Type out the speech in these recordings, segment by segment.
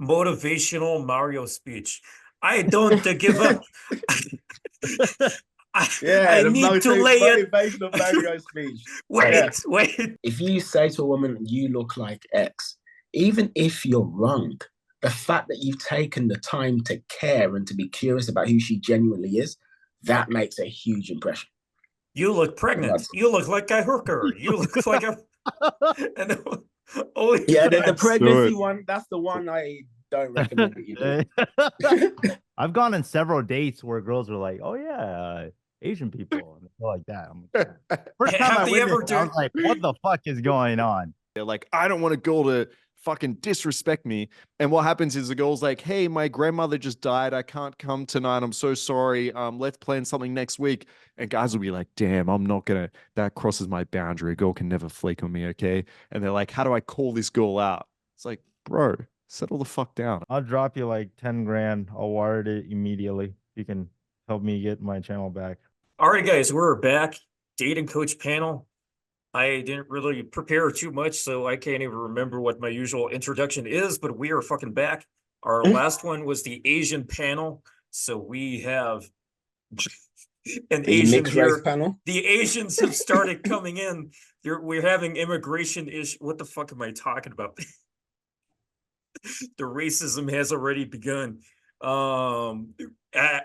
motivational Mario speech. I don't give up. I Yeah, the need to lay it. motivational Mario speech. Yeah. Wait. If you say to a woman, you look like X, even if you're wrong, the fact that you've taken the time to care and to be curious about who she genuinely is, that makes a huge impression. You look pregnant. You look like a hooker. You look like a. And, oh, yeah, the yes. pregnancy one, that's the one I don't recommend that you do. I've gone on several dates where girls are like, "Oh yeah, Asian people," and like that. First time I witnessed it, I was like, "What the fuck is going on?" They're like, "I don't want a girl to fucking disrespect me." And what happens is the girl's like, "Hey, my grandmother just died. I can't come tonight. I'm so sorry. Let's plan something next week." And guys will be like, "Damn, I'm not gonna. That crosses my boundary. A girl can never flake on me, okay?" And they're like, "How do I call this girl out?" It's like, bro, settle the fuck down. I'll drop you like 10 grand. I'll wire it immediately. You can help me get my channel back. All right, guys, we're back. Dating coach panel. I didn't really prepare too much, so I can't even remember what my usual introduction is, but we are fucking back. Our last one was the Asian panel. So we have an Asian here. Panel. The Asians have started coming in. We're having immigration issue. What the fuck am I talking about? The racism has already begun.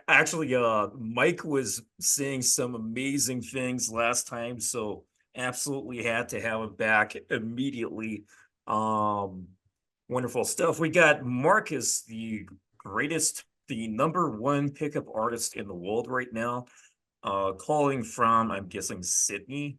Actually, Mike was saying some amazing things last time, so absolutely had to have him back immediately. Wonderful stuff. We got Markus, the greatest, the #1 pickup artist in the world right now, calling from, I'm guessing, Sydney.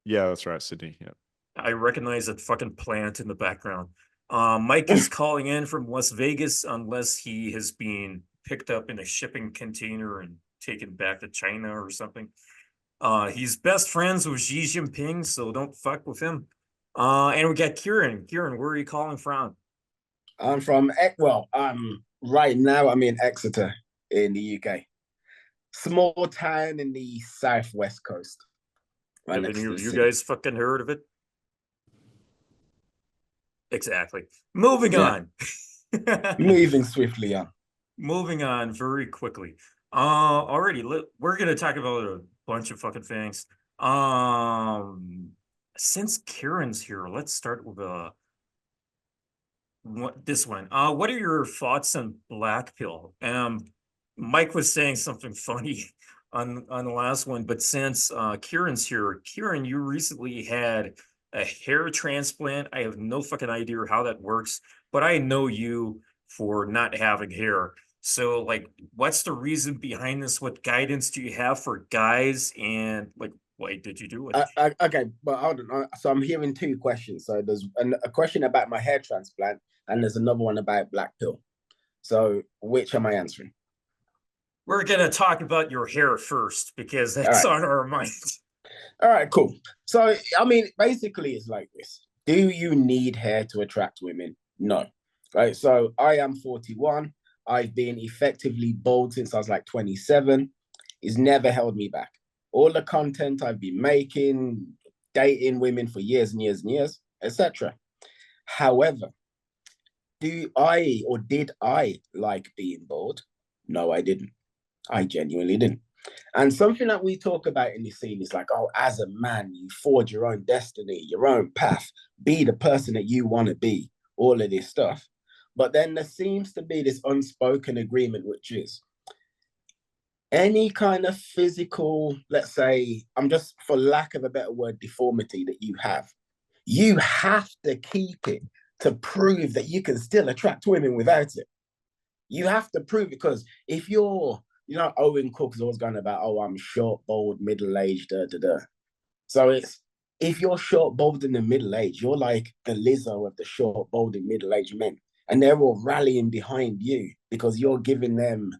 Yeah, that's right, Sydney. Yeah. I recognize that fucking plant in the background. Mike is calling in from Las Vegas unless he has been picked up in a shipping container and taken back to China or something. He's best friends with Xi Jinping, so don't fuck with him. And we got Kieren. Kieren, where are you calling from? I'm from, right now I'm in Exeter in the UK. Small town in the southwest coast. Right. Have you guys fucking heard of it? Exactly. Moving on. Moving swiftly on. Moving on very quickly. Alrighty, we're gonna talk about a bunch of fucking things. Since Kieran's here, let's start with this one. What are your thoughts on Black Pill? Mike was saying something funny on the last one, but since Kieran's here, Kieren, you recently had a hair transplant. I have no fucking idea how that works, but I know you for not having hair. So, like, what's the reason behind this? What guidance do you have for guys? And, like, why did you do it? Okay, but hold on. So I'm hearing two questions. So there's a question about my hair transplant, and there's another one about Black Pill. So which am I answering? We're going to talk about your hair first, because that's on our minds. All right, cool. So, I mean, basically it's like this. Do you need hair to attract women? No. Right. So I am 41. I've been effectively bald since I was like 27. It's never held me back. All the content I've been making, dating women for years and years and years, etc. However, did I like being bald? No, I didn't. I genuinely didn't. And something that we talk about in this scene is like, oh, as a man, you forge your own destiny, your own path, be the person that you want to be, all of this stuff. But then there seems to be this unspoken agreement, which is any kind of physical, let's say, I'm just, for lack of a better word, deformity that you have to keep it to prove that you can still attract women without it. You have to prove it, because if you're, Owen Cook is always going about, oh, I'm short, bald, middle-aged, So it's, if you're short, bald, and in middle-aged, you're like the Lizzo of the short, bald, and middle-aged men. And they're all rallying behind you because you're giving them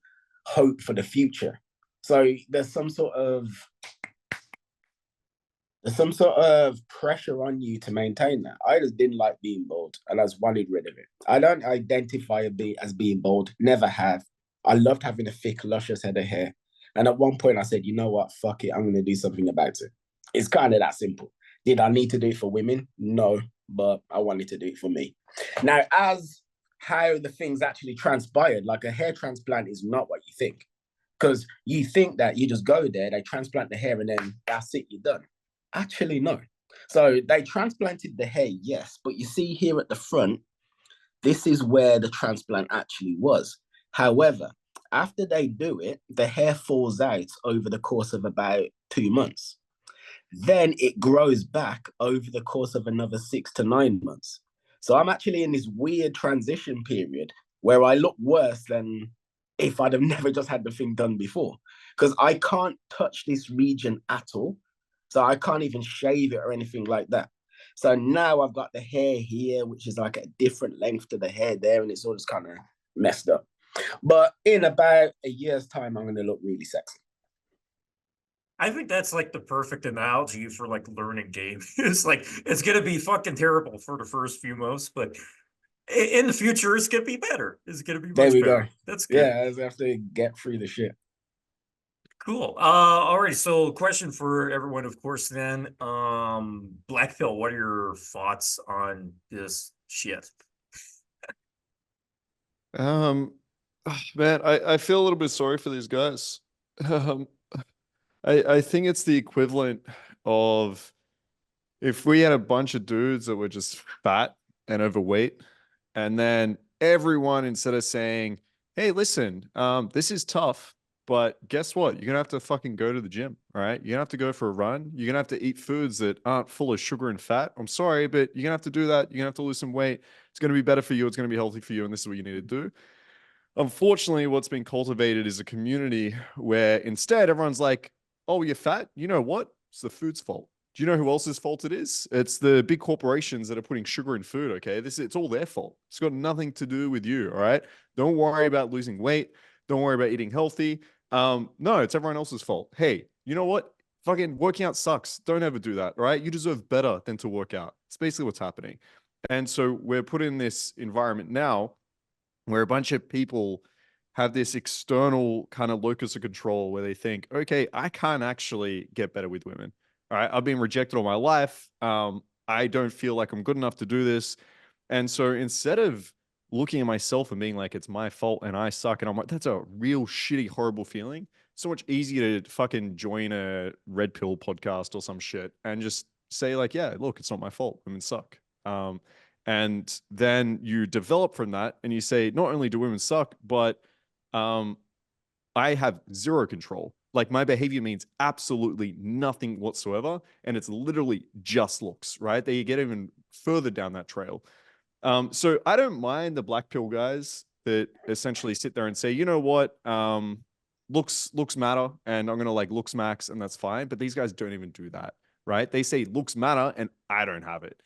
hope for the future. So there's some sort of pressure on you to maintain that. I just didn't like being bald, and I just wanted rid of it. I don't identify as being bald, never have. I loved having a thick, luscious head of hair. And at one point I said, you know what, fuck it, I'm going to do something about it. It's kind of that simple. Did I need to do it for women? No. but I wanted to do it for me. Now, as how the things actually transpired, like a hair transplant is not what you think. Because you think that you just go there, they transplant the hair, and then that's it, you're done. Actually, no. So they transplanted the hair, yes, but you see here at the front, this is where the transplant actually was. However, after they do it, the hair falls out over the course of about 2 months. Then it grows back over the course of another 6 to 9 months. So I'm actually in this weird transition period where I look worse than if I'd have never just had the thing done before, because I can't touch this region at all. So I can't even shave it or anything like that. So now I've got the hair here, which is like a different length to the hair there, and it's all just kind of messed up. But in about a year's time, I'm going to look really sexy. I think that's like the perfect analogy for like learning game. It's like, it's going to be fucking terrible for the first few months, but in the future, it's going to be better. It's going to be much better. Go. That's good. Yeah, I have to get through the shit. Cool. All right. So question for everyone, of course, then, Black Pill, what are your thoughts on this shit? Man, I feel a little bit sorry for these guys. I think it's the equivalent of if we had a bunch of dudes that were just fat and overweight, and then everyone, instead of saying, hey, listen, this is tough, but guess what? You're going to have to fucking go to the gym, all right? You're going to have to go for a run. You're going to have to eat foods that aren't full of sugar and fat. I'm sorry, but you're going to have to do that. You're going to have to lose some weight. It's going to be better for you. It's going to be healthy for you, and this is what you need to do. Unfortunately, what's been cultivated is a community where instead everyone's like, oh, you're fat? You know what? It's the food's fault. Do you know who else's fault it is? It's the big corporations that are putting sugar in food, okay? It's all their fault. It's got nothing to do with you, all right? Don't worry about losing weight. Don't worry about eating healthy. No, it's everyone else's fault. Hey, you know what? Fucking working out sucks. Don't ever do that, all right? You deserve better than to work out. It's basically what's happening. And so we're put in this environment now where a bunch of people have this external kind of locus of control where they think, okay, I can't actually get better with women. All right, I've been rejected all my life. I don't feel like I'm good enough to do this. And so instead of looking at myself and being like, it's my fault and I suck, and I'm like, that's a real shitty, horrible feeling. So much easier to fucking join a red pill podcast or some shit and just say like, yeah, look, it's not my fault. Women suck. And then you develop from that and you say, not only do women suck, but I have zero control. Like my behavior means absolutely nothing whatsoever. And it's literally just looks, right? They get even further down that trail. So I don't mind the black pill guys that essentially sit there and say, you know what, looks matter, and I'm going to like looks max, and that's fine. But these guys don't even do that, right? They say looks matter and I don't have it.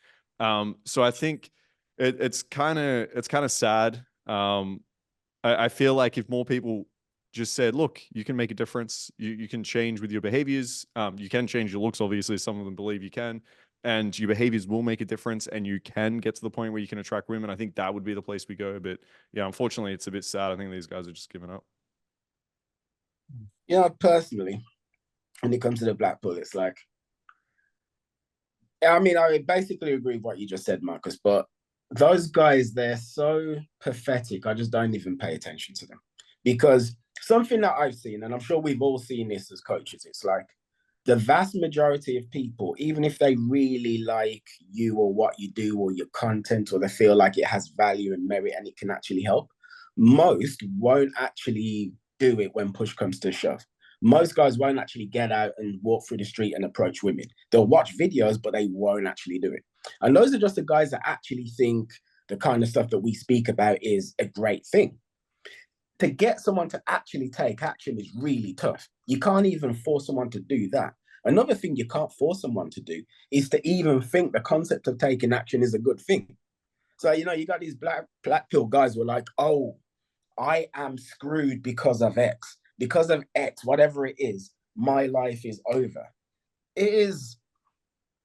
So I think it's kind of sad. I feel like if more people just said, look, you can make a difference. You can change with your behaviors. You can change your looks. Obviously, some of them believe you can, and your behaviors will make a difference, and you can get to the point where you can attract women. I think that would be the place we go. But yeah, unfortunately, it's a bit sad. I think these guys are just giving up. Yeah, personally, when it comes to the black pill, it's like, I mean, I basically agree with what you just said, Marcus, but those guys, they're so pathetic. I just don't even pay attention to them, because something that I've seen, and I'm sure we've all seen this as coaches, it's like the vast majority of people, even if they really like you or what you do or your content, or they feel like it has value and merit and it can actually help, most won't actually do it when push comes to shove. Most guys won't actually get out and walk through the street and approach women. They'll watch videos, but they won't actually do it. And those are just the guys that actually think the kind of stuff that we speak about is a great thing. To get someone to actually take action is really tough. You can't even force someone to do that. Another thing you can't force someone to do is to even think the concept of taking action is a good thing. So, you know, you got these black pill guys who are like, oh, I am screwed because of X. Because of X, whatever it is, my life is over.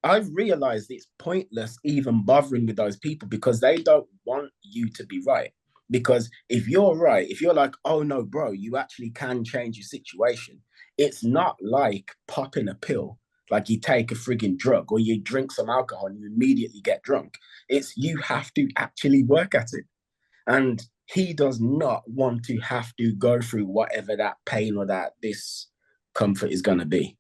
I've realized it's pointless even bothering with those people, because they don't want you to be right. Because if you're right, if you're like, oh no, bro, you actually can change your situation, it's not like popping a pill like you take a frigging drug or you drink some alcohol and you immediately get drunk. It's you have to actually work at it. And he does not want to have to go through whatever that pain or that discomfort is going to be.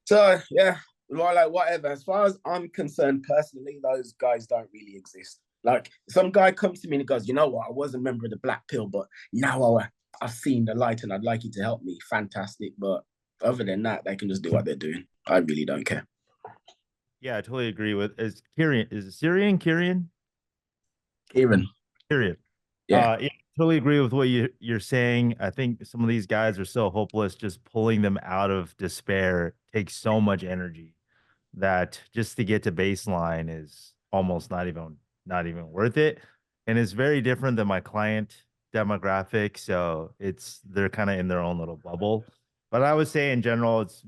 So, yeah, well, like whatever. As far as I'm concerned, personally, those guys don't really exist. Like some guy comes to me and he goes, you know what, I was a member of the Black Pill, but now I've seen the light and I'd like you to help me. Fantastic. But other than that, they can just do what they're doing. I really don't care. Yeah, I totally agree with. Is Kieren? Is it Ciaran? Kieren? Kieren. Kieren. Yeah, totally agree with what you're saying. I think some of these guys are so hopeless. Just pulling them out of despair takes so much energy that just to get to baseline is almost not even worth it. And it's very different than my client demographic. So they're kind of in their own little bubble. But I would say in general, it's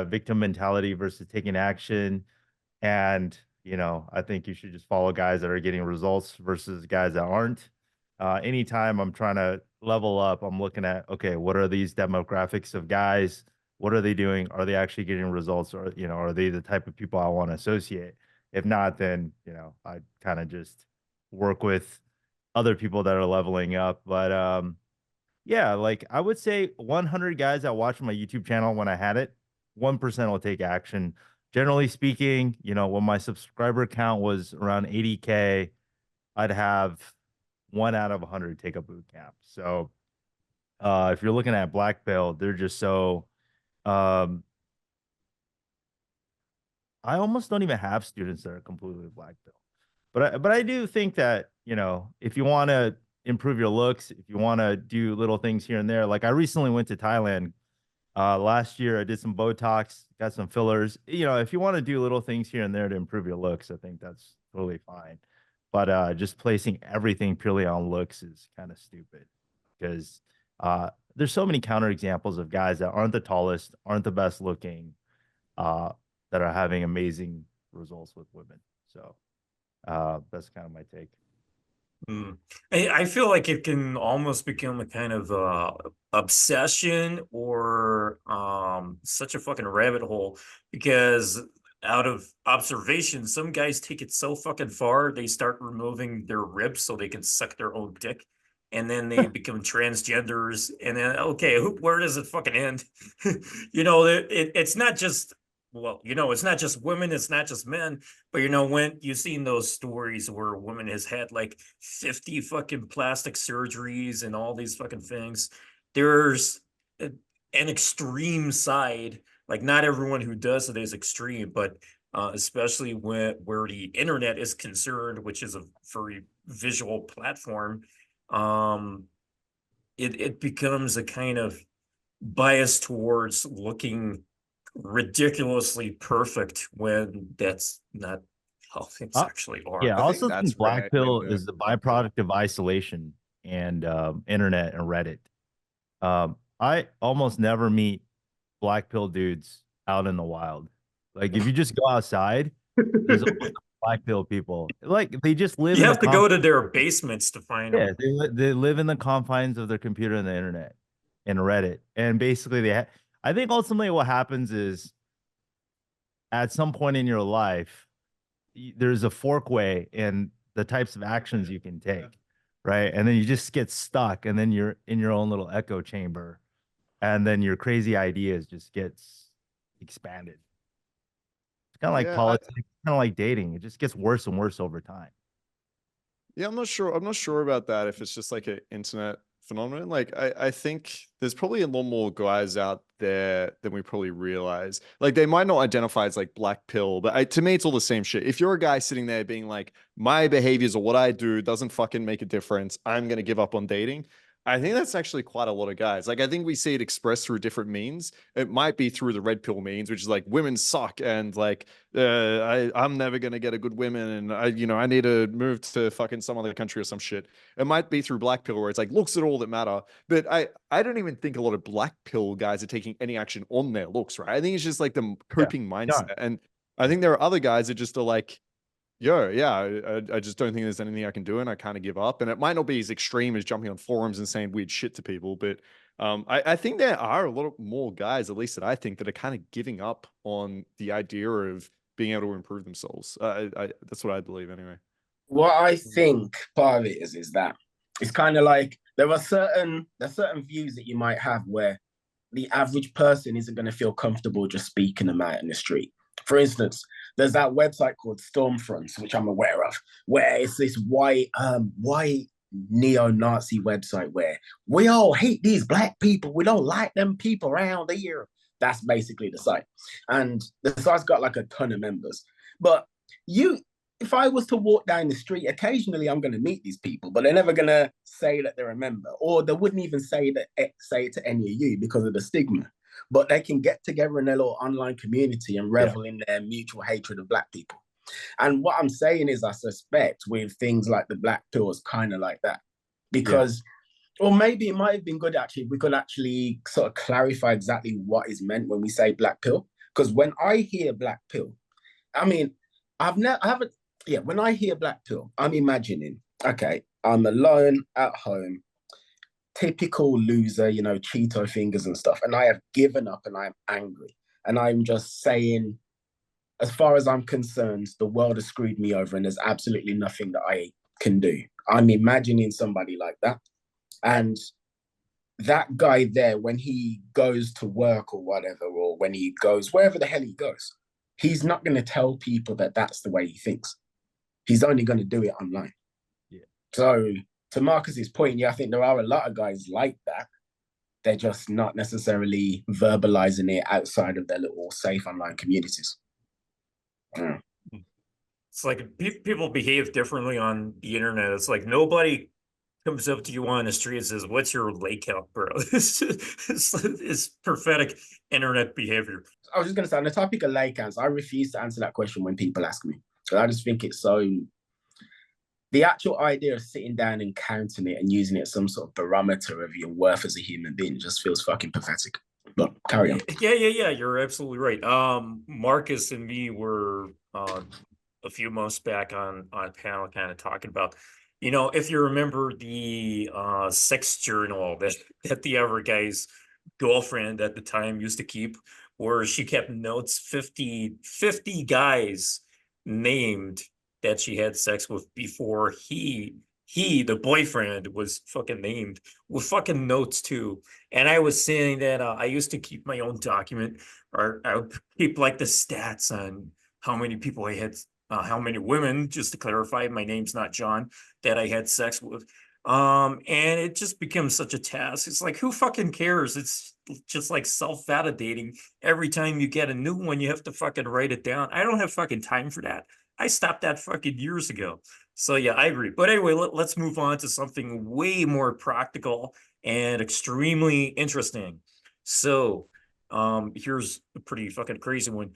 victim mentality versus taking action. And, I think you should just follow guys that are getting results versus guys that aren't. Anytime I'm trying to level up, I'm looking at, okay, what are these demographics of guys? What are they doing? Are they actually getting results? Or, are they the type of people I want to associate? If not, then, I kind of just work with other people that are leveling up. But yeah, like I would say 100 guys that watch my YouTube channel when I had it, 1% will take action. Generally speaking, when my subscriber count was around 80K, I'd have 1 out of 100 take a boot camp. So if you're looking at black belt, they're just so I almost don't even have students that are completely black belt. But I do think that, if you want to improve your looks, if you want to do little things here and there, like I recently went to Thailand last year. I did some Botox, got some fillers. If you want to do little things here and there to improve your looks, I think that's totally fine. But just placing everything purely on looks is kind of stupid because there's so many counterexamples of guys that aren't the tallest, aren't the best looking, that are having amazing results with women. So that's kind of my take. I feel like it can almost become a kind of obsession or such a fucking rabbit hole because out of observation, some guys take it so fucking far, they start removing their ribs so they can suck their own dick. And then they become transgenders. And then, okay, where does it fucking end? It's not just, it's not just women, it's not just men. But, when you've seen those stories where a woman has had like 50 fucking plastic surgeries and all these fucking things, there's an extreme side. Like not everyone who does it is extreme, but especially where the internet is concerned, which is a very visual platform, it becomes a kind of bias towards looking ridiculously perfect when that's not how things actually are. Yeah, I also that's think black right, pill when is the byproduct of isolation and internet and Reddit. I almost never meet black pill dudes out in the wild. Like if you just go outside, there's almost black pill people. Like they just live You in have to go to their basements to find yeah, them. they live in the confines of their computer and the internet and Reddit. And basically I think ultimately what happens is at some point in your life, there's a forkway in the types of actions you can take, right? And then you just get stuck, and then you're in your own little echo chamber, and then your crazy ideas just gets expanded. It's kind of like politics, kind of like dating. It just gets worse and worse over time. Yeah, I'm not sure. I'm not sure about that. If it's just like an internet phenomenon, like I think there's probably a lot more guys out there than we probably realize. Like they might not identify as like black pill, but to me, it's all the same shit. If you're a guy sitting there being like, my behaviors or what I do doesn't fucking make a difference, I'm gonna give up on dating. I think that's actually quite a lot of guys. Like, I think we see it expressed through different means. It might be through the red pill means, which is like women suck and like I'm never gonna get a good women and I need to move to fucking some other country or some shit. It might be through black pill where it's like looks are all that matter. But I don't even think a lot of black pill guys are taking any action on their looks, right? I think it's just like the coping mindset. And I think there are other guys that just are like, I just don't think there's anything I can do and I kind of give up. And it might not be as extreme as jumping on forums and saying weird shit to people, but I think there are a lot of more guys, at least that I think, that are kind of giving up on the idea of being able to improve themselves. That's what I believe anyway. What I think part of it is that it's kind of like there's certain views that you might have where the average person isn't going to feel comfortable just speaking them out in the street. For instance, there's that website called Stormfronts, which I'm aware of, where it's this white neo-Nazi website where we all hate these black people. We don't like them people around here. That's basically the site. And the site's got like a ton of members. But if I was to walk down the street, occasionally I'm going to meet these people, but they're never going to say that they're a member, or they wouldn't even say it to any of you because of the stigma. But they can get together in their little online community and revel in their mutual hatred of black people. And what I'm saying is, I suspect with things like the black pill is kind of like that, because, or maybe it might have been good actually if we could actually sort of clarify exactly what is meant when we say black pill. Because when I hear black pill, I mean, when I hear black pill, I'm imagining, okay, I'm alone at home, typical loser, Cheeto fingers and stuff, and I have given up and I'm angry. And I'm just saying, as far as I'm concerned, the world has screwed me over and there's absolutely nothing that I can do. I'm imagining somebody like that. And that guy there, when he goes to work or whatever, or when he goes wherever the hell he goes, he's not going to tell people that that's the way he thinks. He's only going to do it online. Yeah. So to Marcus's point, I think there are a lot of guys like that. They're just not necessarily verbalizing it outside of their little safe online communities. Mm. It's like people behave differently on the internet. It's like nobody comes up to you on the street and says, "What's your lake count, bro?" It's pathetic internet behavior. I was just going to say, on the topic of lake counts, I refuse to answer that question when people ask me. So I just think it's so... The actual idea of sitting down and counting it and using it as some sort of barometer of your worth as a human being just feels fucking pathetic. But carry on. Yeah. You're absolutely right. Markus and me were a few months back on a panel kind of talking about, if you remember the sex journal that the other guy's girlfriend at the time used to keep, where she kept notes, 50 guys named that she had sex with before he the boyfriend was fucking named, with fucking notes too. And I was saying that I used to keep my own document, or I would keep like the stats on how many people I had, how many women, just to clarify, my name's not John, that I had sex with. And it just becomes such a task. It's like, who fucking cares? It's just like self-validating. Every time you get a new one, you have to fucking write it down. I don't have fucking time for that. I stopped that fucking years ago. So yeah, I agree. But anyway, let's move on to something way more practical and extremely interesting. So here's a pretty fucking crazy one.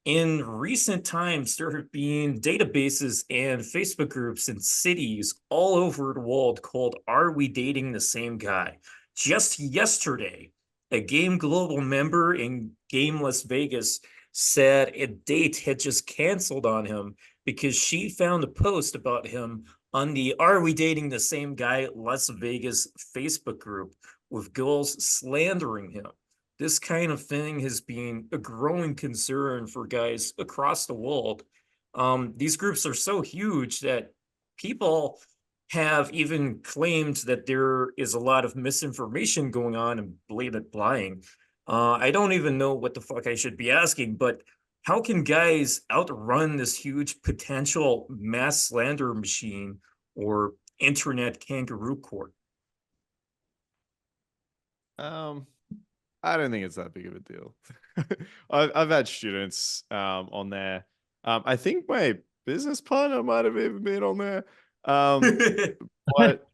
In recent times, there have been databases and Facebook groups in cities all over the world called "Are We Dating the Same Guy?" Just yesterday, a Game Global member in Game Las Vegas said a date had just canceled on him because she found a post about him on the "Are We Dating the Same Guy?" Las Vegas Facebook group with girls slandering him. This kind of thing has been a growing concern for guys across the world. These groups are so huge that people have even claimed that there is a lot of misinformation going on and blatant lying. I don't even know what the fuck I should be asking, but how can guys outrun this huge potential mass slander machine or internet kangaroo court? I don't think it's that big of a deal. I've had students on there. I think my business partner might have even been on there. But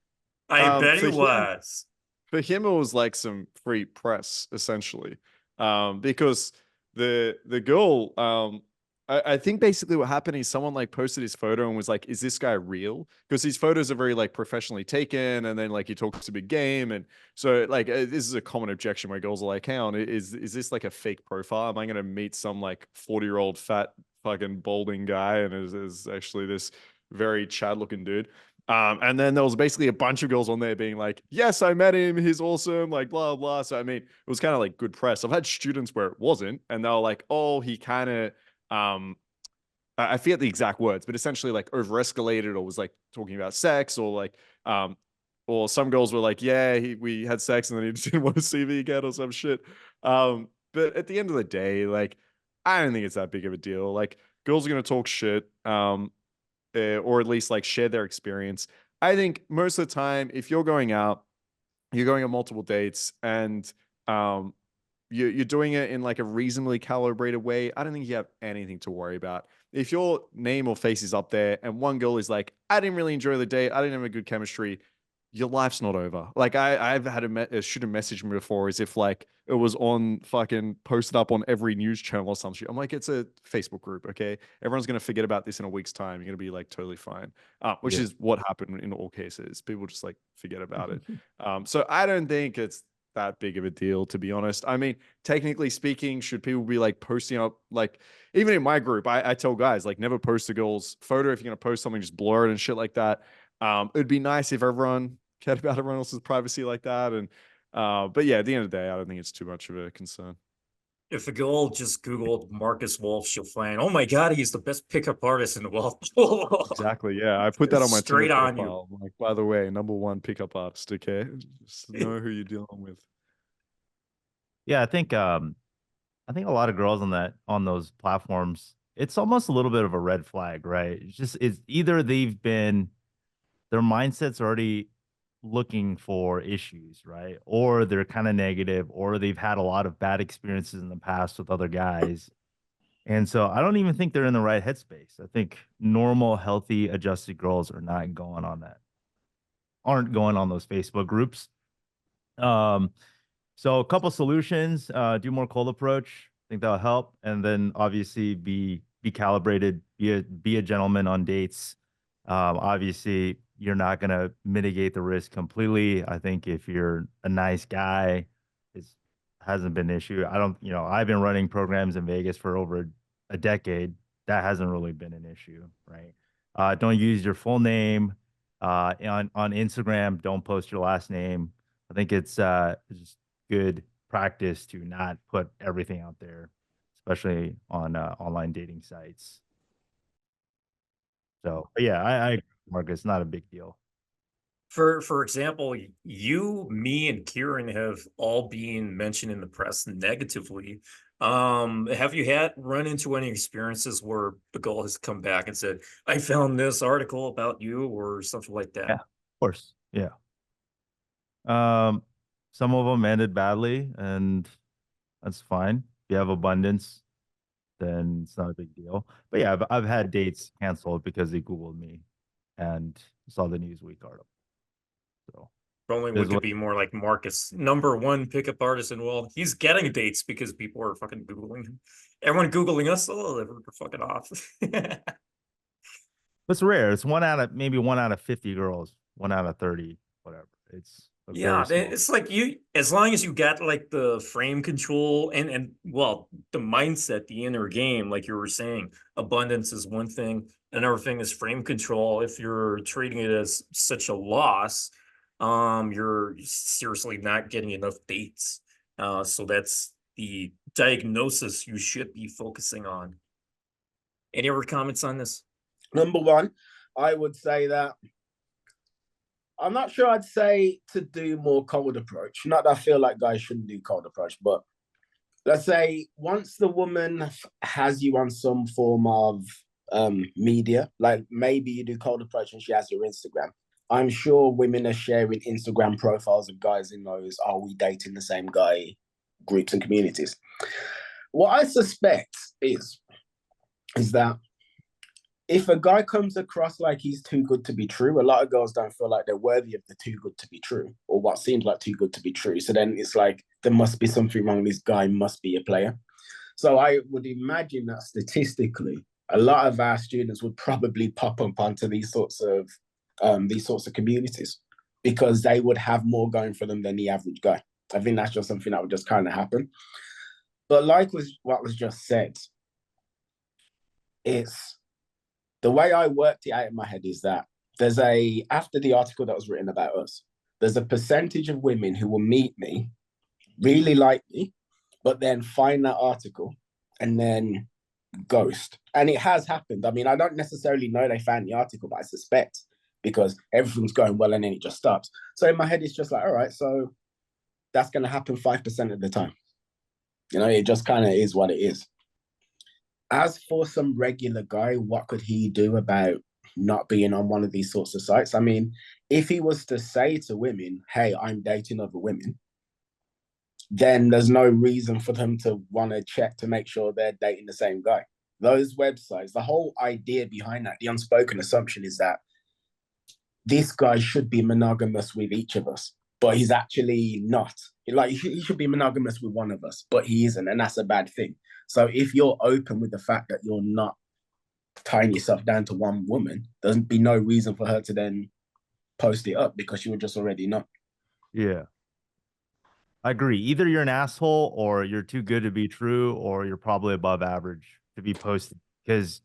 I bet he for him, was. for him, it was like some free press, essentially, because the girl, I think basically what happened is someone like posted his photo and was like, "Is this guy real?" Because these photos are very like professionally taken, and then like he talks a big game, and so like this is a common objection where girls are like, "Hang on, is this like a fake profile? Am I going to meet some like 40-year-old fat fucking balding guy and is actually this very Chad looking dude?" And then there was basically a bunch of girls on there being like, yes, I met him. He's awesome. Like, blah, blah. So, I mean, it was kind of like good press. I've had students where it wasn't. And they were like, oh, he kind of, I forget the exact words, but essentially like over escalated or was like talking about sex or some girls were like, yeah, we had sex and then he just didn't want to see me again or some shit. But at the end of the day, like, I don't think it's that big of a deal. Like, girls are going to talk shit. Or at least like share their experience. I think most of the time, if you're going out, you're going on multiple dates, and you're doing it in like a reasonably calibrated way, I don't think you have anything to worry about. If your name or face is up there and one girl is like, I didn't really enjoy the date, I didn't have a good chemistry, your life's not over. Like I've had a student message me before as if like it was on fucking posted up on every news channel or some shit. I'm like, it's a Facebook group, okay? Everyone's gonna forget about this in a week's time. You're gonna be like totally fine, which is what happened in all cases. People just like forget about it. So I don't think it's that big of a deal, to be honest. I mean, technically speaking, should people be like posting up, like even in my group, I tell guys like never post a girl's photo. If you're gonna post something, just blur it and shit like that. It'd be nice if everyone cared about everyone else's privacy like that. And but yeah, at the end of the day, I don't think it's too much of a concern. If a girl just Googled Marcus Wolf, she'll find, oh my God, he's the best pickup artist in the world. Exactly. Yeah. I put that on my Straight Tinder on you. profile. I'm like, by the way, #1 pickup artist, okay? Just know who you're dealing with. Yeah, I think a lot of girls on those platforms, it's almost a little bit of a red flag, right? It's either their mindset's already looking for issues, right? Or they're kind of negative, or they've had a lot of bad experiences in the past with other guys. And so I don't even think they're in the right headspace. I think normal, healthy, adjusted girls aren't going on those Facebook groups. So a couple solutions, do more cold approach. I think that'll help. And then obviously be calibrated, be a gentleman on dates. Obviously you're not going to mitigate the risk completely. I think if you're a nice guy, it hasn't been an issue. I've been running programs in Vegas for over a decade. That hasn't really been an issue, right? Don't use your full name. On Instagram, don't post your last name. I think it's just good practice to not put everything out there, especially on online dating sites. So, but yeah, I Marcus, not a big deal. For example, you, me, and Kieren have all been mentioned in the press negatively. Have you run into any experiences where the girl has come back and said, I found this article about you or something like Yeah, that? of course. Yeah. Some of them ended badly, and that's fine. If you have abundance, then it's not a big deal. But yeah, I've had dates canceled because they Googled me and saw the Newsweek article. So If only we could be more like Marcus, #1 pickup artist in the world. He's getting dates because people are fucking Googling him. Everyone Googling us, oh, they're fucking off. it's rare. It's maybe 1 out of 50 girls, 1 out of 30, whatever. It's Yeah, very small. it's like as long as you got like the frame control and well, the mindset, the inner game, like you were saying, abundance is one thing. Another thing is frame control. If you're treating it as such a loss, you're seriously not getting enough dates. So that's the diagnosis you should be focusing on. Any other comments on this? #1, I would say that I'm not sure I'd say to do more cold approach. Not that I feel like guys shouldn't do cold approach, but let's say once the woman has you on some form of media, like maybe you do cold approach and she has your Instagram. I'm sure women are sharing Instagram profiles of guys in those "are we dating the same guy" groups and communities. What I suspect is that if a guy comes across like he's too good to be true, a lot of girls don't feel like they're worthy of the too good to be true, or what seems like too good to be true. So then it's like, there must be something wrong. This guy must be a player. So I would imagine that statistically, a lot of our students would probably pop up onto these sorts of communities because they would have more going for them than the average guy. I think that's just something that would just kind of happen. But like what was just said, it's the way I worked it out in my head is that after the article that was written about us, there's a percentage of women who will meet me, really like me, but then find that article and then ghost. And it has happened. I mean, I don't necessarily know they found the article, but I suspect, because everything's going well and then it just stops. So in my head, it's just like, all right, so that's going to happen 5% of the time. You know, it just kind of is what it is. As for some regular guy, what could he do about not being on one of these sorts of sites? I mean, if he was to say to women, hey, I'm dating other women, then there's no reason for them to want to check to make sure they're dating the same guy. Those websites, the whole idea behind that, the unspoken assumption is that this guy should be monogamous with each of us, but he's actually not. Like, he should be monogamous with one of us, but he isn't, and that's a bad thing. So if you're open with the fact that you're not tying yourself down to one woman, there's be no reason for her to then post it up, because she would just already know. Yeah. I agree. Either you're an asshole, or you're too good to be true, or you're probably above average to be posted, because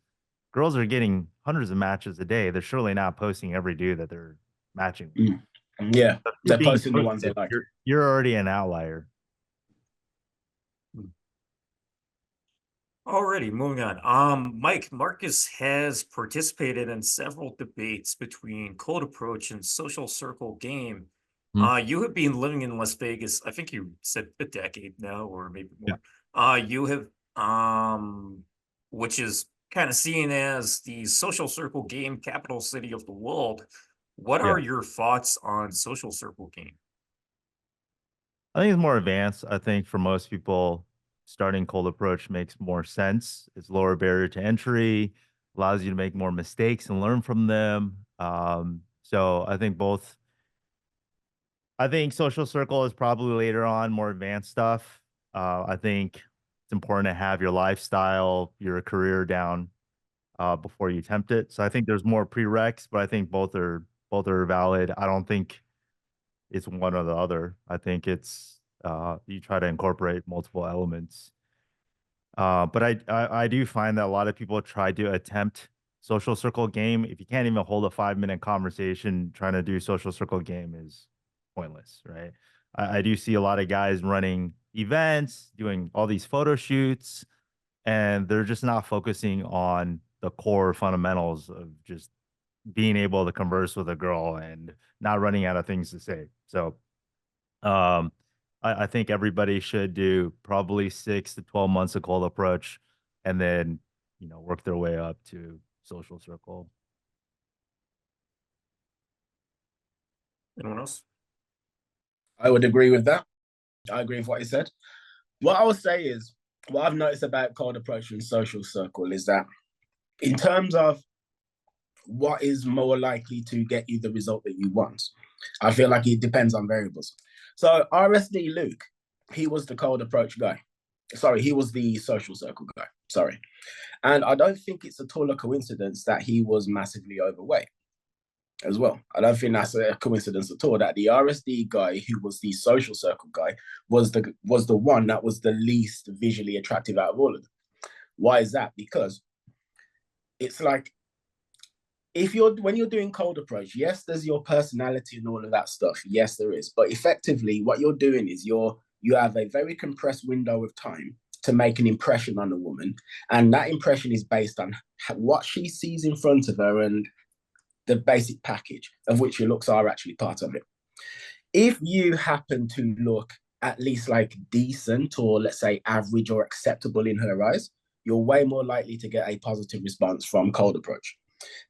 girls are getting hundreds of matches a day. They're surely not posting every dude that they're matching with. Yeah, So they're posting the ones they like. You're already an outlier. Alrighty, moving on. Mike, Markus has participated in several debates between Cold Approach and Social Circle Game. You have been living in Las Vegas, I think you said a decade now, or maybe more. You have, which is kind of seen as the Social Circle Game capital city of the world. What are your thoughts on Social Circle Game? I think it's more advanced. I think for most people, starting Cold Approach makes more sense. It's lower barrier to entry, allows you to make more mistakes and learn from them. So I think both. I think Social Circle is probably later on more advanced stuff. I think it's important to have your lifestyle, your career down before you attempt it. So I think there's more prereqs, but I think both are valid. I don't think it's one or the other. I think it's you try to incorporate multiple elements. But I do find that a lot of people try to attempt Social Circle Game. If you can't even hold a 5-minute conversation, trying to do Social Circle Game is pointless, right? I do see a lot of guys running events, doing all these photo shoots, and they're just not focusing on the core fundamentals of just being able to converse with a girl and not running out of things to say. So I think everybody should do probably 6 to 12 months of Cold Approach, and then, work their way up to Social Circle. Anyone else? I would agree with that. I agree with what you said. What I would say is, what I've noticed about Cold Approach and Social Circle is that in terms of what is more likely to get you the result that you want, I feel like it depends on variables. So RSD Luke, he was the Cold Approach guy. Sorry, he was the Social Circle guy. Sorry. And I don't think it's at all a coincidence that he was massively overweight as well. I don't think that's a coincidence at all that the RSD guy, who was the Social Circle guy, was the one that was the least visually attractive out of all of them. Why is that? Because it's like, when you're doing Cold Approach, yes, there's your personality and all of that stuff. Yes, there is. But effectively, what you're doing is you have a very compressed window of time to make an impression on a woman. And that impression is based on what she sees in front of her and the basic package, of which your looks are actually part of it. If you happen to look at least like decent, or let's say average or acceptable in her eyes, you're way more likely to get a positive response from Cold Approach.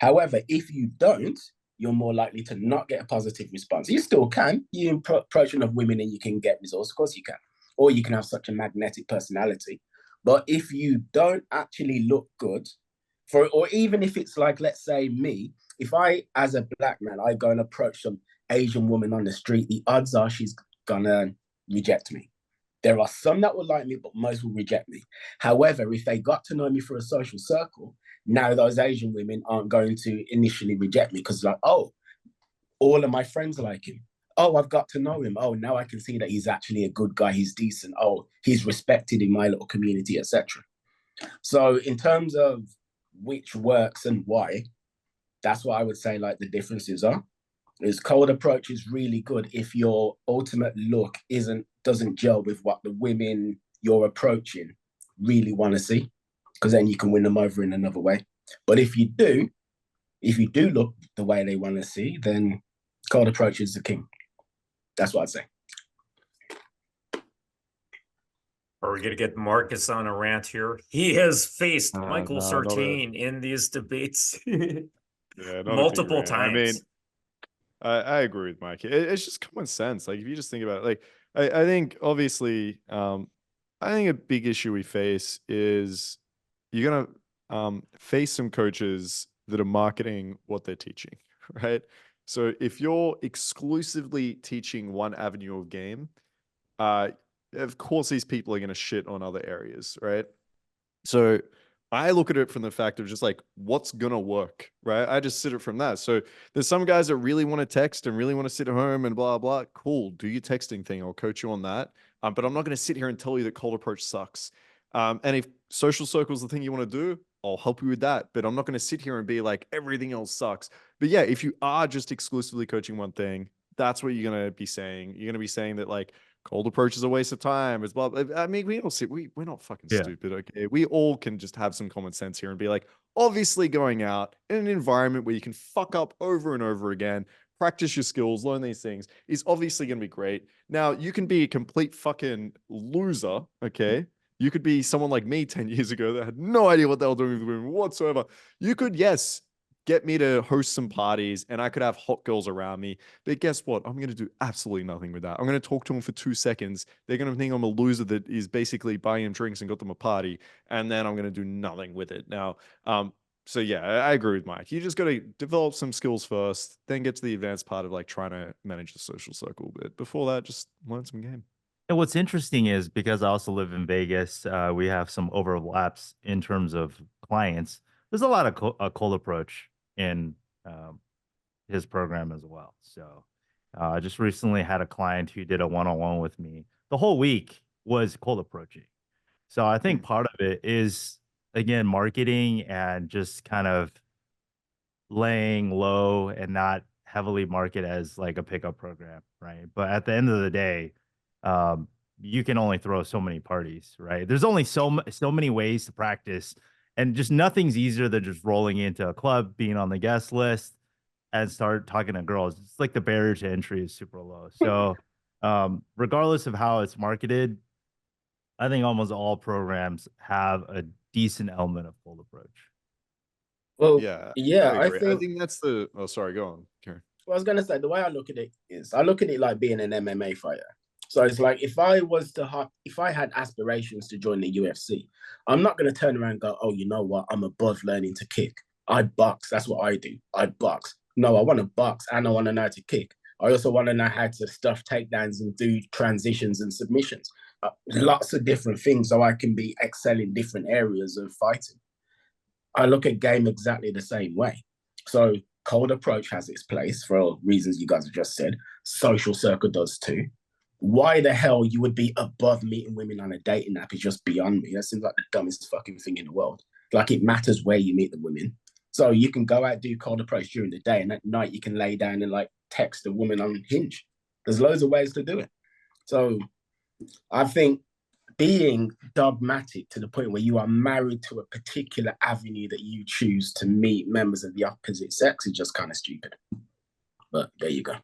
However, if you don't, you're more likely to not get a positive response. You still can. You approach enough women and you can get results. Of course you can. Or you can have such a magnetic personality. But if you don't actually look good, or even if it's like, let's say me, if I, as a black man, I go and approach some Asian woman on the street, the odds are she's gonna reject me. There are some that will like me, but most will reject me. However, if they got to know me through a social circle, now those Asian women aren't going to initially reject me, because like, oh, all of my friends like him. Oh, I've got to know him. Oh, now I can see that he's actually a good guy. He's decent. Oh, he's respected in my little community, etc. So in terms of which works and why, That's what I would say like the differences are. Is cold approach is really good if your ultimate look doesn't gel with what the women you're approaching really want to see, because then you can win them over in another way. But if you do look the way they want to see, then cold approach is the king. That's what I'd say. Are we going to get Markus on a rant here? He has faced Michael no, not a- Sartain in these debates Yeah, not a big multiple rant. I mean, times. I agree with Mike. It's just common sense. Like if you just think about it, like I think obviously, I think a big issue we face is you're gonna face some coaches that are marketing what they're teaching, right? So if you're exclusively teaching one avenue of game, of course these people are gonna shit on other areas, right? So I look at it from the fact of just like what's gonna work, right? I just sit it from that. So there's some guys that really want to text and really want to sit at home and blah blah. Cool, do your texting thing. I'll coach you on that. But I'm not going to sit here and tell you that cold approach sucks. And if social circle is the thing you want to do, I'll help you with that. But I'm not going to sit here and be like everything else sucks. But yeah, if you are just exclusively coaching one thing, that's what you're going to be saying. You're going to be saying that like cold approach is a waste of time. It's blah, blah. I mean, we're not fucking stupid. Okay. We all can just have some common sense here and be like, obviously going out in an environment where you can fuck up over and over again, practice your skills, learn these things is obviously going to be great. Now you can be a complete fucking loser. Okay. You could be someone like me 10 years ago that had no idea what they were doing with women whatsoever. You could, yes, get me to host some parties and I could have hot girls around me. But guess what? I'm going to do absolutely nothing with that. I'm going to talk to them for 2 seconds. They're going to think I'm a loser that is basically buying them drinks and got them a party. And then I'm going to do nothing with it. Now, so yeah, I agree with Mike. You just got to develop some skills first, then get to the advanced part of like trying to manage the social circle. But before that, just learn some game. And what's interesting is because I also live in Vegas, we have some overlaps in terms of clients. There's a lot of cold approach in his program as well. So I just recently had a client who did a one-on-one with me. The whole week was cold approaching. So I think part of it is, again, marketing and just kind of laying low and not heavily market as like a pickup program, right? But at the end of the day, you can only throw so many parties, right? There's only so many ways to practice, and just nothing's easier than just rolling into a club, being on the guest list, and start talking to girls. It's like the barrier to entry is super low. So, regardless of how it's marketed, I think almost all programs have a decent element of cold approach. Well, yeah, I I think think that's the. Oh, sorry, go on, Kieren. Well, I was gonna say the way I look at it is I look at it like being an MMA fighter. So it's like if I had aspirations to join the UFC, I'm not gonna turn around and go, oh, you know what? I'm above learning to kick. I box. That's what I do. I box. No, I want to box and I want to know how to kick. I also want to know how to stuff takedowns and do transitions and submissions. Lots of different things so I can excel in different areas of fighting. I look at game exactly the same way. So cold approach has its place for reasons you guys have just said. Social circle does too. Why the hell you would be above meeting women on a dating app is just beyond me. That seems like the dumbest fucking thing in the world. Like it matters where you meet the women. So you can go out, do cold approach during the day, and at night you can lay down and like text a woman on Hinge. There's loads of ways to do it. So I think being dogmatic to the point where you are married to a particular avenue that you choose to meet members of the opposite sex is just kind of stupid. But there you go.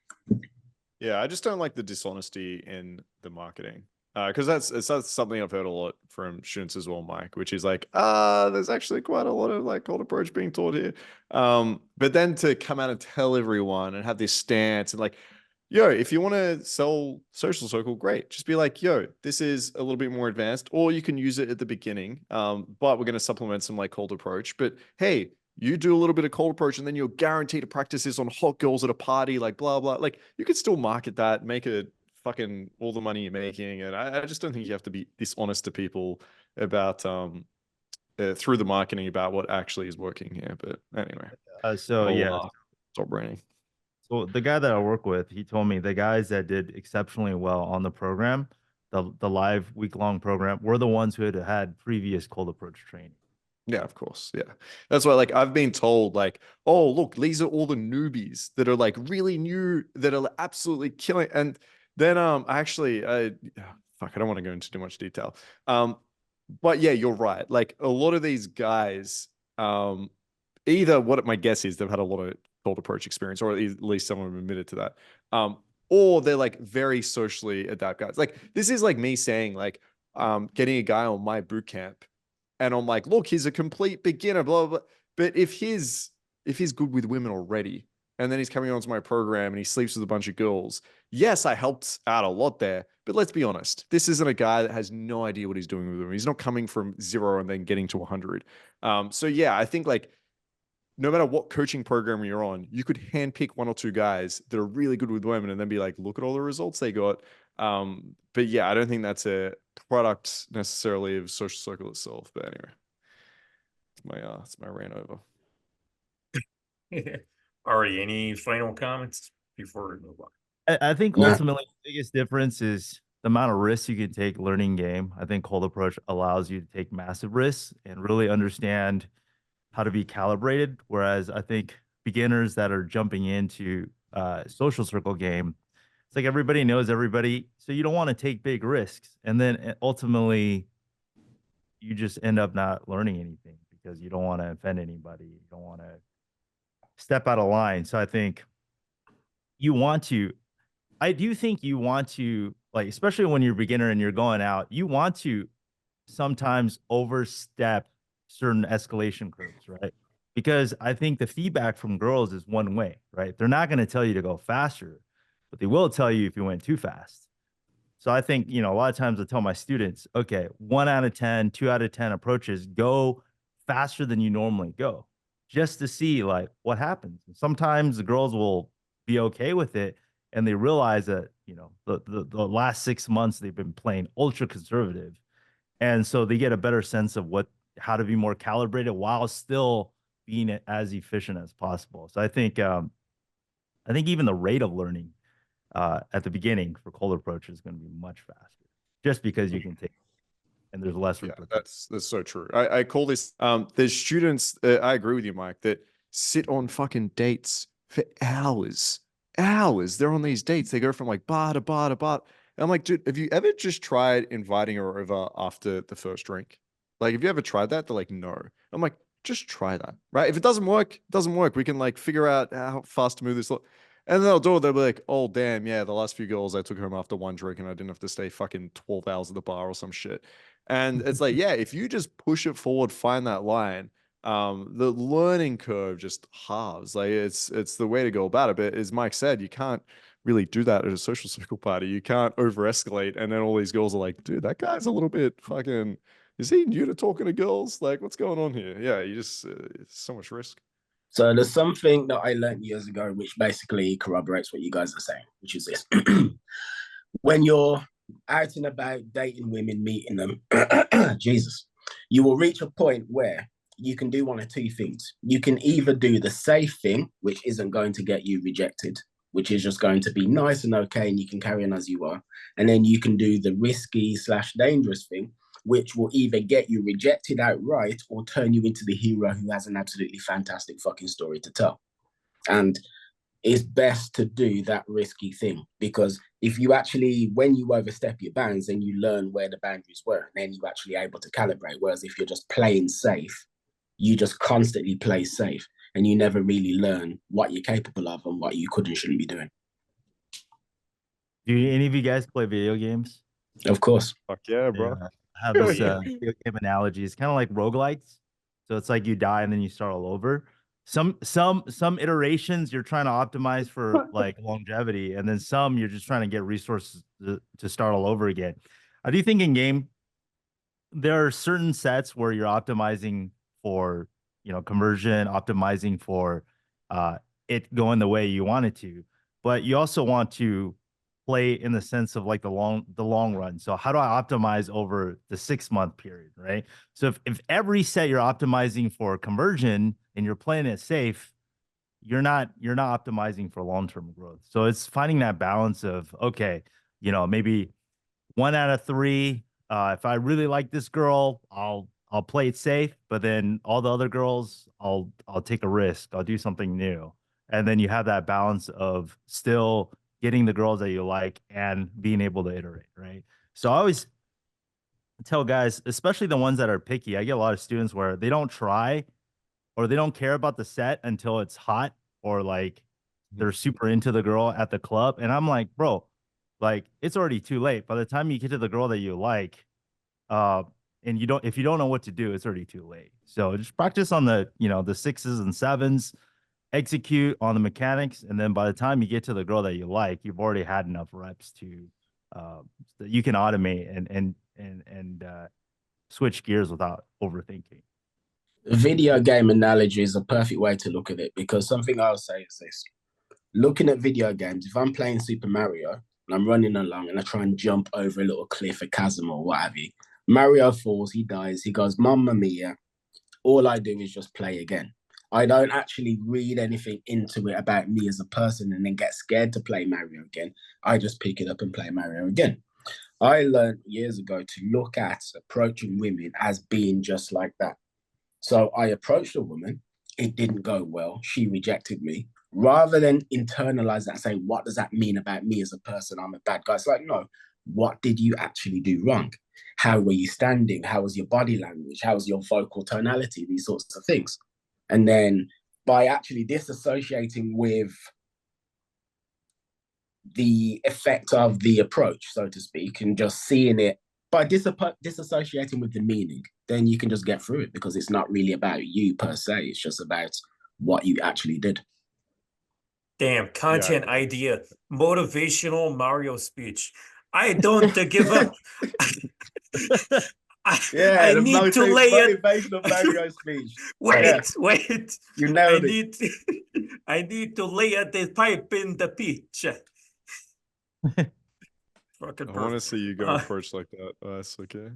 Yeah, I just don't like the dishonesty in the marketing. Because that's something I've heard a lot from students as well, Mike, which is like, there's actually quite a lot of like cold approach being taught here. But then to come out and tell everyone and have this stance and like, yo, if you want to sell social circle, great. Just be like, yo, this is a little bit more advanced, or you can use it at the beginning. But we're going to supplement some like cold approach. But hey, you do a little bit of cold approach and then you're guaranteed to practice this on hot girls at a party, like blah, blah. Like you could still market that, make it fucking all the money you're making. And I just don't think you have to be dishonest to people about, through the marketing about what actually is working here. But anyway. Stop branding. So the guy that I work with, he told me the guys that did exceptionally well on the program, the live week-long program, were the ones who had previous cold approach training. Yeah, of course. Yeah. That's why, like, I've been told, like, oh, look, these are all the newbies that are like really new, that are absolutely killing. And then actually fuck, I don't want to go into too much detail. But yeah, you're right. Like a lot of these guys, either what my guess is they've had a lot of cold approach experience, or at least some of them admitted to that. Or they're like very socially adept guys. Like this is like me saying, like, getting a guy on my boot camp. And I'm like, look, he's a complete beginner, blah, blah, blah. But if he's good with women already, and then he's coming onto my program and he sleeps with a bunch of girls, yes, I helped out a lot there. But let's be honest, this isn't a guy that has no idea what he's doing with them. He's not coming from 0 and then getting to 100. So yeah, I think like no matter what coaching program you're on, you could handpick 1 or 2 guys that are really good with women and then be like, look at all the results they got. But yeah, I don't think that's a product necessarily of social circle itself. But anyway, it's my rant over. Alrighty, any final comments before we move on? I think Yeah. ultimately the biggest difference is the amount of risks you can take learning game. I think cold approach allows you to take massive risks and really understand how to be calibrated. Whereas I think beginners that are jumping into social circle game, it's like everybody knows everybody, so you don't want to take big risks, and then ultimately you just end up not learning anything because you don't want to offend anybody, you don't want to step out of line. So I think you want to, I do think you want to, like, especially when you're a beginner and you're going out, you want to sometimes overstep certain escalation curves, right? Because I think the feedback from girls is one way, right? They're not going to tell you to go faster, but they will tell you if you went too fast. So I think, a lot of times I tell my students, okay, 1 out of 10, 2 out of 10 approaches, go faster than you normally go, just to see like what happens. And sometimes the girls will be okay with it, and they realize that, the last 6 months they've been playing ultra conservative. And so they get a better sense of how to be more calibrated while still being as efficient as possible. So I think even the rate of learning at the beginning for cold approach is going to be much faster, just because you can take, and there's less. Yeah, that's so true. I call this, there's students, I agree with you, Mike, that sit on fucking dates for hours. They're on these dates. They go from like bar to bar to bar. And I'm like, dude, have you ever just tried inviting her over after the first drink? Like, have you ever tried that? They're like, no. I'm like, just try that, right? If it doesn't work, it doesn't work. We can like figure out how fast to move this. And then they'll do it. They'll be like, oh, damn, yeah, the last few girls I took home after 1 drink and I didn't have to stay fucking 12 hours at the bar or some shit. And it's like, yeah, if you just push it forward, find that line, the learning curve just halves. Like it's the way to go about it. But as Mike said, you can't really do that at a social circle party. You can't over escalate. And then all these girls are like, dude, that guy's a little bit fucking, is he new to talking to girls? Like, what's going on here? Yeah, you just, it's so much risk. So there's something that I learned years ago, which basically corroborates what you guys are saying, which is this. When you're out and about dating women, meeting them, Jesus, you will reach a point where you can do one of 2 things. You can either do the safe thing, which isn't going to get you rejected, which is just going to be nice and okay, and you can carry on as you are. And then you can do the risky / dangerous thing, which will either get you rejected outright or turn you into the hero who has an absolutely fantastic fucking story to tell. And it's best to do that risky thing, because if you actually, when you overstep your bounds, then you learn where the boundaries were, and then you're actually able to calibrate. Whereas if you're just playing safe, you just constantly play safe, and you never really learn what you're capable of and what you could and shouldn't be doing. Do any of you guys play video games? Of course. Fuck yeah, bro. Yeah, I have this video game analogy. It's kind of like roguelikes. So it's like you die and then you start all over. Some iterations you're trying to optimize for like longevity, and then some you're just trying to get resources to start all over again. I do think in game there are certain sets where you're optimizing for conversion, optimizing for it going the way you want it to, but you also want to play in the sense of like the long run. So how do I optimize over the 6-month period, right? So if every set you're optimizing for conversion and you're playing it safe, you're not optimizing for long-term growth. So it's finding that balance of, okay, maybe 1 out of 3. If I really like this girl, I'll I'll play it safe, but then all the other girls, I'll take a risk. I'll do something new. And then you have that balance of still getting the girls that you like and being able to iterate, right? So I always tell guys, especially the ones that are picky, I get a lot of students where they don't try or they don't care about the set until it's hot, or like they're super into the girl at the club. And I'm like, bro, like it's already too late. By the time you get to the girl that you like, and if you don't know what to do, it's already too late. So just practice on the, the 6s and 7s, execute on the mechanics, and then by the time you get to the girl that you like, you've already had enough reps to that you can automate and switch gears without overthinking. Video game analogy is a perfect way to look at it, because something I'll say is this: looking at video games, if I'm playing Super Mario and I'm running along and I try and jump over a little cliff, a chasm, or what have you, Mario falls, he dies, he goes, Mamma Mia. All I do is just play again. I don't actually read anything into it about me as a person and then get scared to play Mario again. I just pick it up and play Mario again. I learned years ago to look at approaching women as being just like that. So I approached a woman. It didn't go well. She rejected me. Rather than internalize that and say, what does that mean about me as a person? I'm a bad guy. It's like, no, what did you actually do wrong? How were you standing? How was your body language? How was your vocal tonality? These sorts of things. And then by actually disassociating with the effect of the approach, so to speak, and just seeing it, by disassociating with the meaning, then you can just get through it, because it's not really about you per se. It's just about what you actually did. Damn, content idea, motivational Mario speech. I don't give up. I need to lay it. Motivational Mario speech. Wait. You nailed it. I need to lay the pipe in the pitch. Fucking I want to see you go approach like that. That's okay.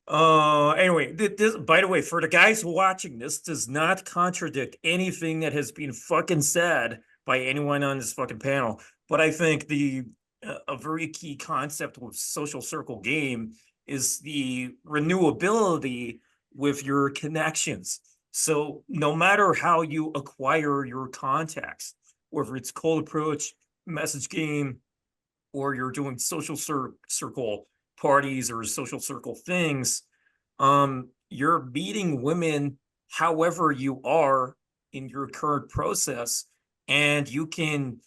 Anyway, this, by the way, for the guys watching, this does not contradict anything that has been fucking said by anyone on this fucking panel. But I think a very key concept with social circle game is the renewability with your connections. So no matter how you acquire your contacts, whether it's cold approach, message game, or you're doing social circle parties or social circle things, you're meeting women however you are in your current process, and you can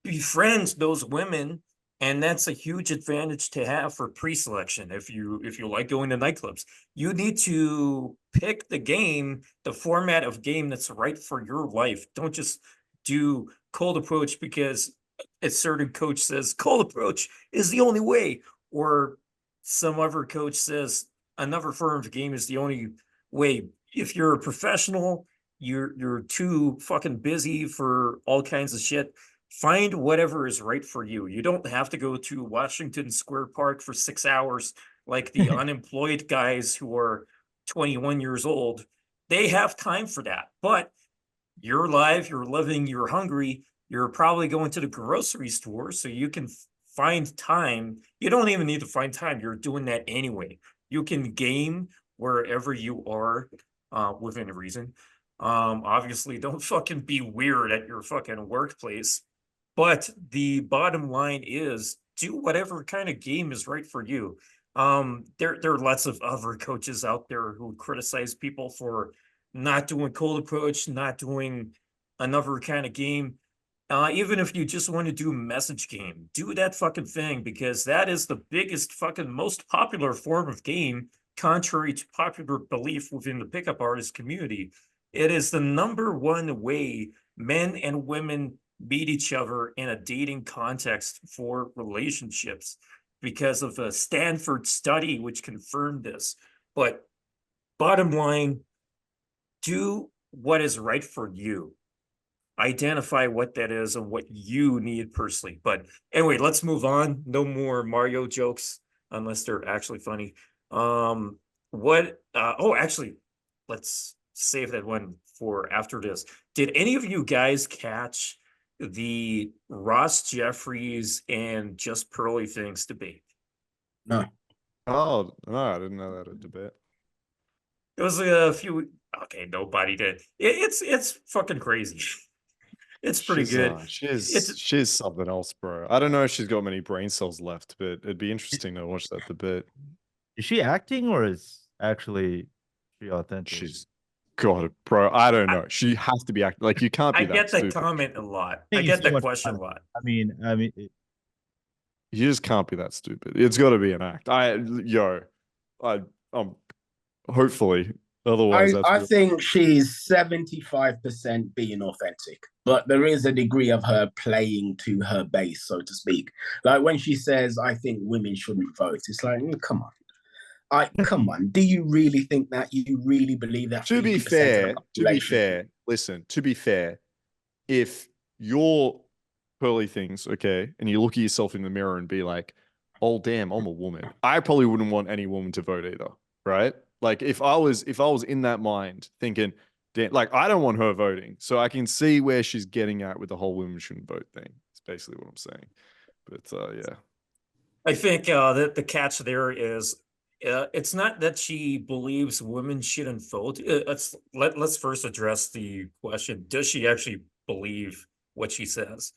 befriend those women, and that's a huge advantage to have for pre-selection. If you like going to nightclubs, you need to pick the format of game that's right for your life. Don't just do cold approach because a certain coach says cold approach is the only way, or some other coach says another form of game is the only way. If you're a professional, you're too fucking busy for all kinds of shit. Find whatever is right for you. You don't have to go to Washington Square Park for 6 hours like the unemployed guys who are 21 years old. They have time for that, but you're alive, you're living, you're hungry. You're probably going to the grocery store, so you can find time. You don't even need to find time. You're doing that anyway. You can game wherever you are, within reason. Obviously, don't fucking be weird at your fucking workplace. But the bottom line is, do whatever kind of game is right for you. There are lots of other coaches out there who criticize people for not doing cold approach, not doing another kind of game. Even if you just want to do message game, do that fucking thing, because that is the biggest fucking most popular form of game, contrary to popular belief within the pickup artist community. It is the #1 way men and women meet each other in a dating context for relationships, because of a Stanford study which confirmed this. But bottom line, do what is right for you. Identify what that is and what you need personally. But anyway, let's move on. No more Mario jokes unless they're actually funny. Actually, let's save that one for after this. Did any of you guys catch the Ross Jeffries and JustPearlyThings debate? No. Oh, no, I didn't know that at debate. It was a few. Okay, nobody did. It's fucking crazy. It's pretty good. It's She's something else, bro. I don't know if she's got many brain cells left, but it'd be interesting to watch that debate. Is she acting or is actually she authentic? She's got it, bro. I don't I- know. She has to be acting. Like, you can't be I that get the stupid. comment a lot. I I think you get see the much question a fun. lot. I mean, You just can't be that stupid. It's got to be an act. I'm hopefully. Otherwise, that's I real. think she's 75% being authentic, but there is a degree of her playing to her base, so to speak. Like when she says, I think women shouldn't vote, it's like, come on. Come on. Do you really think that? You really believe that? To be 50% of the population? listen, to be fair, if you're pearly things, okay, and you look at yourself in the mirror and be like, oh damn, I'm a woman. I probably wouldn't want any woman to vote either, right? Like if I was in that mind thinking, damn, like I don't want her voting. So I can see where she's getting at with the whole women shouldn't vote thing. It's basically what I'm saying. But yeah. I think the catch there is it's not that she believes women shouldn't vote. Let's first address the question: does she actually believe what she says?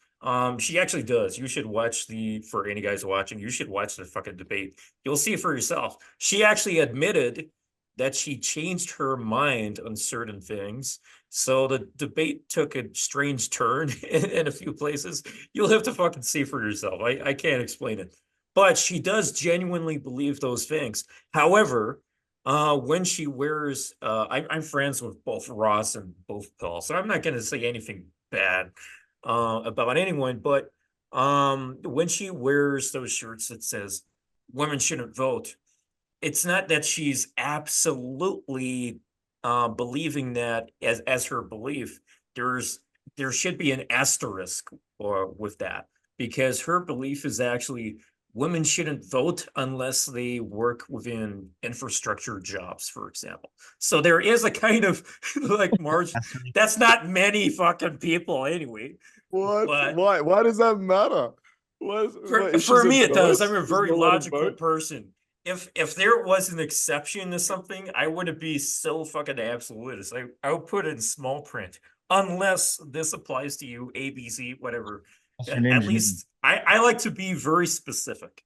She actually does. You should watch for any guys watching, you should watch the fucking debate. You'll see for yourself. She actually admitted that she changed her mind on certain things. So the debate took a strange turn in a few places. You'll have to fucking see for yourself. I can't explain it. But she does genuinely believe those things. However, when she wears, I'm friends with both Ross and both Paul, so I'm not going to say anything bad about anyone. But when she wears those shirts that says women shouldn't vote, it's not that she's absolutely believing that as her belief. There should be an asterisk with that, because her belief is actually women shouldn't vote unless they work within infrastructure jobs, for example. So there is a kind of like margin. That's not many fucking people anyway. What? But Why does that matter? for me, it does. I'm a Does very no one logical vote? person. If there was an exception to something, I wouldn't be so fucking absolutist. I would put it in small print, unless this applies to you, ABC, whatever. At least I like to be very specific.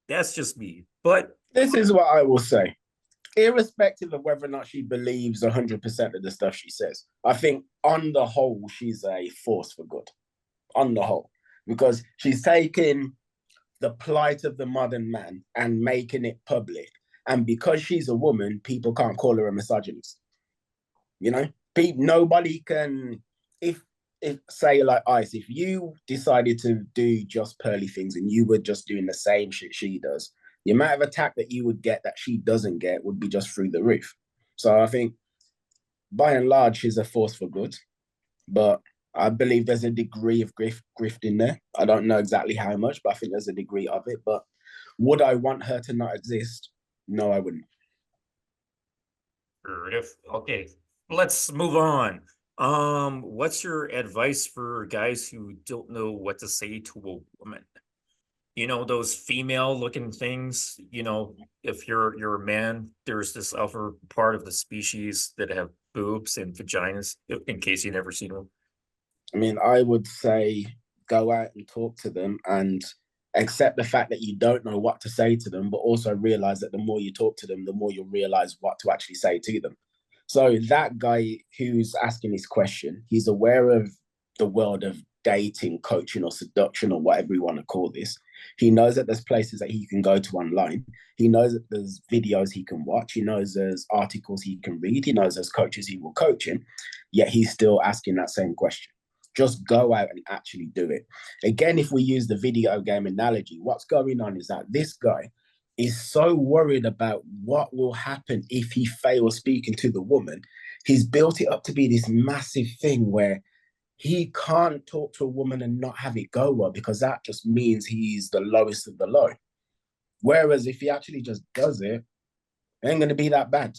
That's just me. But This is what I will say. Irrespective of whether or not she believes 100% of the stuff she says, I think on the whole, she's a force for good. On the whole. Because she's taking the plight of the modern man and making it public. And because she's a woman, people can't call her a misogynist. You know, nobody can. If say like Ice, if you decided to do just pearly things and you were just doing the same shit she does, the amount of attack that you would get that she doesn't get would be just through the roof. So I think, by and large, she's a force for good, but I believe there's a degree of grift in there. I don't know exactly how much, but I think there's a degree of it. But would I want her to not exist? No, I wouldn't. okay, let's move on. What's your advice for guys who don't know what to say to a woman? You know, those female looking things, you know, if you're a man, there's this other part of the species that have boobs and vaginas, in case you've never seen them. I mean, I would say go out and talk to them and accept the fact that you don't know what to say to them, but also realize that the more you talk to them, the more you'll realize what to actually say to them. So that guy who's asking this question, he's aware of the world of dating, coaching, or seduction, or whatever you want to call this. He knows that there's places that he can go to online. He knows that there's videos he can watch. He knows there's articles he can read. He knows there's coaches he will coach him. Yet he's still asking that same question. Just go out and actually do it. Again, if we use the video game analogy, what's going on is that this guy is so worried about what will happen if he fails speaking to the woman. He's built it up to be this massive thing where he can't talk to a woman and not have it go well, because that just means he's the lowest of the low. Whereas if he actually just does it, it ain't going to be that bad.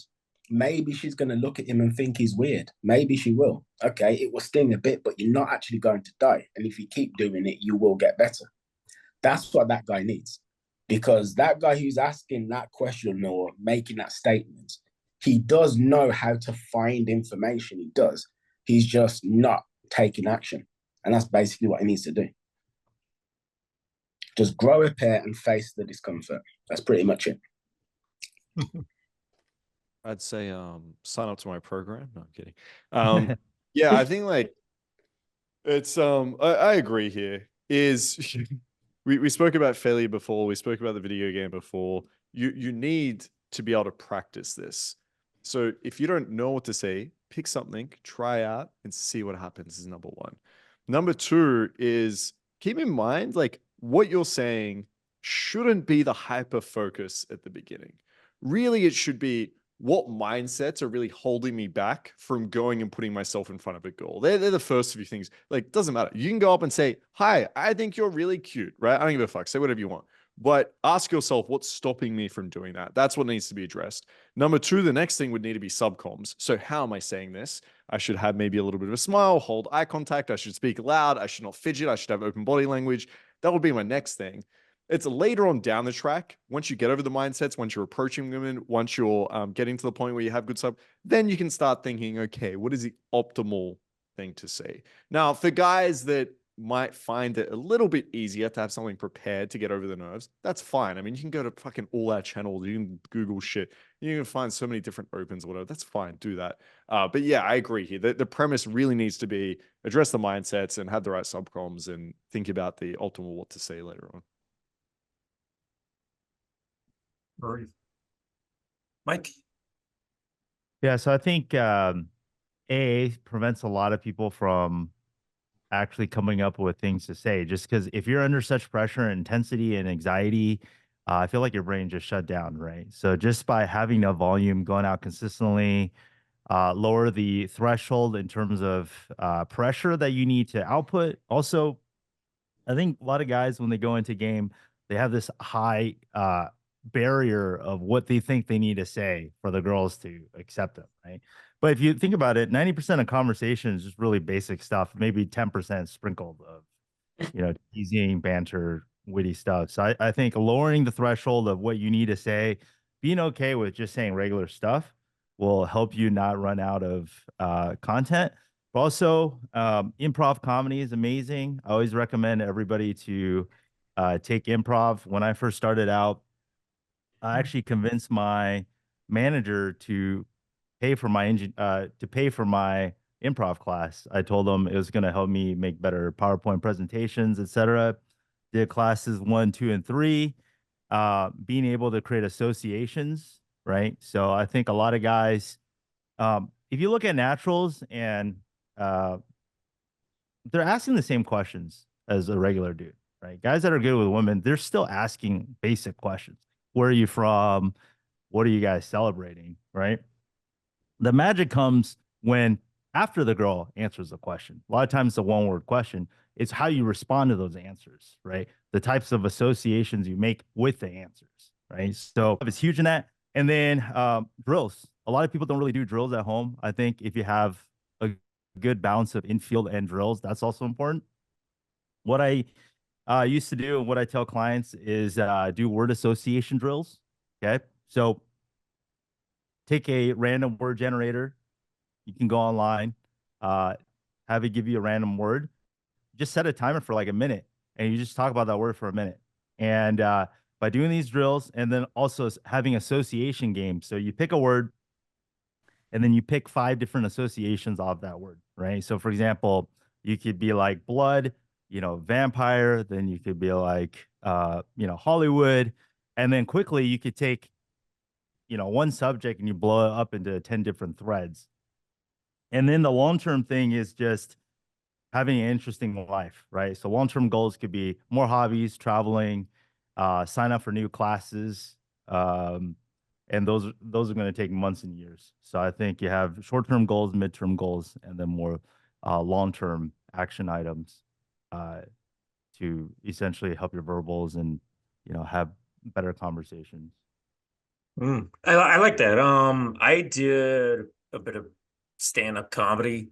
Maybe she's going to look at him and think he's weird. Maybe she will. Okay, it will sting a bit, but you're not actually going to die. And if you keep doing it, you will get better. That's what that guy needs. because that guy who's asking that question or making that statement, he does know how to find information. He does. He's just not taking action. And that's basically what he needs to do. Just grow a pair and face the discomfort. That's pretty much it. I'd say sign up to my program. No, I'm kidding. Yeah, I think like it's I agree here. Is we spoke about failure before, we spoke about the video game before. You need to be able to practice this. So if you don't know what to say, pick something, try out, and see what happens is number one. Number two is keep in mind, like what you're saying shouldn't be the hyper focus at the beginning. Really, it should be what mindsets are really holding me back from going and putting myself in front of a goal. They're the first few things. Like, doesn't matter. You can go up and say, hi, I think you're really cute, right? I don't give a fuck. Say whatever you want. But ask yourself, what's stopping me from doing that? That's what needs to be addressed. Number two, the next thing would need to be subcoms. So how am I saying this? I should have maybe a little bit of a smile, hold eye contact. I should speak loud. I should not fidget. I should have open body language. That would be my next thing. It's later on down the track, once you get over the mindsets, once you're approaching women, once you're getting to the point where you have good stuff, then you can start thinking, okay, what is the optimal thing to say? Now, for guys that might find it a little bit easier to have something prepared to get over the nerves, that's fine. I mean, you can go to fucking all our channels, you can Google shit, you can find so many different opens or whatever. That's fine, do that. But yeah, I agree here. The premise really needs to be address the mindsets and have the right subcoms and think about the optimal what to say later on. Mike? Yeah, so I think AA prevents a lot of people from actually coming up with things to say, just because if you're under such pressure and intensity and anxiety, I feel like your brain just shut down, right? So just by having a volume going out consistently, lower the threshold in terms of pressure that you need to output. Also, I think a lot of guys, when they go into game, they have this high barrier of what they think they need to say for the girls to accept them, right? But if you think about it, 90% of conversation is just really basic stuff, maybe 10% sprinkled of, teasing, banter, witty stuff. So I think lowering the threshold of what you need to say, being okay with just saying regular stuff will help you not run out of content. But also, improv comedy is amazing. I always recommend everybody to take improv. When I first started out, I actually convinced my manager to pay for my improv class. I told him it was going to help me make better PowerPoint presentations, etc. Did classes 1, 2, and 3. Being able to create associations, right? So I think a lot of guys, if you look at naturals and they're asking the same questions as a regular dude, right? Guys that are good with women, they're still asking basic questions. Where are you from? What are you guys celebrating, right? The magic comes when after the girl answers the question. A lot of times it's a one-word question. It's how you respond to those answers, right? The types of associations you make with the answers, right? So it's huge in that. And then drills. A lot of people don't really do drills at home. I think if you have a good balance of infield and drills, that's also important. What I used to do and what I tell clients is do word association drills. Okay. So take a random word generator. You can go online, have it give you a random word. Just set a timer for like a minute and you just talk about that word for a minute. And by doing these drills and then also having association games. So you pick a word and then you pick 5 different associations of that word, right? So for example, you could be like blood, vampire, then you could be like, Hollywood. And then quickly you could take, one subject and you blow it up into 10 different threads. And then the long-term thing is just having an interesting life, right? So long-term goals could be more hobbies, traveling, sign up for new classes. And those are going to take months and years. So I think you have short-term goals, mid-term goals, and then more long-term action items to essentially help your verbals and, have better conversations. I like that. I did a bit of stand-up comedy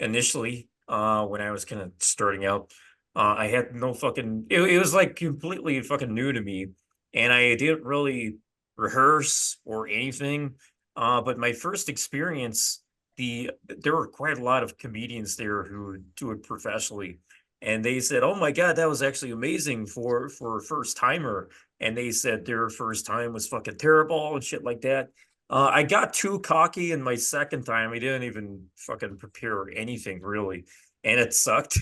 initially when I was kind of starting out. I had no fucking it was like completely fucking new to me. and I didn't really rehearse or anything. But my first experience, there were quite a lot of comedians there who do it professionally, and they said, "Oh my God, that was actually amazing for a first timer." And they said their first time was fucking terrible and shit like that. I got too cocky in my second time. I didn't even fucking prepare anything really, and it sucked.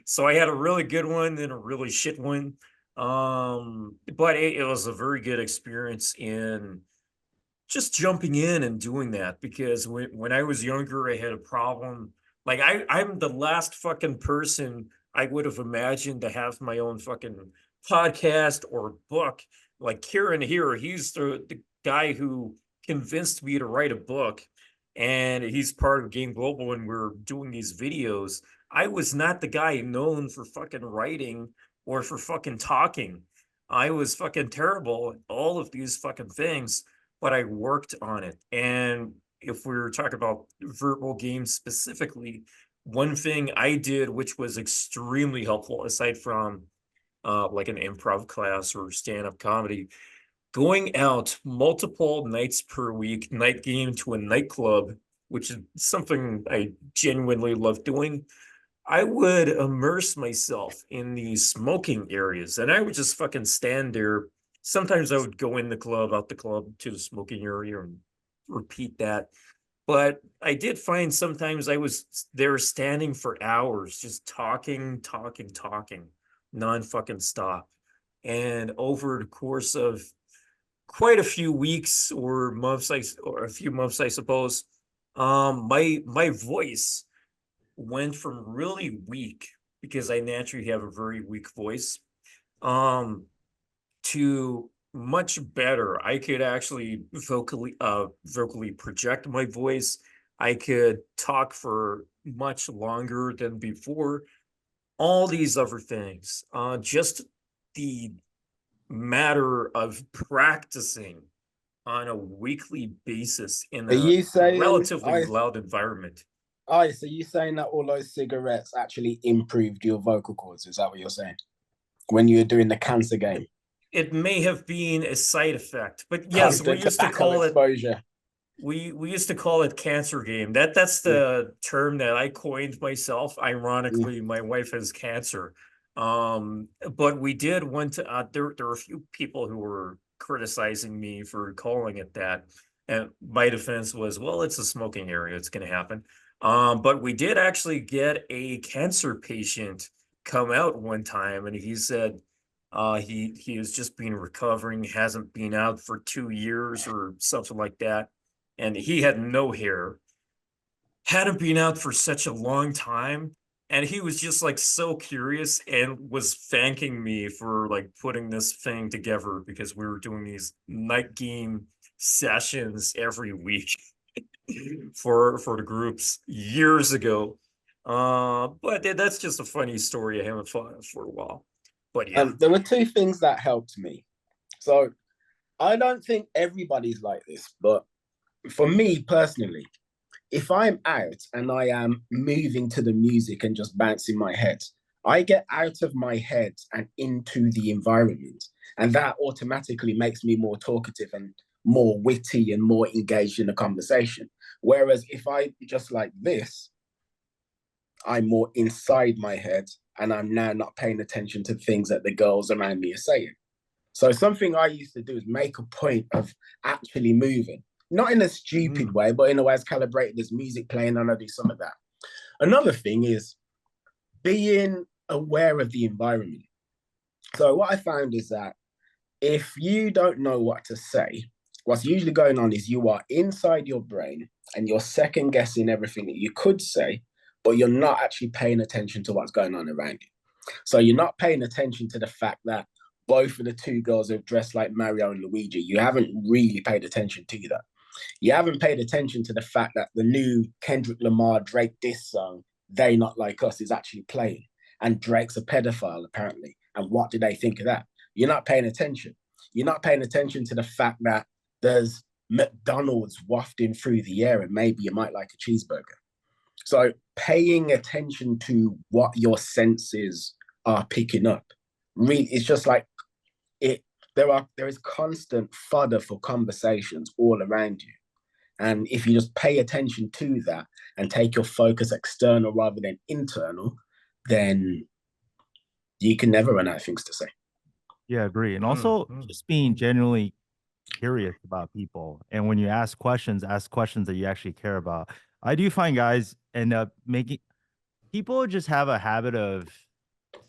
So I had a really good one and a really shit one. But it was a very good experience in just jumping in and doing that, because when I was younger, I had a problem. Like I'm the last fucking person I would have imagined to have my own fucking podcast or book. Like Kieren here, he's the guy who convinced me to write a book, and he's part of Game Global, and we're doing these videos. I was not the guy known for fucking writing or for fucking talking. I was fucking terrible at all of these fucking things, but I worked on it. And if we were talking about verbal games specifically, one thing I did, which was extremely helpful, aside from like an improv class or stand-up comedy, going out multiple nights per week, night game to a nightclub, which is something I genuinely love doing. I would immerse myself in these smoking areas, and I would just fucking stand there. Sometimes I would go in the club, out the club to the smoking area and repeat that. But I did find sometimes I was there standing for hours, just talking, talking, talking, non-fucking stop. And over the course of quite a few weeks or months, or a few months, I suppose, my voice went from really weak, because I naturally have a very weak voice, um, to much better. I could actually vocally project my voice. I could talk for much longer than before. All these other things. Just the matter of practicing on a weekly basis in Are a you saying relatively loud environment. so you saying that all those cigarettes actually improved your vocal cords? Is that what you're saying? When you were doing the cancer game? It may have been a side effect, but yes, we Constant used to tobacco call it exposure. we used to call it cancer game. That's the term that I coined myself. Ironically, my wife has cancer. But we did want to there were a few people who were criticizing me for calling it that. And my defense was, well, it's a smoking area, it's gonna happen. But we did actually get a cancer patient come out one time, and he said he has just been recovering, hasn't been out for 2 years or something like that, and he had no hair, hadn't been out for such a long time, and he was just like so curious and was thanking me for like putting this thing together, because we were doing these night game sessions every week for the groups years ago. But that's just a funny story. I haven't thought of for a while. But yeah. There were two things that helped me. So I don't think everybody's like this, but for me personally, if I'm out and I am moving to the music and just bouncing my head, I get out of my head and into the environment. And that automatically makes me more talkative and more witty and more engaged in a conversation. Whereas if I just like this, I'm more inside my head and I'm now not paying attention to things that the girls around me are saying. So something I used to do is make a point of actually moving, not in a stupid way, but in a way as calibrated as music playing, and I do some of that. Another thing is being aware of the environment. So what I found is that if you don't know what to say, what's usually going on is you are inside your brain and you're second guessing everything that you could say, but you're not actually paying attention to what's going on around you. So you're not paying attention to the fact that both of the two girls are dressed like Mario and Luigi. You haven't really paid attention to that. You haven't paid attention to the fact that the new Kendrick Lamar Drake diss song, They Not Like Us, is actually playing. And Drake's a pedophile, apparently. And what do they think of that? You're not paying attention. You're not paying attention to the fact that there's McDonald's wafting through the air and maybe you might like a cheeseburger. So paying attention to what your senses are picking up, really, it's just like it there is constant fodder for conversations all around you. And if you just pay attention to that and take your focus external rather than internal, then you can never run out of things to say. Yeah, agree. And also just being genuinely curious about people. And when you ask questions that you actually care about. I do find guys end up making people just have a habit of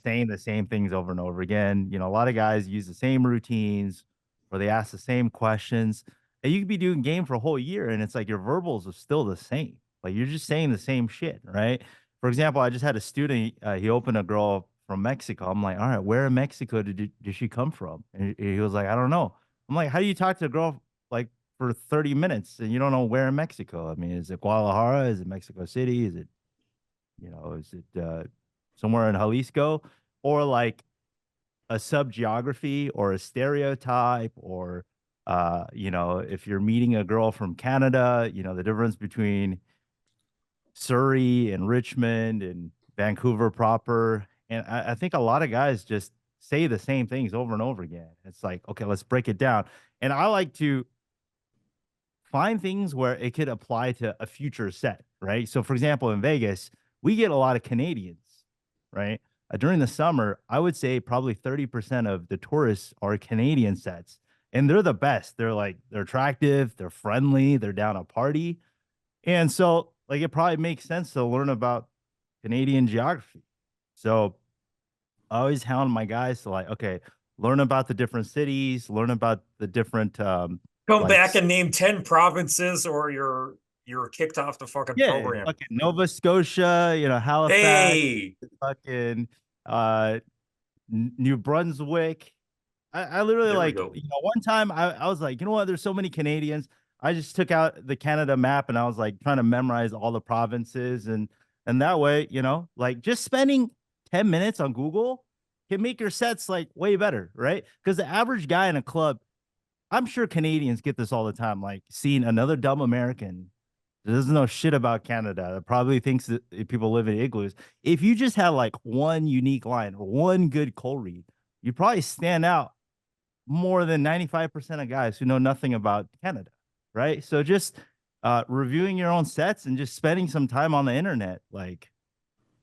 saying the same things over and over again. You know, a lot of guys use the same routines or they ask the same questions. And you could be doing game for a whole year and it's like your verbals are still the same. Like you're just saying the same shit, right? For example, I just had a student, he opened a girl from Mexico. I'm like, all right, where in Mexico did she come from? And he was like, I don't know. I'm like, how do you talk to a girl like for 30 minutes and you don't know where in Mexico? I mean, is it Guadalajara? Is it Mexico City? Is it, is it somewhere in Jalisco? Or like a sub geography or a stereotype or if you're meeting a girl from Canada, the difference between Surrey and Richmond and Vancouver proper. And I think a lot of guys just say the same things over and over again. It's like, okay, let's break it down. And I like to find things where it could apply to a future set, right? So for example, in Vegas, we get a lot of Canadians, right? During the summer, I would say probably 30% of the tourists are Canadian sets. And they're the best. They're attractive, they're friendly, they're down to party. And so like it probably makes sense to learn about Canadian geography. So I always hound my guys to like, okay, learn about the different cities, learn about the different come back and name 10 provinces or you're kicked off the fucking program. Fucking Nova Scotia, Halifax, hey, fucking New Brunswick. I literally one time I was like, you know what? There's so many Canadians. I just took out the Canada map and I was like trying to memorize all the provinces and that way, like just spending 10 minutes on Google can make your sets like way better, right? Because the average guy in a club, I'm sure Canadians get this all the time, like seeing another dumb American that doesn't know shit about Canada, that probably thinks that people live in igloos. If you just had like one unique line or one good cold read, you probably stand out more than 95% of guys who know nothing about Canada, right? So just reviewing your own sets and just spending some time on the internet, like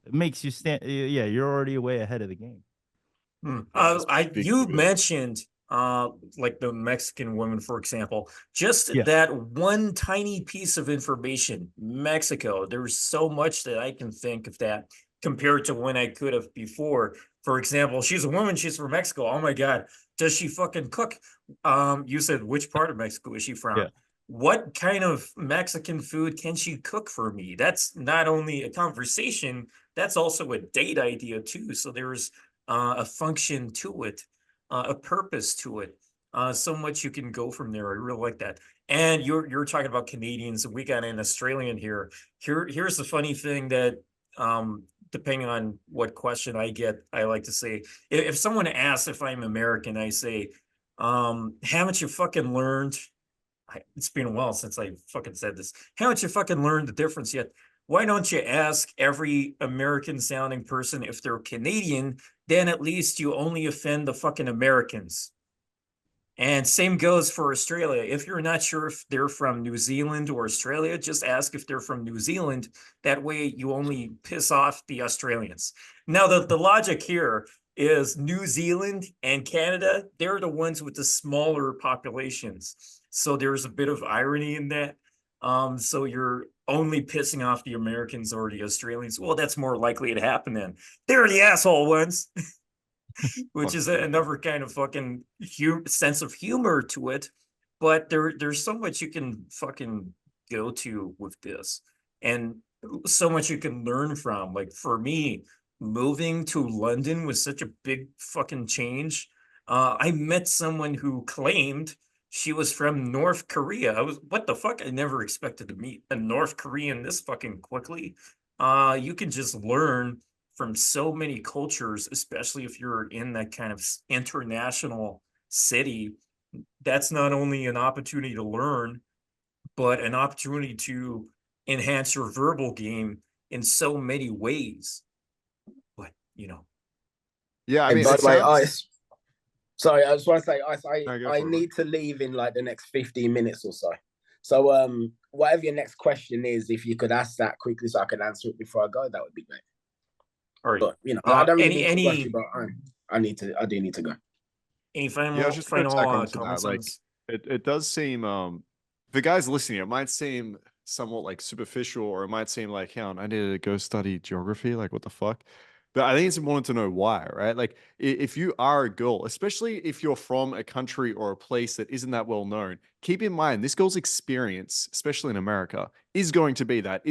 it makes you stand. Yeah, you're already way ahead of the game. You mentioned like the Mexican woman, for example, just that one tiny piece of information, Mexico, there's so much that I can think of that compared to when I could have before. For example, she's a woman, she's from Mexico. Oh my God, does she fucking cook? You said, which part of Mexico is she from? Yeah. What kind of Mexican food can she cook for me? That's not only a conversation, that's also a date idea too. So there's a function to it, a purpose to it. So much you can go from there. I really like that. And you're talking about Canadians, and we got an Australian here. Here's the funny thing that depending on what question I get, I like to say, if someone asks if I'm American, I say, haven't you fucking learned? It's been a while since I fucking said this. Haven't you fucking learned the difference yet? Why don't you ask every American sounding person if they're Canadian? Then at least you only offend the fucking Americans. And same goes for Australia. If you're not sure if they're from New Zealand or Australia, just ask if they're from New Zealand. That way you only piss off the Australians. Now, the logic here is New Zealand and Canada, they're the ones with the smaller populations. So there's a bit of irony in that. So you're only pissing off the Americans or the Australians. Well, that's more likely to happen then. They're the asshole ones. Which is another kind of fucking sense of humor to it. But there's so much you can fucking go to with this, and so much you can learn from. Like for me, moving to London was such a big fucking change. I met someone who claimed she was from North Korea. I was, what the fuck? I never expected to meet a North Korean this fucking quickly. You can just learn from so many cultures, especially if you're in that kind of international city. That's not only an opportunity to learn, but an opportunity to enhance your verbal game in so many ways. But, Yeah, I and mean, by the way, Sorry, I just want to say No, go I for it, need to leave in like the next 15 minutes or so. So whatever your next question is, if you could ask that quickly so I can answer it before I go, that would be great. All right. But I don't really need to rush Any you, but I do need to go. any Yeah, I was just going to tack on to comments that. on Like, this? it does seem, the guys listening, it might seem somewhat like superficial, or it might seem like, hang on, I need to go study geography. Like, what the fuck? But I think it's important to know why, right? Like, if you are a girl, especially if you're from a country or a place that isn't that well known, keep in mind this girl's experience, especially in America, is going to be that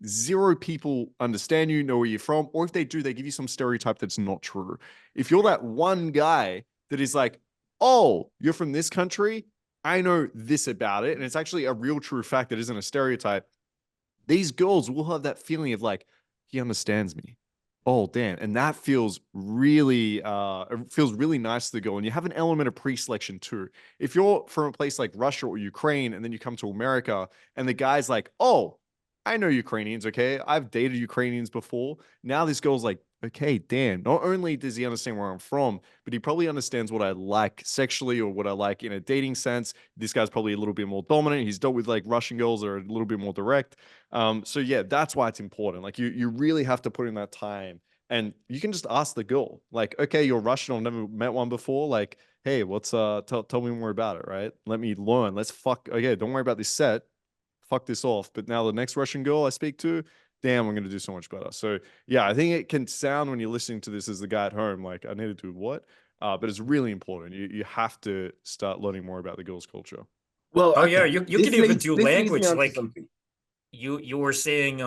zero people understand you, know where you're from, or if they do, they give you some stereotype that's not true. If you're that one guy that is like, oh, you're from this country, I know this about it, and it's actually a real true fact that isn't a stereotype, these girls will have that feeling of like, he understands me. Oh, damn. And that feels really nice to the girl. And you have an element of pre-selection too. If you're from a place like Russia or Ukraine, and then you come to America and the guy's like, oh, I know Ukrainians, okay? I've dated Ukrainians before. Now this girl's like, okay, damn. Not only does he understand where I'm from, but he probably understands what I like sexually or what I like in a dating sense. This guy's probably a little bit more dominant. He's dealt with like Russian girls that are a little bit more direct. So yeah, that's why it's important. Like you really have to put in that time, and you can just ask the girl, like, okay, you're Russian, I've never met one before. Like, hey, what's tell me more about it, right? Let me learn. Let's fuck. Okay, don't worry about this set. Fuck this off. But now the next Russian girl I speak to, damn, I'm gonna do so much better. So yeah, I think it can sound when you're listening to this as the guy at home, like I need to do what? But it's really important. You have to start learning more about the girl's culture. Well, Oh yeah, okay. you can even do this leads me language on to like something. you were saying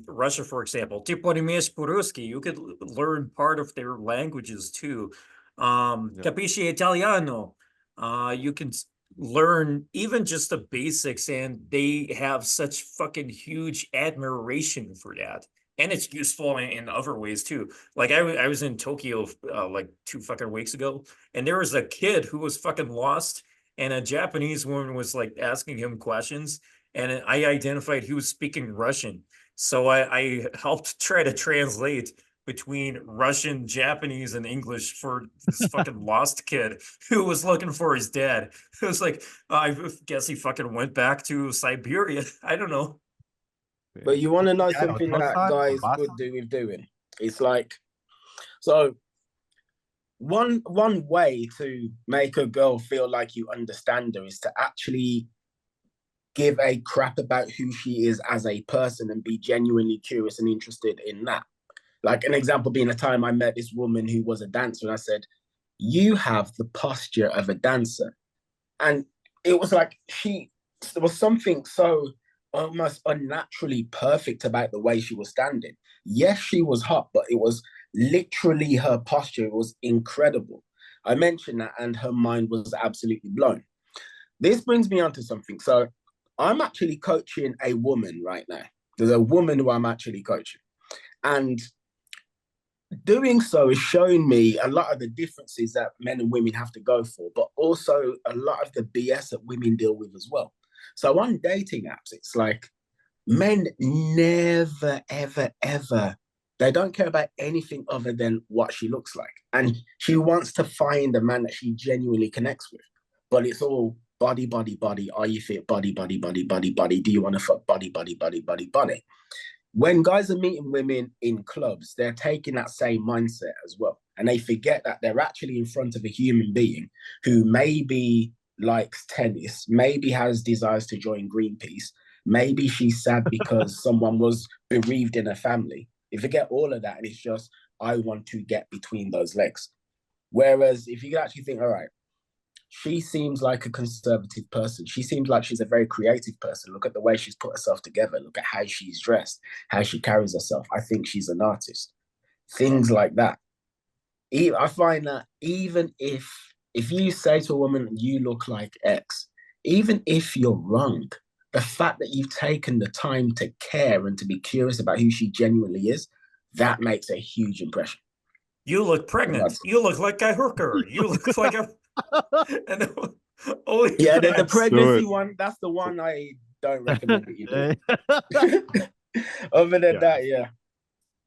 Russia, for example. Ты понимаешь по-русски? You could learn part of their languages too. Yeah. Capisci italiano? You can learn even just the basics, and they have such fucking huge admiration for that. And it's useful in other ways too. Like I was in Tokyo like 2 fucking weeks ago, and there was a kid who was fucking lost, and a Japanese woman was like asking him questions, and I identified he was speaking Russian. So I helped try to translate between Russian, Japanese, and English for this fucking lost kid who was looking for his dad. It was like, I guess he fucking went back to Siberia. I don't know. But you want to know Yeah, something that guys could do with doing? It's like, so one way to make a girl feel like you understand her is to actually give a crap about who she is as a person and be genuinely curious and interested in that. Like an example being a time I met this woman who was a dancer, and I said, you have the posture of a dancer. And it was like there was something so almost unnaturally perfect about the way she was standing. Yes, she was hot, but it was literally her posture. It was incredible. I mentioned that, and her mind was absolutely blown. This brings me on to something. So I'm actually coaching a woman right now. There's a woman who I'm actually coaching. And doing so is showing me a lot of the differences that men and women have to go for, but also a lot of the BS that women deal with as well. So on dating apps, it's like men never, ever, ever, they don't care about anything other than what she looks like. And she wants to find a man that she genuinely connects with. But it's all body, body, body. Are you fit? Body, body, body, body, body. Do you want to fuck? Body, body, body, body, body. When guys are meeting women in clubs, they're taking that same mindset as well. And they forget that they're actually in front of a human being who maybe likes tennis, maybe has desires to join Greenpeace, maybe she's sad because someone was bereaved in her family. You forget all of that, and it's just, I want to get between those legs. Whereas if you actually think, all right, she seems like a conservative person. She seems like she's a very creative person. Look at the way she's put herself together. Look at how she's dressed, how she carries herself. I think she's an artist. Things like that. I find that even if you say to a woman, you look like X, even if you're wrong, the fact that you've taken the time to care and to be curious about who she genuinely is, that makes a huge impression. You look pregnant. You look like a hooker. You look like a... And, oh, yeah, the pregnancy one, that's the one I don't recommend that you do. Other than that, yeah.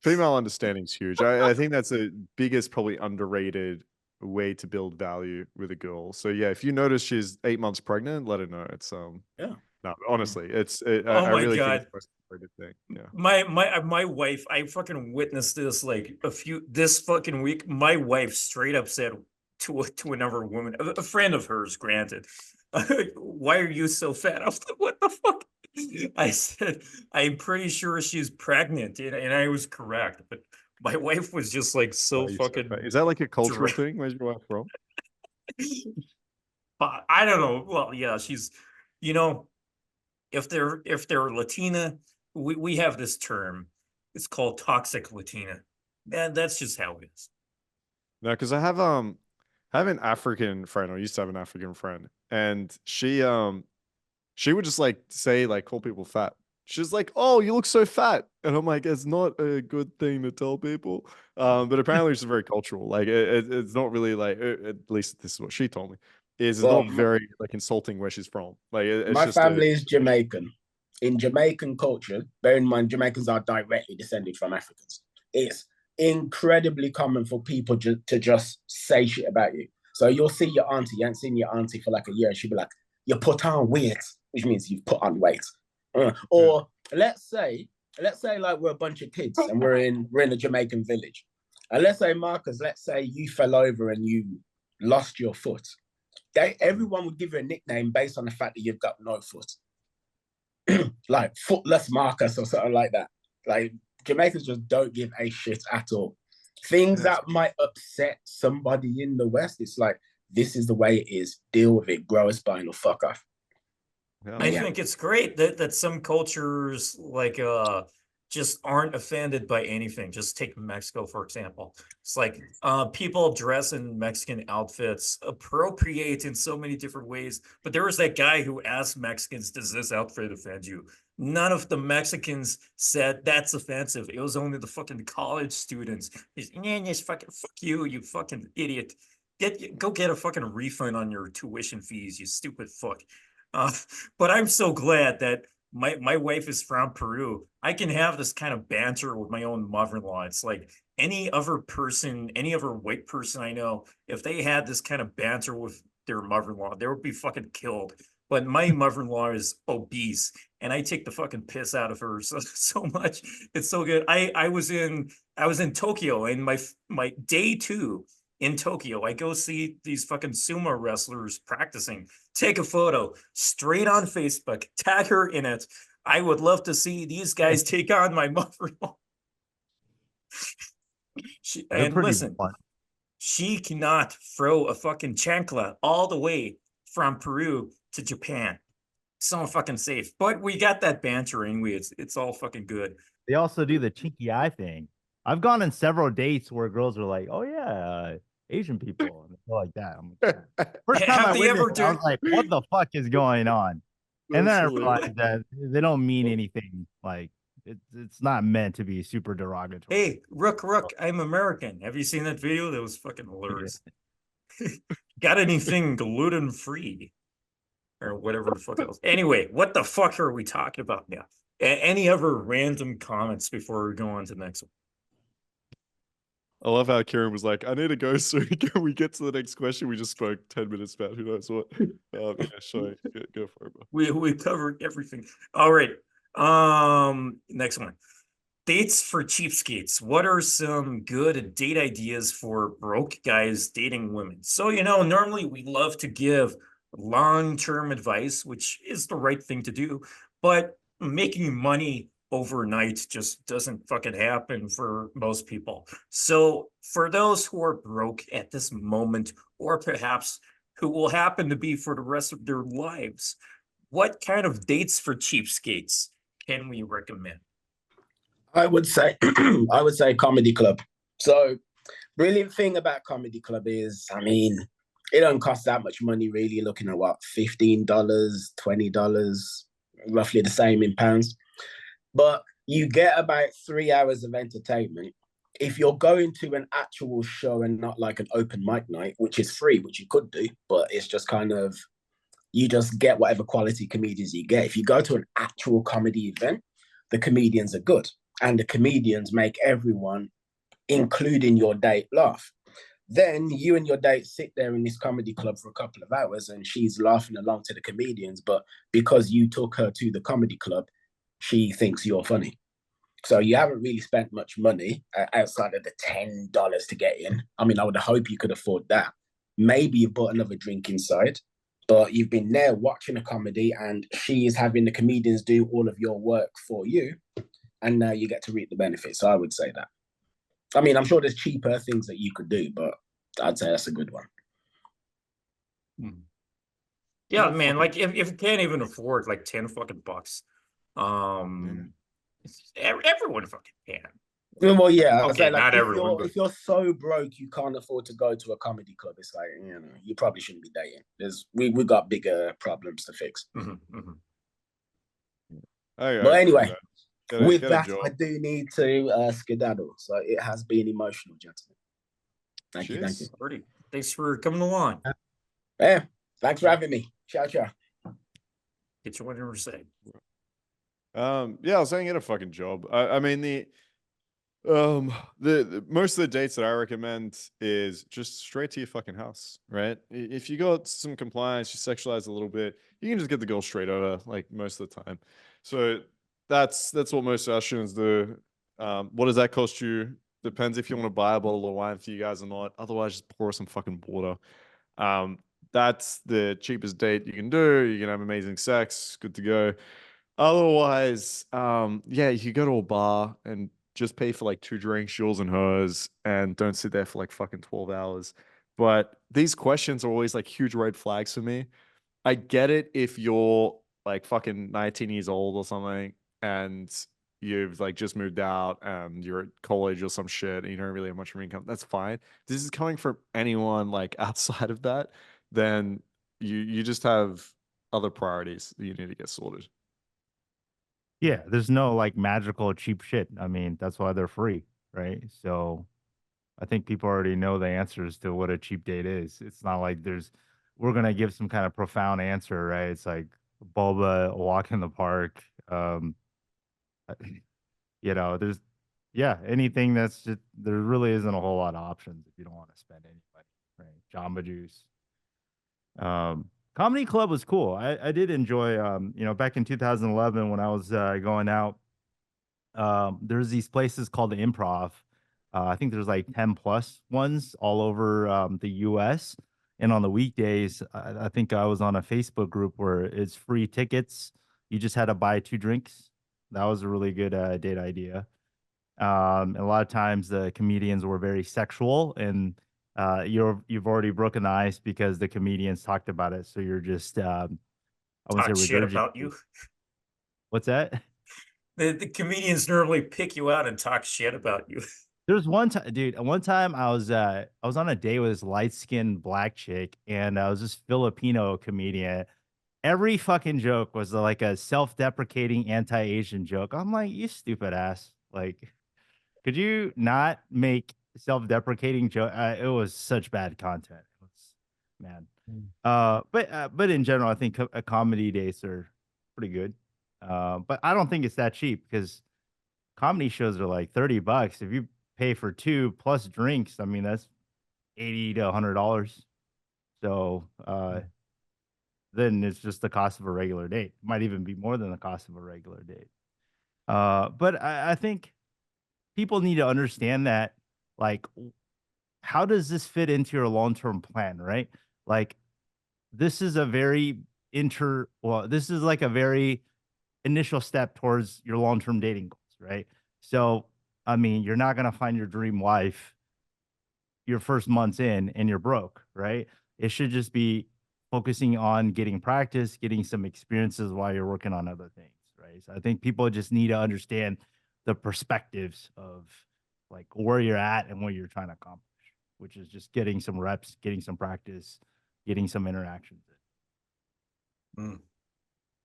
Female understanding is huge. I think that's the biggest, probably underrated way to build value with a girl. So yeah, if you notice she's 8 months pregnant, let her know. It's Yeah. no, honestly, Oh I my really think God. it's the most important thing. Yeah. My wife, I fucking witnessed this like this fucking week. My wife straight up said to another woman, a friend of hers, granted, why are you so fat? I was like, what the fuck? I said, I'm pretty sure she's pregnant, and I was correct. But my wife was just like so Why are you so fucking. fat? Is that like a cultural dra- thing? Where's your wife from? But I don't know. Well, yeah, she's, you know, if they're Latina, we have this term. It's called toxic Latina. And that's just how it is. No, because I have an African friend, or used to have an African friend, and she would just like say, like, call people fat. She's like, "Oh, you look so fat," and I'm like, "It's not a good thing to tell people." But apparently, it's very cultural. Like, it's not really like, at least this is what she told me. It's Well, not very like insulting where she's from. Like, it's my just family is Jamaican. In Jamaican culture, bear in mind, Jamaicans are directly descended from Africans. It's incredibly common for people to just say shit about you. So you'll see your auntie, you haven't seen your auntie for like a year, and she'll be like, "You put on weight," which means you've put on weight. Or let's say like we're a bunch of kids and we're in a Jamaican village. And let's say, Marcus, let's say you fell over and you lost your foot. Everyone would give you a nickname based on the fact that you've got no foot. Like footless Marcus or something like that. Like Jamaicans just don't give a shit at all. Things that might upset somebody in the West, it's like, this is the way it is. Deal with it. Grow a spine or fuck off. Yeah. I think it's great that some cultures like just aren't offended by anything. Just take Mexico, for example. It's like people dress in Mexican outfits, appropriate in so many different ways. But there was that guy who asked Mexicans, does this outfit offend you? None of the Mexicans said that's offensive. It was only the fucking college students. Just fucking fuck you, you fucking idiot. Go get a fucking refund on your tuition fees, you stupid fuck. Uh, but I'm so glad that my wife is from Peru. I can have this kind of banter with my own mother-in-law. It's like any other person, any other white person I know, if they had this kind of banter with their mother-in-law, they would be fucking killed. But my mother-in-law is obese, and I take the fucking piss out of her so much. It's so good. I was in Tokyo, and my day 2 in Tokyo, I go see these fucking sumo wrestlers practicing. Take a photo straight on Facebook, tag her in it. I would love to see these guys take on my mother-in-law. And listen, fun. she cannot throw a fucking chancla all the way from Peru to Japan. So fucking safe. But we got that banter anyway. It's all fucking good. They also do the chinky eye thing. I've gone on several dates where girls are like, "Oh yeah, Asian people," and like that. I'm like, first time I witnessed it, I was like, "What the fuck is going on?" And then I realized that they don't mean anything. Like it's not meant to be super derogatory. Hey, Rook, I'm American. Have you seen that video? That was fucking hilarious. Got anything gluten free? Or whatever the fuck else. Anyway, what the fuck are we talking about now? Any other random comments before we go on to the next one? I love how Kieren was like, "I need to go soon. Can we get to the next question?" We just spoke 10 minutes about who knows what. Yeah, sure. Go for it, bro. We covered everything. All right. Next one. Dates for cheapskates. What are some good date ideas for broke guys dating women? So, normally we love to give long-term advice, which is the right thing to do, but making money overnight just doesn't fucking happen for most people. So for those who are broke at this moment, or perhaps who will happen to be for the rest of their lives, what kind of dates for cheapskates can we recommend? I would say comedy club. So brilliant thing about comedy club is, I mean, it don't cost that much money really. You're looking at what, $15, $20, roughly the same in pounds. But you get about 3 hours of entertainment. If you're going to an actual show and not like an open mic night, which is free, which you could do, but it's just kind of, you just get whatever quality comedians you get. If you go to an actual comedy event, the comedians are good. And the comedians make everyone, including your date, laugh. Then you and your date sit there in this comedy club for a couple of hours and she's laughing along to the comedians, but because you took her to the comedy club, she thinks you're funny. So you haven't really spent much money outside of the $10 to get in. I mean, I would hope you could afford that. Maybe you bought another drink inside, but you've been there watching a comedy and she is having the comedians do all of your work for you. And now you get to reap the benefits. So I would say that. I mean, I'm sure there's cheaper things that you could do, but I'd say that's a good one. Yeah, man, like if you can't even afford like 10 fucking bucks, everyone fucking can. Well, yeah, Okay, like, not everyone, but if you're so broke you can't afford to go to a comedy club, it's like, you know, you probably shouldn't be dating. We got bigger problems to fix. But anyway, with that, I do need to skedaddle. So it has been emotional, gentlemen. Thank you. Thanks for coming along. Yeah, thanks for having me. Ciao. Get your whatever say. Yeah, I was saying, get a fucking job. I mean, the most of the dates that I recommend is just straight to your fucking house, right? If you got some compliance, you sexualize a little bit, you can just get the girl straight over, like, most of the time. So that's what most of our students do. What does that cost you? Depends if you want to buy a bottle of wine for you guys or not. Otherwise, just pour some fucking water. That's the cheapest date you can do. You can have amazing sex, good to go. Otherwise, yeah, you go to a bar and just pay for like 2 drinks, yours and hers, and don't sit there for like fucking 12 hours. But these questions are always like huge red flags for me. I get it if you're like fucking 19 years old or something and you've like just moved out and you're at college or some shit and you don't really have much of an income. That's fine. This is coming from anyone like outside of that, then you just have other priorities that you need to get sorted. Yeah, there's no like magical cheap shit. I mean, that's why they're free, right? So I think people already know the answers to what a cheap date is. It's not like we're gonna give some kind of profound answer, right? It's like boba, a walk in the park. Yeah, anything that's just there really isn't a whole lot of options if you don't want to spend any money, right? Jamba Juice. Comedy club was cool. I did enjoy, back in 2011 when I was going out. There's these places called the Improv. I think there's like 10 plus ones all over the US. And on the weekdays, I think I was on a Facebook group where it's free tickets. You just had to buy 2 drinks. That was a really good date idea. And a lot of times the comedians were very sexual, and you've already broken the ice because the comedians talked about it. So you're just I wouldn't Talk say shit about you. What's that? The comedians normally pick you out and talk shit about you. There's one time, dude. One time I was on a date with this light skinned black chick, and I was this Filipino comedian. Every fucking joke was like a self deprecating anti Asian joke. I'm like, you stupid ass. Like, could you not make self deprecating joke? It was such bad content. It was, man. But in general, I think comedy dates are pretty good. But I don't think it's that cheap because comedy shows are like $30. If you pay for 2 plus drinks, I mean that's $80 to $100. So then it's just the cost of a regular date. It might even be more than the cost of a regular date. But I think people need to understand that, like, how does this fit into your long-term plan, right? Like, this is a very this is like a very initial step towards your long-term dating goals, right? So, I mean, you're not gonna find your dream wife your first months in and you're broke, right? It should just be focusing on getting practice, getting some experiences while you're working on other things, right? So I think people just need to understand the perspectives of like where you're at and what you're trying to accomplish, which is just getting some reps, getting some practice, getting some interactions in.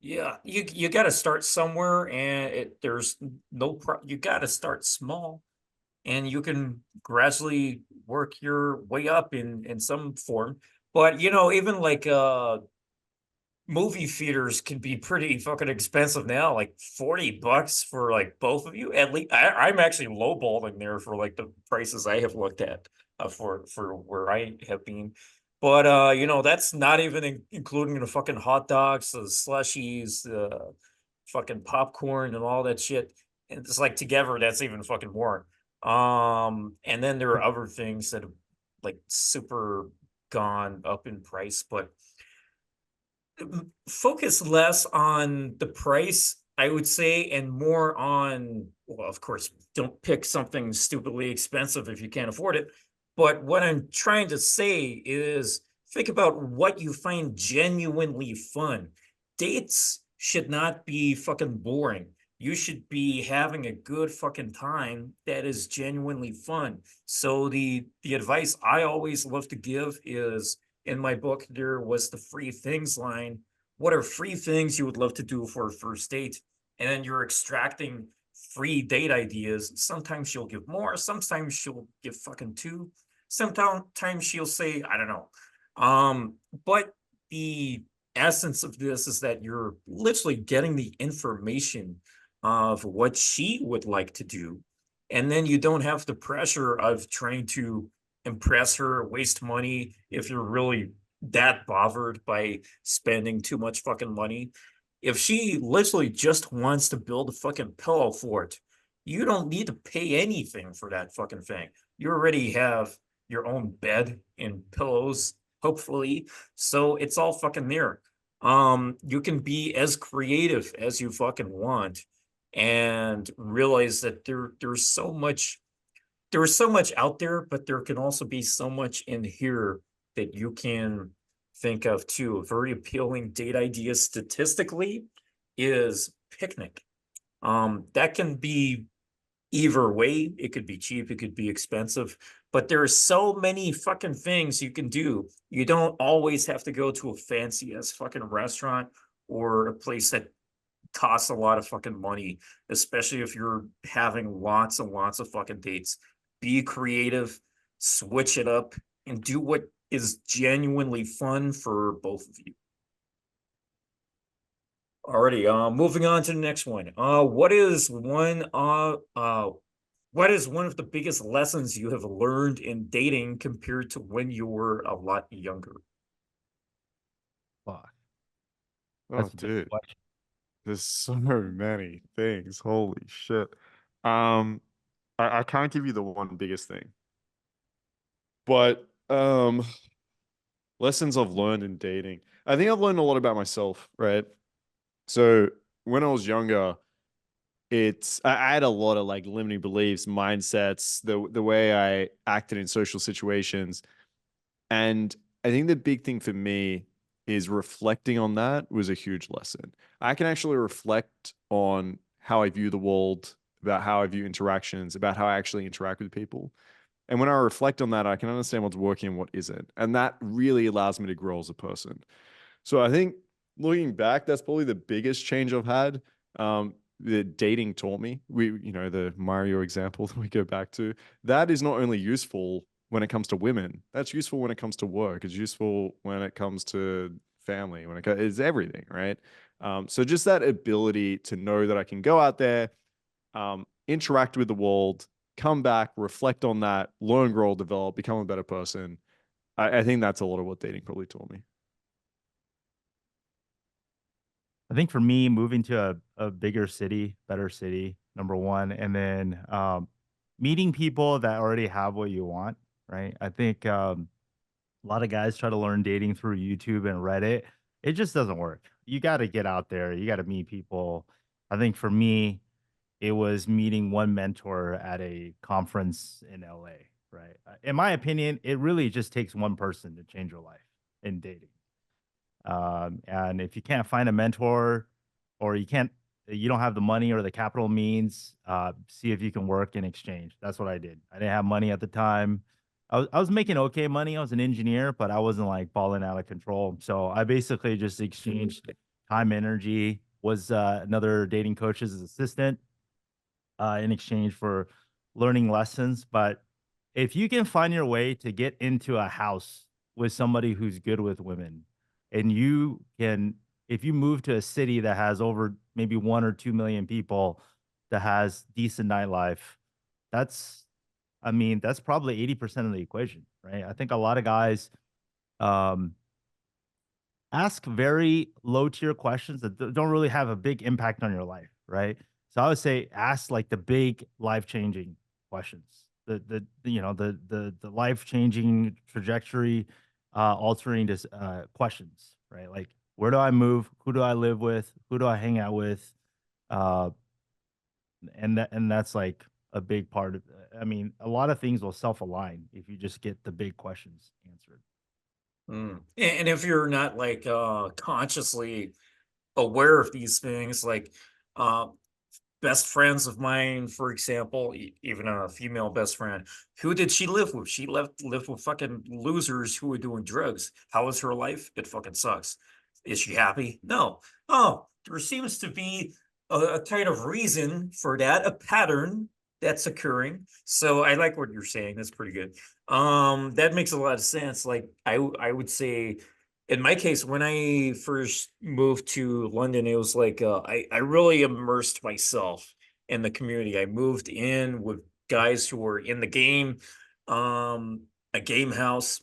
Yeah, you got to start somewhere, and there's you got to start small, and you can gradually work your way up in some form. But even like movie theaters can be pretty fucking expensive now, like $40 for like both of you. At least I'm actually lowballing there for like the prices I have looked at. for where I have been. But you know, that's not even including the fucking hot dogs, the slushies, the fucking popcorn and all that shit. And it's like together, that's even fucking more. And then there are other things that have like super gone up in price, but focus less on the price, I would say, and more on, well, of course, don't pick something stupidly expensive if you can't afford it. But what I'm trying to say is think about what you find genuinely fun. Dates should not be fucking boring. You should be having a good fucking time that is genuinely fun. So the advice I always love to give is, in my book, there was the free things line. What are free things you would love to do for a first date? And then you're extracting free date ideas. Sometimes she'll give more, sometimes she'll give fucking two, sometimes she'll say, I don't know. But the essence of this is that you're literally getting the information of what she would like to do. And then you don't have the pressure of trying to impress her, waste money if you're really that bothered by spending too much fucking money. If she literally just wants to build a fucking pillow fort, you don't need to pay anything for that fucking thing. You already have your own bed and pillows, hopefully. So it's all fucking there. You can be as creative as you fucking want and realize that there's so much out there, but there can also be so much in here that you can think of too. A very appealing date idea statistically is picnic. That can be either way. It could be cheap, it could be expensive, but there are so many fucking things you can do. You don't always have to go to a fancy ass fucking restaurant or a place that costs a lot of fucking money, especially if you're having lots and lots of fucking dates. Be creative, switch it up, and do what is genuinely fun for both of you. Alrighty, moving on to the next one. What is one of the biggest lessons you have learned in dating compared to when you were a lot younger? Fuck. Oh, That's a big dude, question. there's so many things. Holy shit. Um, I can't give you the one biggest thing, but lessons I've learned in dating. I think I've learned a lot about myself, right? So when I was younger, I had a lot of like limiting beliefs, mindsets, the way I acted in social situations. And I think the big thing for me is reflecting on that was a huge lesson. I can actually reflect on how I view the world, about how I view interactions, about how I actually interact with people. And when I reflect on that, I can understand what's working and what isn't. And that really allows me to grow as a person. So I think looking back, that's probably the biggest change I've had. That dating taught me. The Mario example that we go back to, that is not only useful when it comes to women, that's useful when it comes to work. It's useful when it comes to family, it's everything, right? So just that ability to know that I can go out there, interact with the world, come back, reflect on that, learn, grow, develop, become a better person. I think that's a lot of what dating probably taught me. I think for me, moving to a bigger city, better city, number one, and then meeting people that already have what you want, right? I think a lot of guys try to learn dating through YouTube and Reddit. It just doesn't work. You got to get out there. You got to meet people. I think for me, it was meeting one mentor at a conference in LA, right? In my opinion, it really just takes one person to change your life in dating. And if you can't find a mentor or you don't have the money or the capital means, see if you can work in exchange. That's what I did. I didn't have money at the time. I was making okay money. I was an engineer, but I wasn't like balling out of control. So I basically just exchanged time, energy, was another dating coach's assistant in exchange for learning lessons. But if you can find your way to get into a house with somebody who's good with women, and if you move to a city that has over maybe 1 or 2 million people that has decent nightlife, that's I mean, that's probably 80% of the equation, right? I think a lot of guys um, ask very low tier questions that don't really have a big impact on your life, right? So I would say ask like the big life changing questions, the life changing trajectory, altering questions, right? Like where do I move? Who do I live with? Who do I hang out with? Uh, and that's like a big part of. I mean, a lot of things will self align if you just get the big questions answered. And if you're not like consciously aware of these things, like uh best friends of mine, for example, even a female best friend, who did she live with? She lived with fucking losers who were doing drugs. How was her life? It fucking sucks. Is she happy? No. Oh, there seems to be a kind of reason for that, a pattern that's occurring. So I like what you're saying. That's pretty good. That makes a lot of sense. Like I would say in my case, when I first moved to London, it was like I really immersed myself in the community. I moved in with guys who were in the game, a game house.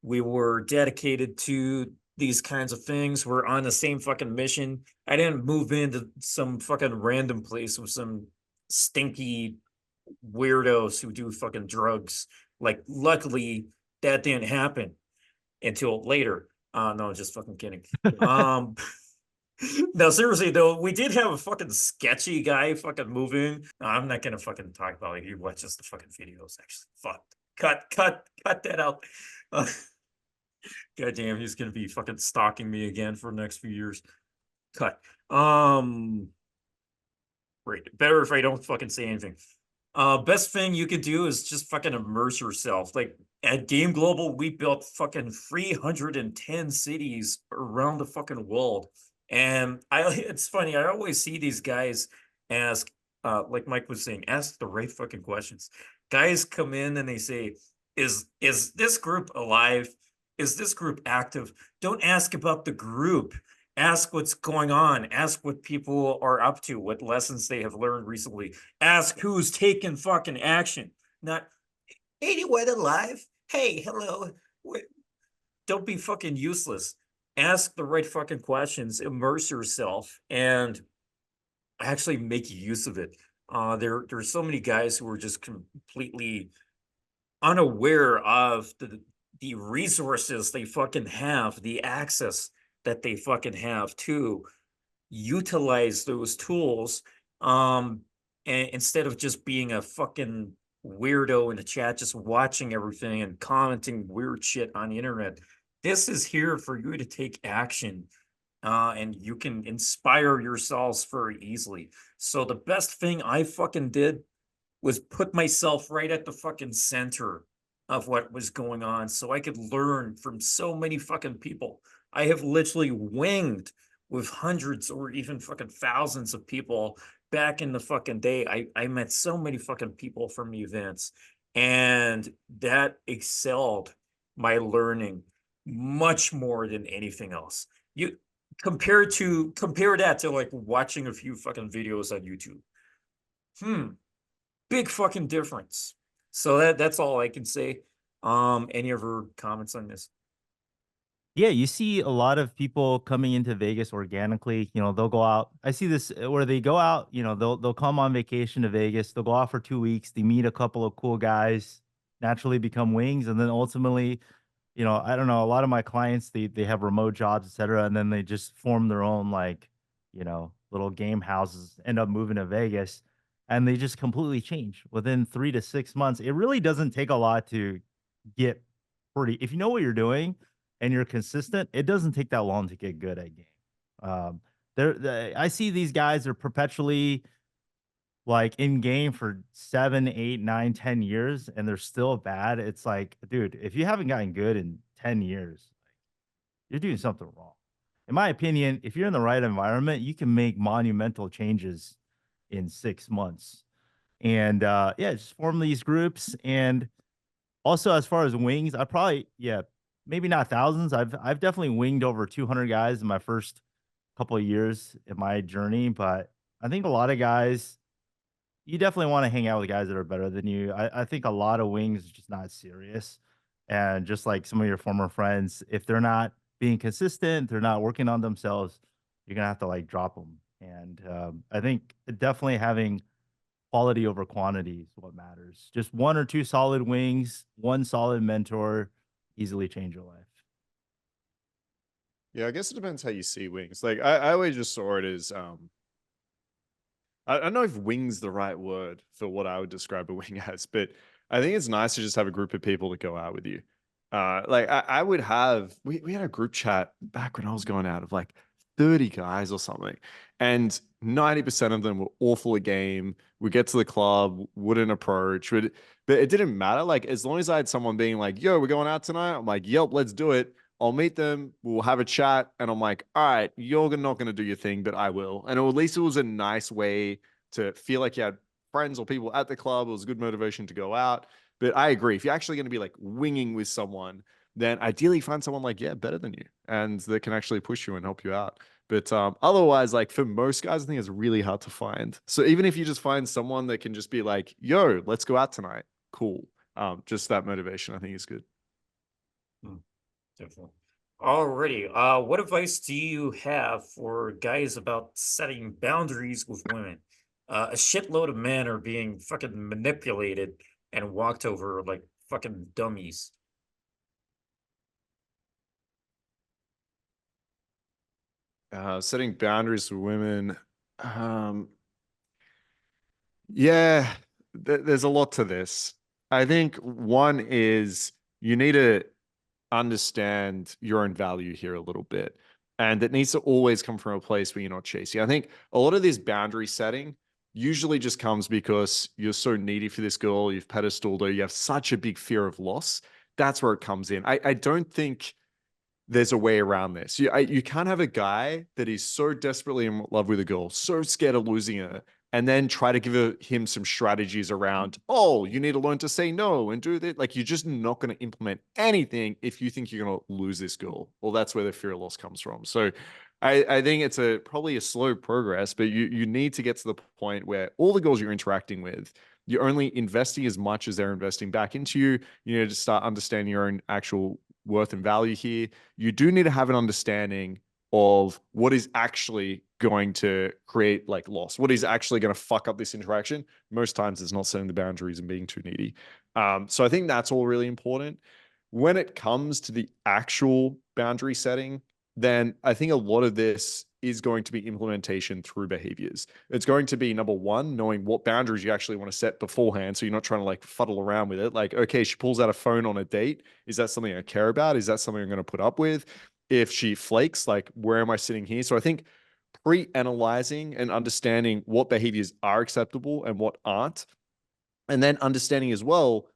We were dedicated to these kinds of things. We're on the same fucking mission. I didn't move into some fucking random place with some stinky weirdos who do fucking drugs. Like, luckily, that didn't happen until later. No, just fucking kidding. No, seriously though, we did have a fucking sketchy guy fucking moving. I'm not gonna fucking talk about it. He watches the fucking videos. Actually, fuck. Cut that out. Goddamn, he's gonna be fucking stalking me again for the next few years. Cut. Great. Better if I don't fucking say anything. Best thing you could do is just fucking immerse yourself. Like at Game Global, we built fucking 310 cities around the fucking world. And it's funny, I always see these guys ask, like Mike was saying, ask the right fucking questions. Guys come in and they say, is this group alive? Is this group active? Don't ask about the group. Ask what's going on. Ask what people are up to, what lessons they have learned recently. Ask who's taking fucking action. Not, anyone alive? Hey, hello. Don't be fucking useless. Ask the right fucking questions, immerse yourself, and actually make use of it. There's so many guys who are just completely unaware of the resources they fucking have, the access that they fucking have to utilize those tools. And instead of just being a fucking weirdo in the chat, just watching everything and commenting weird shit on the internet. This is here for you to take action. And you can inspire yourselves very easily. So the best thing I fucking did was put myself right at the fucking center of what was going on so I could learn from so many fucking people. I have literally winged with hundreds or even fucking thousands of people back in the fucking day. I met so many fucking people from the events, and that excelled my learning much more than anything else. You compare that to like watching a few fucking videos on YouTube. Big fucking difference. So that's all I can say. Any other comments on this? Yeah, you see a lot of people coming into Vegas organically. You know, they'll go out. I see this where they go out. You know, they'll come on vacation to Vegas. They'll go out for 2 weeks. They meet a couple of cool guys, naturally become wings, and then ultimately, you know, I don't know. A lot of my clients they have remote jobs, etc., and then they just form their own like, you know, little game houses. End up moving to Vegas, and they just completely change within 3 to 6 months. It really doesn't take a lot to get pretty. If you know what you're doing and you're consistent, it doesn't take that long to get good at game. Um, I see these guys are perpetually like in game for 7, 8, 9, 10 years, and they're still bad. It's like, dude, if you haven't gotten good in 10 years, you're doing something wrong. In my opinion, if you're in the right environment, you can make monumental changes in 6 months. And yeah, just form these groups. And also, as far as wings, I probably, yeah, maybe not thousands. I've definitely winged over 200 guys in my first couple of years in my journey, but I think a lot of guys, you definitely want to hang out with guys that are better than you. I think a lot of wings is just not serious. And just like some of your former friends, if they're not being consistent, they're not working on themselves, you're gonna have to like drop them. And I think definitely having quality over quantity is what matters. Just one or two solid wings, one solid mentor, easily change your life. Yeah, I guess it depends how you see wings. Like I always just saw it as I don't know if wing's the right word for what I would describe a wing as, but I think it's nice to just have a group of people that go out with you. Like I would have, we had a group chat back when I was going out of like 30 guys or something, and 90% of them were awful at game. We get to the club, wouldn't approach, but it didn't matter. Like as long as I had someone being like, "Yo, we're going out tonight," I'm like, "Yep, let's do it." I'll meet them, we'll have a chat, and I'm like, all right, you're not going to do your thing, but I will. And at least it was a nice way to feel like you had friends or people at the club. It was good motivation to go out. But I agree. If you're actually going to be like winging with someone, then ideally find someone like, yeah, better than you and that can actually push you and help you out. But otherwise, like for most guys, I think it's really hard to find. So even if you just find someone that can just be like, yo, let's go out tonight, cool. Just that motivation, I think is good. Definitely. Alrighty. What advice do you have for guys about setting boundaries with women? A shitload of men are being fucking manipulated and walked over like fucking dummies. Setting boundaries for women. Yeah, there's a lot to this. I think one is you need to understand your own value here a little bit. And it needs to always come from a place where you're not chasing. I think a lot of this boundary setting usually just comes because you're so needy for this girl, you've pedestaled her, you have such a big fear of loss. That's where it comes in. I don't think there's a way around this. You can't have a guy that is so desperately in love with a girl, so scared of losing her, and then try to give him some strategies around, oh, you need to learn to say no and do that. Like, you're just not going to implement anything if you think you're going to lose this girl. Well, that's where the fear of loss comes from. So I think it's probably a slow progress, but you need to get to the point where all the girls you're interacting with, you're only investing as much as they're investing back into you. You need to start understanding your own actual worth and value here. You do need to have an understanding of what is actually going to create like loss, what is actually going to fuck up this interaction. Most times it's not setting the boundaries and being too needy. So I think that's all really important. When it comes to the actual boundary setting, then I think a lot of this is going to be implementation through behaviors. It's going to be number one, knowing what boundaries you actually want to set beforehand. So you're not trying to like fuddle around with it. Like, okay, she pulls out a phone on a date. Is that something I care about? Is that something I'm going to put up with? If she flakes, like, where am I sitting here? So I think pre-analyzing and understanding what behaviors are acceptable and what aren't, and then understanding as well,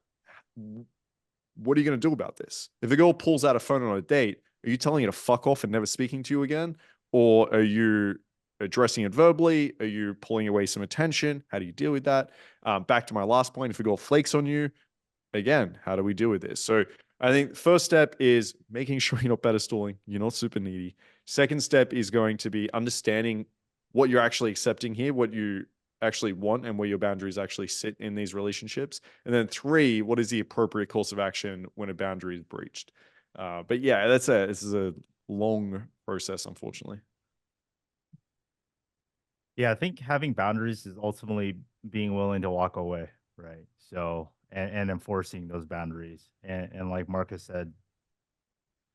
what are you going to do about this? If a girl pulls out a phone on a date, are you telling her to fuck off and never speaking to you again? Or are you addressing it verbally? Are you pulling away some attention? How do you deal with that? Back to my last point, if a girl flakes on you, again, how do we deal with this? So I think first step is making sure you're not pedestaling, you're not super needy. Second step is going to be understanding what you're actually accepting here, what you actually want and where your boundaries actually sit in these relationships. And then three, what is the appropriate course of action when a boundary is breached? But yeah, this is a long process, unfortunately. Yeah, I think having boundaries is ultimately being willing to walk away, right? So, and enforcing those boundaries. And like Marcus said,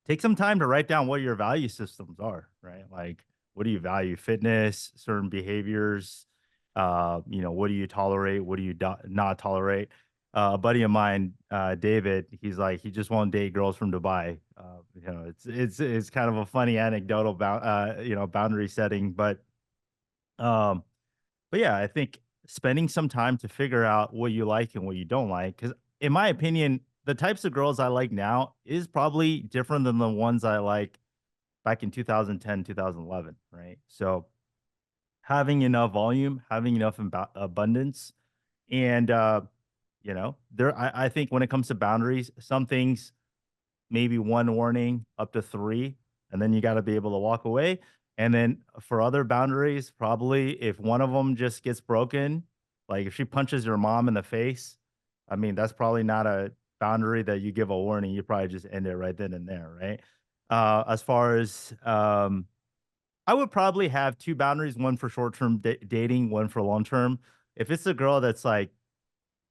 take some time to write down what your value systems are, right? Like, what do you value? Fitness, certain behaviors, what do you tolerate? What do you not tolerate? A buddy of mine, David, he's like, he just won't date girls from Dubai. It's kind of a funny anecdotal boundary setting, um, but yeah, I think spending some time to figure out what you like and what you don't like, because in my opinion, the types of girls I like now is probably different than the ones I like back in 2010, 2011, right? So having enough volume, having enough abundance, and I think when it comes to boundaries, some things maybe one warning up to three, and then you got to be able to walk away. And then for other boundaries, probably if one of them just gets broken, Like if she punches your mom in the face, I mean, that's probably not a boundary that you give a warning. You probably just end it right then and there, right? As far as I would probably have two boundaries, one for short-term dating, one for long-term. If it's a girl that's like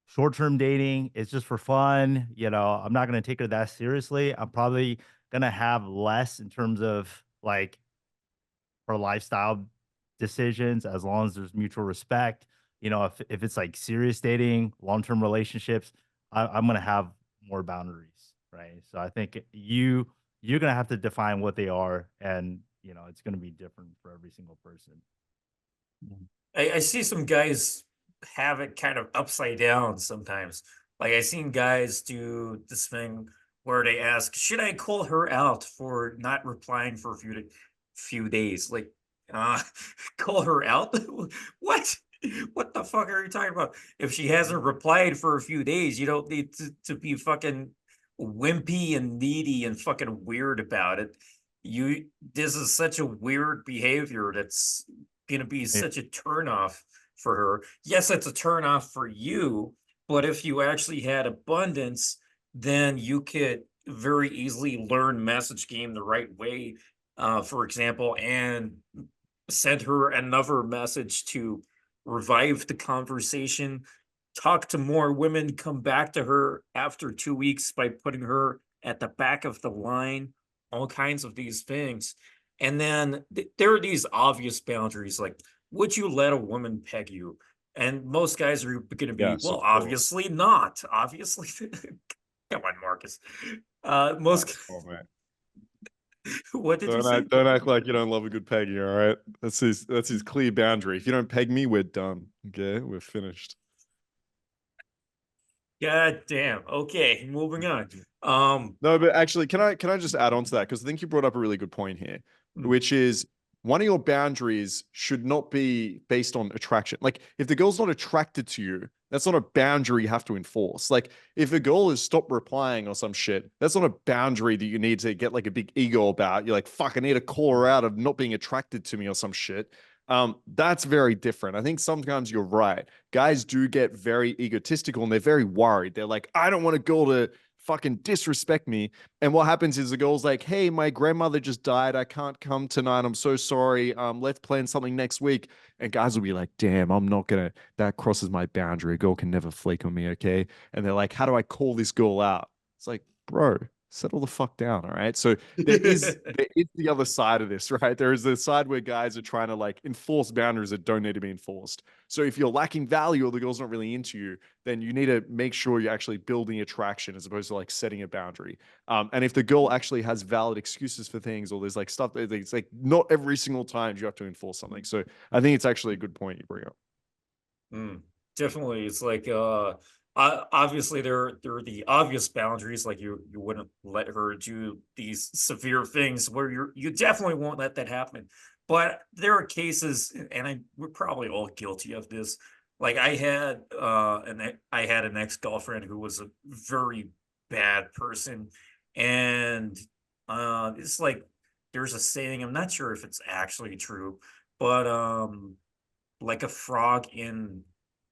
short-term dating, it's just for fun, I'm not going to take her that seriously. I'm probably going to have less in terms of like her lifestyle decisions as long as there's mutual respect. If it's like serious dating, long-term relationships, I'm going to have more boundaries, right? So I think you're going to have to define what they are, and it's going to be different for every single person. I see some guys have it kind of upside down sometimes. Like I seen guys do this thing where they ask, should I call her out for not replying for a few days? Like, call her out? What? What the fuck are you talking about? If she hasn't replied for a few days, you don't need to be fucking wimpy and needy and fucking weird about it. This is such a weird behavior that's gonna be such a turnoff for her. Yes, it's a turnoff for you, but if you actually had abundance, then you could very easily learn message game the right way, for example, and send her another message to revive the conversation, talk to more women, come back to her after 2 weeks by putting her at the back of the line, all kinds of these things. And then there are these obvious boundaries, like, would you let a woman peg you? And most guys are going to be, Yes, well, of course. obviously not. Obviously, come on, Marcus. Most. Oh, man. What did you say? Don't act like you don't love a good pegging, all right? That's his clear boundary. If you don't peg me, we're done. Okay, we're finished. God damn. Okay, moving on. No, but actually, can I just add on to that? Because I think you brought up a really good point here, which is one of your boundaries should not be based on attraction. Like, if the girl's not attracted to you, that's not a boundary you have to enforce. Like, if a girl has stopped replying or some shit, that's not a boundary that you need to get like a big ego about. You're like, fuck, I need to call her out of not being attracted to me or some shit. That's very different. I think sometimes you're right. Guys do get very egotistical and they're very worried. They're like, I don't want a girl to fucking disrespect me. And what happens is the girl's like, hey, my grandmother just died. I can't come tonight. I'm so sorry. Let's plan something next week. And guys will be like, damn, I'm not gonna, that crosses my boundary. A girl can never flake on me, okay? And they're like, how do I call this girl out? It's like, bro, settle the fuck down, all right? So there is the other side of this, right? There is the side where guys are trying to like enforce boundaries that don't need to be enforced. So if you're lacking value or the girl's not really into you, then you need to make sure you're actually building attraction as opposed to like setting a boundary. And if the girl actually has valid excuses for things, or there's like stuff that it's like not every single time you have to enforce something. So I think it's actually a good point you bring up. Definitely. It's like obviously there are the obvious boundaries, like you wouldn't let her do these severe things where you definitely won't let that happen. But there are cases, and we're probably all guilty of this. Like I had an ex-girlfriend who was a very bad person, and it's like there's a saying, I'm not sure if it's actually true, but like a frog in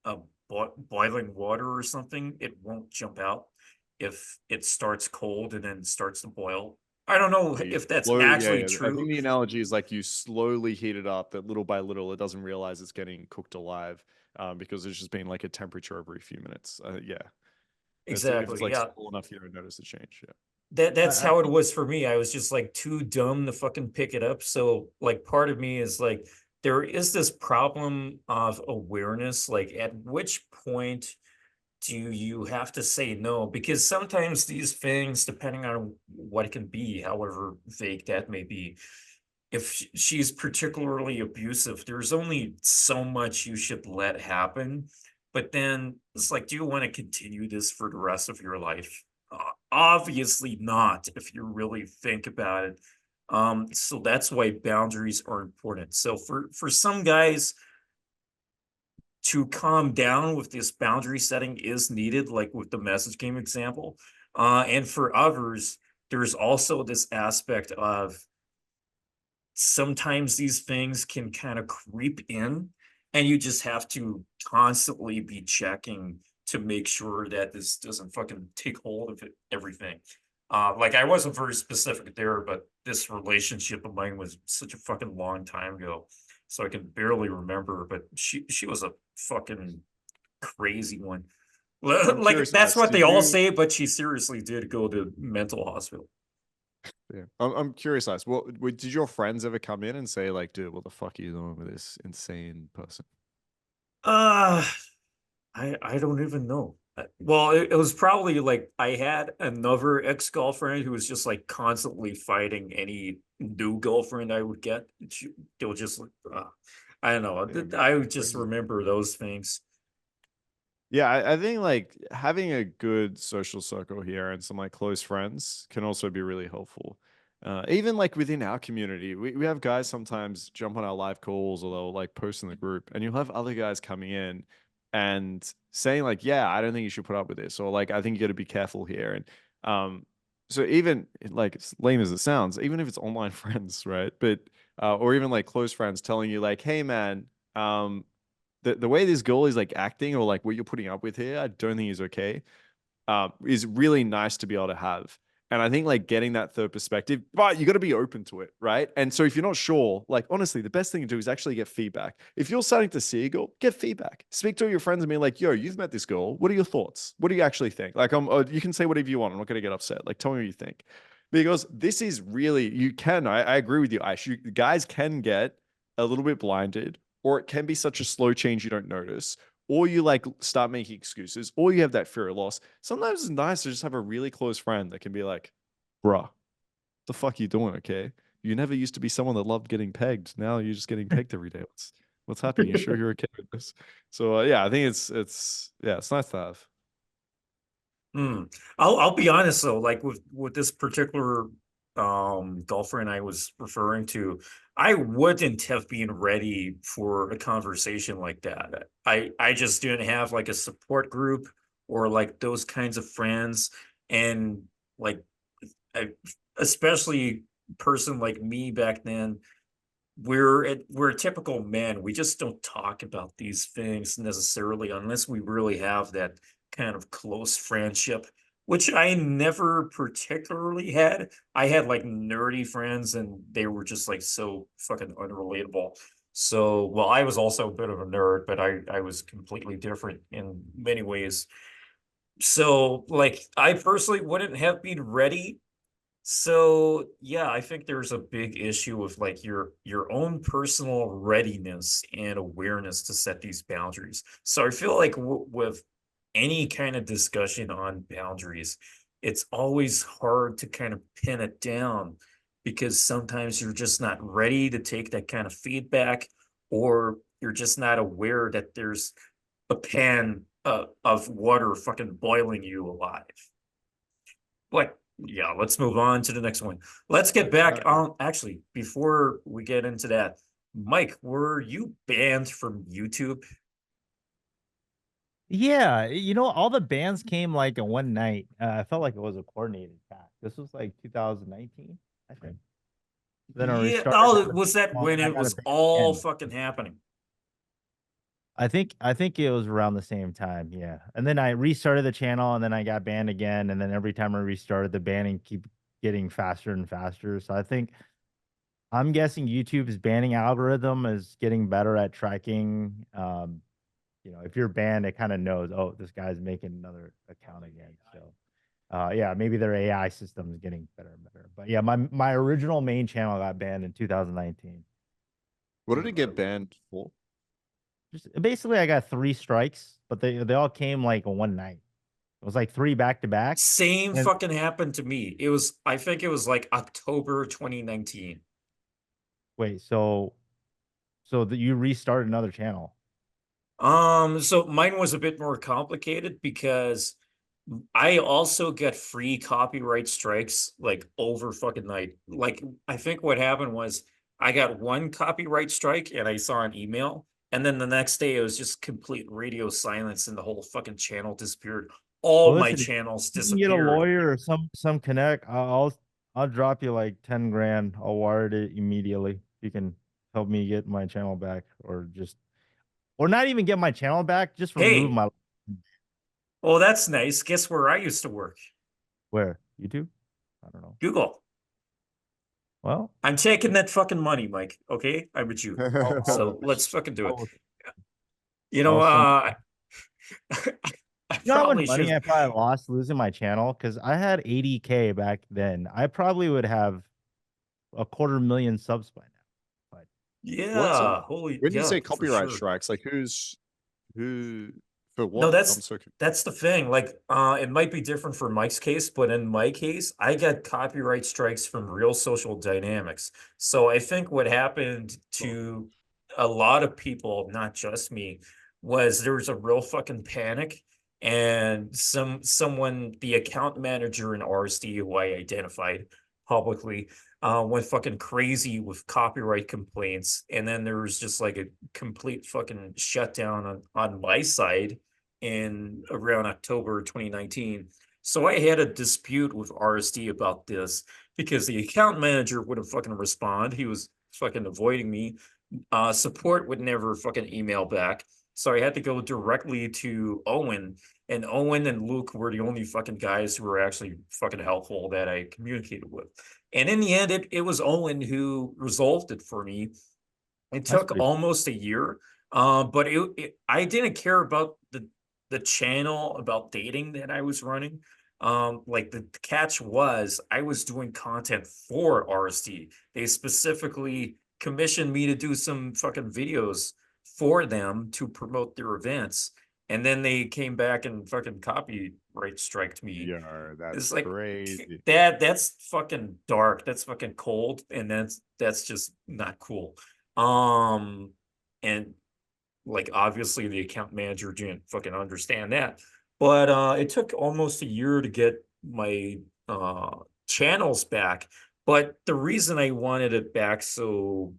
a boiling water or something, it won't jump out if it starts cold and then starts to boil. I don't know if that's actually true. I think the analogy is like you slowly heat it up, that little by little, it doesn't realize it's getting cooked alive, because it's just been like a temperature every few minutes. Yeah. Exactly. If it's like yeah. small enough, you don't notice the change. Yeah. That's how it was for me. I was just like too dumb to fucking pick it up. So like part of me is like, there is this problem of awareness. Like at which point do you have to say no? Because sometimes these things, depending on what it can be, however vague that may be, if she's particularly abusive, there's only so much you should let happen. But then it's like, do you want to continue this for the rest of your life? Obviously not, if you really think about it. So that's why boundaries are important. So for some guys, to calm down with this boundary setting is needed, like with the message game example. And for others, there's also this aspect of sometimes these things can kind of creep in and you just have to constantly be checking to make sure that this doesn't fucking take hold of everything. Like I wasn't very specific there, but this relationship of mine was such a fucking long time ago, so I can barely remember. But she was a fucking crazy one. I'm Like curious, that's Ice, what did they all you? say, but she seriously did go to mental hospital. Yeah, I'm curious, Ice. Did your friends ever come in and say like, dude, what the fuck are you doing with this insane person? Uh, I don't even know. Well, it was probably like I had another ex-girlfriend who was just like constantly fighting any new girlfriend I would get. They were just I don't know. Damn, I would just crazy. remember those things. Yeah, I think like having a good social circle here and some like close friends can also be really helpful. Even like within our community, we have guys sometimes jump on our live calls or they'll like post in the group, and you'll have other guys coming in and saying like, "Yeah, I don't think you should put up with this," or like, "I think you got to be careful here." And so even like as lame as it sounds, even if it's online friends, right? But or even like close friends telling you like, "Hey, man." The way this girl is like acting or like what you're putting up with here, I don't think is okay. Is really nice to be able to have. And I think like getting that third perspective, but you got to be open to it, right? And so if you're not sure, like honestly, the best thing to do is actually get feedback. If you're starting to see a girl, get feedback. Speak to your friends and be like, "Yo, you've met this girl. What are your thoughts? What do you actually think?" Like, you can say whatever you want. I'm not going to get upset. Like, tell me what you think, because this is really you can. I agree with you, Aish. Guys can get a little bit blinded, or it can be such a slow change you don't notice, or you like start making excuses, or you have that fear of loss. Sometimes it's nice to just have a really close friend that can be like, bruh, the fuck you doing? Okay. You never used to be someone that loved getting pegged. Now you're just getting pegged every day. What's happening? You sure you're okay with this? So yeah, I think it's nice to have. Hmm. I'll be honest though, like with this particular girlfriend I was referring to, I wouldn't have been ready for a conversation like that. I just didn't have like a support group or like those kinds of friends, and like I, especially person like me back then, we're a typical men. We just don't talk about these things necessarily unless we really have that kind of close friendship, which I never particularly had. I had like nerdy friends and they were just like so fucking unrelatable. So, well, I was also a bit of a nerd, but I was completely different in many ways. So, like, I personally wouldn't have been ready. So yeah, I think there's a big issue with like your own personal readiness and awareness to set these boundaries. So I feel like with any kind of discussion on boundaries, it's always hard to kind of pin it down because sometimes you're just not ready to take that kind of feedback, or you're just not aware that there's a pan of water fucking boiling you alive. But yeah, let's move on to the next one. Let's get back on. Actually, before we get into that, Mike, were you banned from YouTube? Yeah, all the bands came like in one night. I felt like it was a coordinated attack. This was like 2019, I think. Then I Yeah. restarted Oh, another was that channel, when and I it got a was ban all again. fucking happening? I think it was around the same time, yeah. And then I restarted the channel, and then I got banned again. And then every time I restarted, the banning keep getting faster and faster. So I'm guessing YouTube's banning algorithm is getting better at tracking. If you're banned, it kind of knows, oh, this guy's making another account again. So, yeah, maybe their AI system is getting better and better. But yeah, my original main channel got banned in 2019. What did it get banned for? Just basically, I got 3 strikes, but they all came like in one night. It was like 3 back to back. Same And fucking happened to me. I think it was like October 2019. wait, so that you restart another channel? So mine was a bit more complicated because I also get free copyright strikes like over fucking night. Like I think what happened was I got one copyright strike and I saw an email, and then the next day it was just complete radio silence and the whole fucking channel disappeared. All Well, my listen, if channels you can get a disappeared. lawyer or some connect, I'll drop you like 10 grand. I'll wire it immediately. You can help me get my channel back, or just or not even get my channel back, just remove Hey, my oh, that's nice. Guess where I used to work? where YouTube. I don't know. Google. Well, I'm taking that fucking money, Mike. Okay, I'm a Jew. So I'll, let's fucking do it. I'll, You know, I'll send. I You know how much probably money should. I probably lost losing my channel? Because I had 80K back then. I probably would have a 250,000 subs by now. But What? Yeah, holy, When you yeah, say for copyright sure. strikes, like who for No, what? I'm so confused. that's the thing. Like, it might be different for Mike's case, but in my case, I got copyright strikes from Real Social Dynamics. So I think what happened to a lot of people, not just me, was there was a real fucking panic, and someone, the account manager in RSD, who I identified publicly, went fucking crazy with copyright complaints, and then there was just like a complete fucking shutdown on my side in around October 2019. So I had a dispute with RSD about this because the account manager wouldn't fucking respond. He was fucking avoiding me. Support would never fucking email back. So I had to go directly to Owen, and Owen and Luke were the only fucking guys who were actually fucking helpful that I communicated with. And in the end, it was Owen who resolved it for me. It that's took pretty. almost a year, but I didn't care about the channel about dating that I was running. Like the catch was I was doing content for RSD. They specifically commissioned me to do some fucking videos for them to promote their events. And then they came back and fucking copyright striked me. Yeah, that's It's like crazy. that's fucking dark. That's fucking cold, and that's just not cool. And like obviously the account manager didn't fucking understand that. But it took almost a year to get my channels back. But the reason I wanted it back so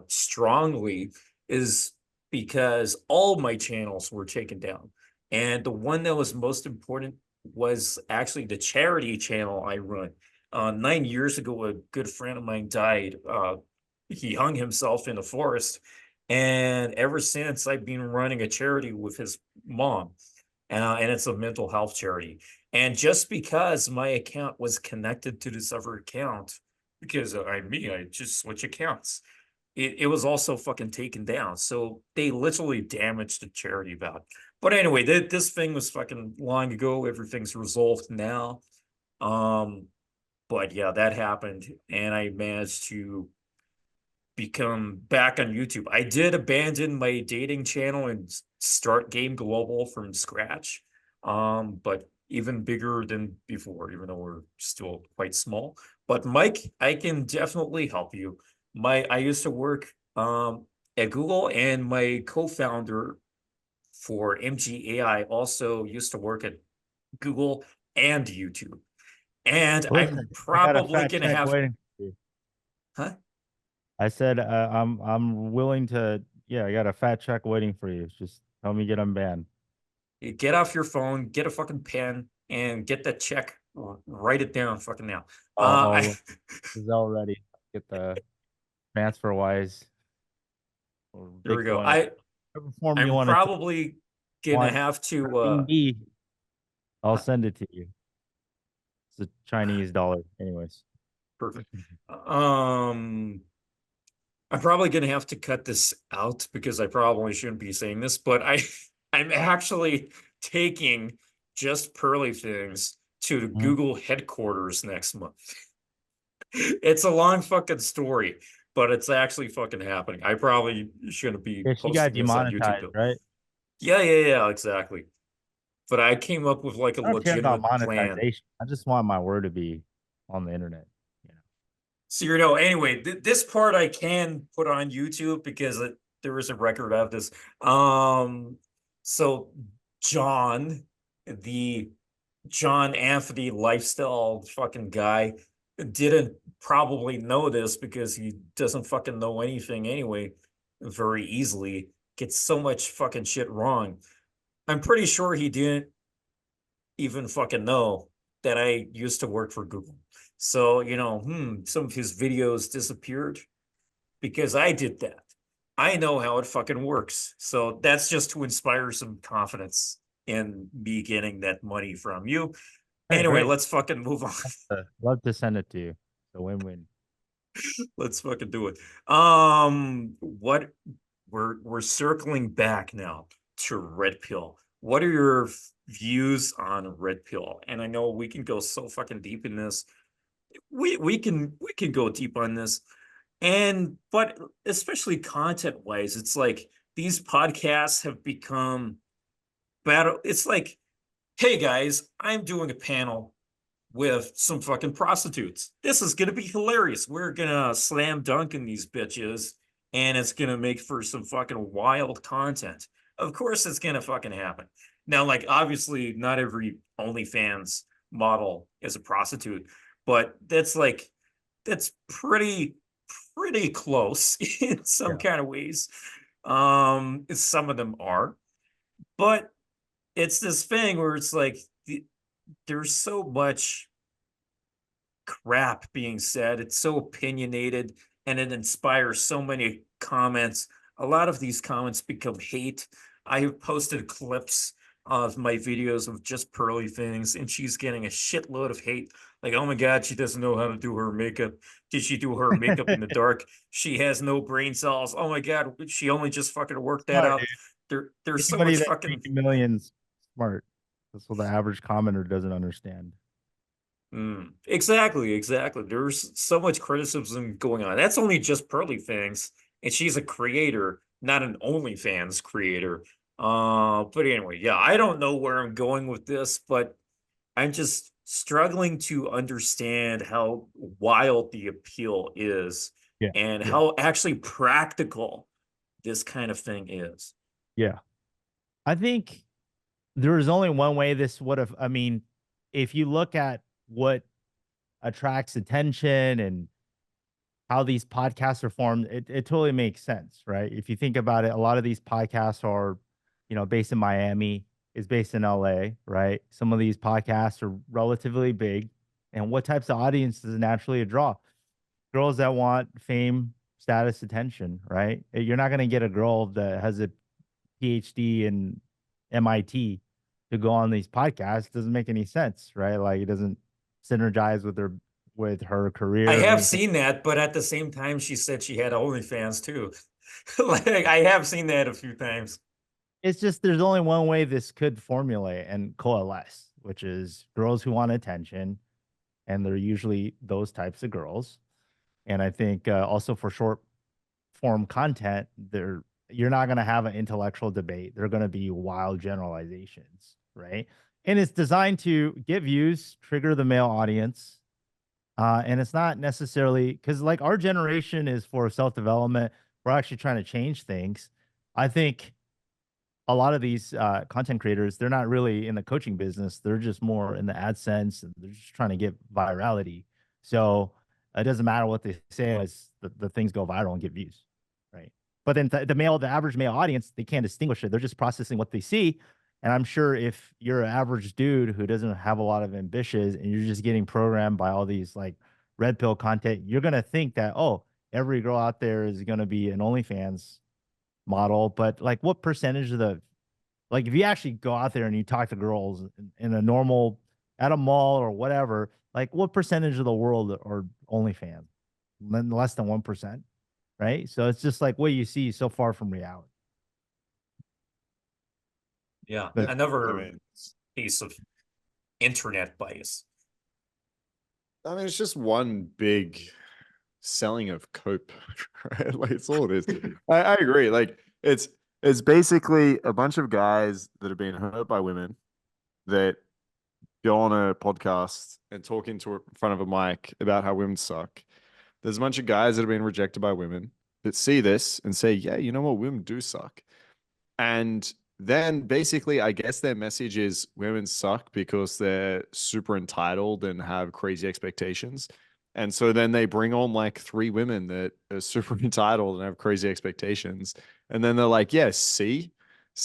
strongly is because all my channels were taken down. And the one that was most important was actually the charity channel I run. 9 years ago, a good friend of mine died. He hung himself in the forest. And ever since, I've been running a charity with his mom, and it's a mental health charity. And just because my account was connected to this other account, because I just switch accounts, it was also fucking taken down. So they literally damaged the charity value. But anyway, this thing was fucking long ago. Everything's resolved now. But yeah, that happened, and I managed to become back on YouTube. I did abandon my dating channel and start Game Global from scratch. But even bigger than before, even though we're still quite small. But Mike, I can definitely help you. I used to work at Google, and my co-founder for MGAI also used to work at Google and YouTube. And I'm Listen, I got a probably fat gonna check have, waiting for you. huh? I said I'm willing to. Yeah, I got a fat check waiting for you. Just help me get them banned. You get off your phone, get a fucking pen, and get that check. Write it down fucking now. I'll Zelle ready. Get the transfer wise or There we go. Bitcoin, whatever form you I'm want to probably gonna want. have to RMB, I'll uh, send it to you. It's a Chinese dollar, anyways. perfect. I'm probably gonna have to cut this out because I probably shouldn't be saying this, but I'm actually taking Just Pearly Things to the Mhm. Google headquarters next month. It's a long fucking story, but it's actually fucking happening. I probably shouldn't be Yeah, she got posting this on YouTube demonetized, though. right? Yeah, exactly. But I came up with like a I don't care about legitimate plan. monetization. I just want my word to be on the internet. You know. So anyway, this part I can put on YouTube because there is a record of this. So John, the John Anthony lifestyle fucking guy, didn't probably know this because he doesn't fucking know anything anyway, very easily. Gets so much fucking shit wrong. I'm pretty sure he didn't even fucking know that I used to work for Google. So, some of his videos disappeared because I did that. I know how it fucking works. So that's just to inspire some confidence in me getting that money from you. All right, Anyway, great. let's fucking move on. Love to send it to you. So win-win. Let's fucking do it. What we're circling back now to Red Pill. What are your views on Red Pill? And I know we can go so fucking deep in this. We can go deep on this. But especially content wise, it's like these podcasts have become battle. It's like, hey guys, I'm doing a panel with some fucking prostitutes. This is gonna be hilarious. We're gonna slam dunk in these bitches, and it's gonna make for some fucking wild content. Of course, it's gonna fucking happen. Now, like obviously, not every OnlyFans model is a prostitute, but that's pretty close in some kind of ways. Some of them are, but it's this thing where it's like there's so much crap being said. It's so opinionated and it inspires so many comments. A lot of these comments become hate. I have posted clips of my videos of Just Pearly Things, and she's getting a shitload of hate. Like, oh my God, she doesn't know how to do her makeup. Did she do her makeup in the dark? She has no brain cells. Oh my God, she only just fucking worked that Smart, out. There's so much fucking millions smart. That's what the average commenter doesn't understand. Exactly. There's so much criticism going on. That's only Just Pearly Things, and she's a creator, not an OnlyFans creator. But anyway, yeah, I don't know where I'm going with this, but I'm just struggling to understand how wild the appeal is and how actually practical this kind of thing is. Yeah. I think there is only one way this would have, I mean, if you look at what attracts attention and how these podcasts are formed, it totally makes sense, right? If you think about it, a lot of these podcasts are, based in Miami, is based in LA, right? Some of these podcasts are relatively big. And what types of audiences naturally draw? Girls that want fame, status, attention, right? You're not going to get a girl that has a PhD in MIT to go on these podcasts. It doesn't make any sense, right? Like it doesn't synergize with her career. I or have anything. seen that, but at the same time, she said she had OnlyFans too. Like I have seen that a few times. It's just there's only one way this could formulate and coalesce, which is girls who want attention, and they're usually those types of girls. And I think also for short form content, you're not going to have an intellectual debate. They're going to be wild generalizations, right? And it's designed to get views, trigger the male audience. And it's not necessarily because like our generation is for self-development. We're actually trying to change things. I think a lot of these content creators, they're not really in the coaching business. They're just more in the AdSense and they're just trying to get virality. So it doesn't matter what they say as the things go viral and get views, right? But then the average male audience, they can't distinguish it. They're just processing what they see. And I'm sure if you're an average dude who doesn't have a lot of ambitions and you're just getting programmed by all these like red pill content, you're going to think that, oh, every girl out there is going to be an OnlyFans model. But like what percentage of like if you actually go out there and you talk to girls in a normal, at a mall or whatever, like what percentage of the world are OnlyFans? Less than 1%, right? So it's just like what you see so far from reality. Yeah, But another piece of internet bias. I mean, it's just one big selling of cope, right? Like it's all it is. I agree. Like it's basically a bunch of guys that have been hurt by women that go on a podcast and talk in front of a mic about how women suck. There's a bunch of guys that have been rejected by women that see this and say, yeah, you know what? Women do suck. And then basically, I guess their message is women suck because they're super entitled and have crazy expectations. And so then they bring on like 3 women that are super entitled and have crazy expectations. And then they're like, yeah, see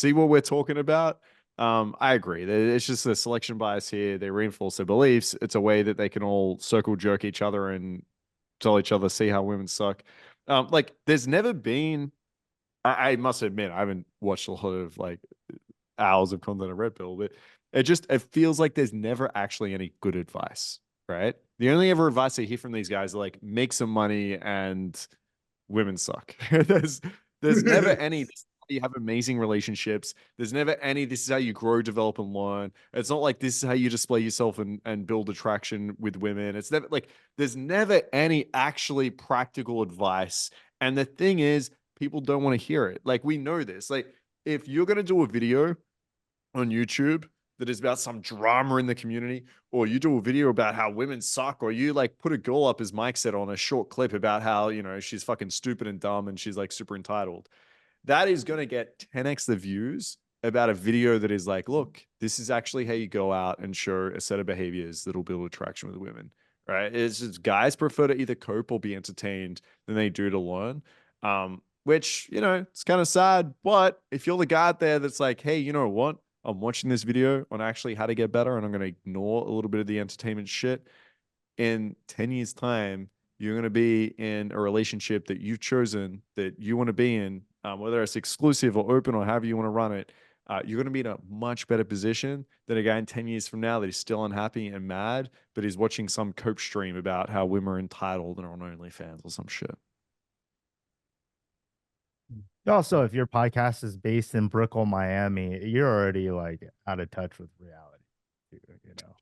what we're talking about? I agree. It's just a selection bias here. They reinforce their beliefs. It's a way that they can all circle jerk each other and tell each other, see how women suck. Like there's never been I must admit, I haven't watched a lot of like hours of content on Red Pill, but it feels like there's never actually any good advice, right? The only ever advice I hear from these guys are like make some money and women suck. there's never any this is how you have amazing relationships. There's never any this is how you grow, develop, and learn. It's not like this is how you display yourself and build attraction with women. It's never like there's never any actually practical advice. And the thing is, people don't want to hear it. Like we know this. Like if you're gonna do a video on YouTube that is about some drama in the community, or you do a video about how women suck, or you like put a girl up, as Mike said, on a short clip about how, you know, she's fucking stupid and dumb and she's like super entitled, that is going to get 10x the views about a video that is like, look, this is actually how you go out and show a set of behaviors that'll build attraction with women, right? It's just guys prefer to either cope or be entertained than they do to learn. Which, you know, it's kind of sad. But if you're the guy out there that's like, hey, you know what? I'm watching this video on actually how to get better, and I'm going to ignore a little bit of the entertainment shit. In 10 years' time, you're going to be in a relationship that you've chosen, that you want to be in, whether it's exclusive or open or however you want to run it. You're going to be in a much better position than a guy in 10 years from now that is still unhappy and mad, but is watching some cope stream about how women are entitled and are on OnlyFans or some shit. Also, if your podcast is based in Brickell, Miami, you're already like out of touch with reality.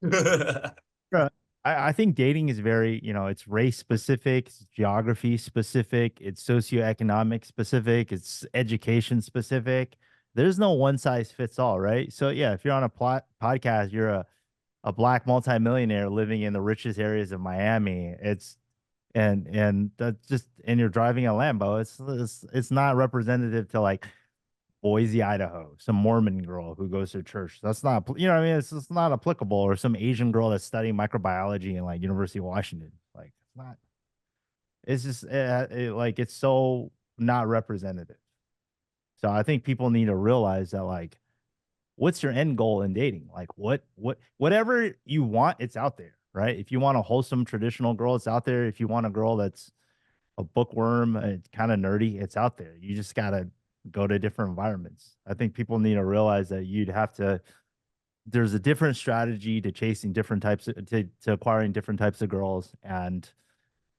You know, I think dating is very, you know, it's race specific, it's geography specific, it's socioeconomic specific, it's education specific. There's no one size fits all, right? So yeah, if you're on a podcast, you're a black multimillionaire living in the richest areas of Miami. And that's just, and you're driving a Lambo. It's not representative to like Boise, Idaho, some Mormon girl who goes to church. That's not, you know what I mean? It's just not applicable. Or some Asian girl that's studying microbiology in like University of Washington. Like it's not. It's just like it's so not representative. So I think people need to realize that like, what's your end goal in dating? Like whatever you want, it's out there. Right? If you want a wholesome traditional girl, it's out there. If you want a girl that's a bookworm, kind of nerdy, it's out there. You just gotta go to different environments. I think people need to realize that there's a different strategy to chasing different types to acquiring different types of girls. And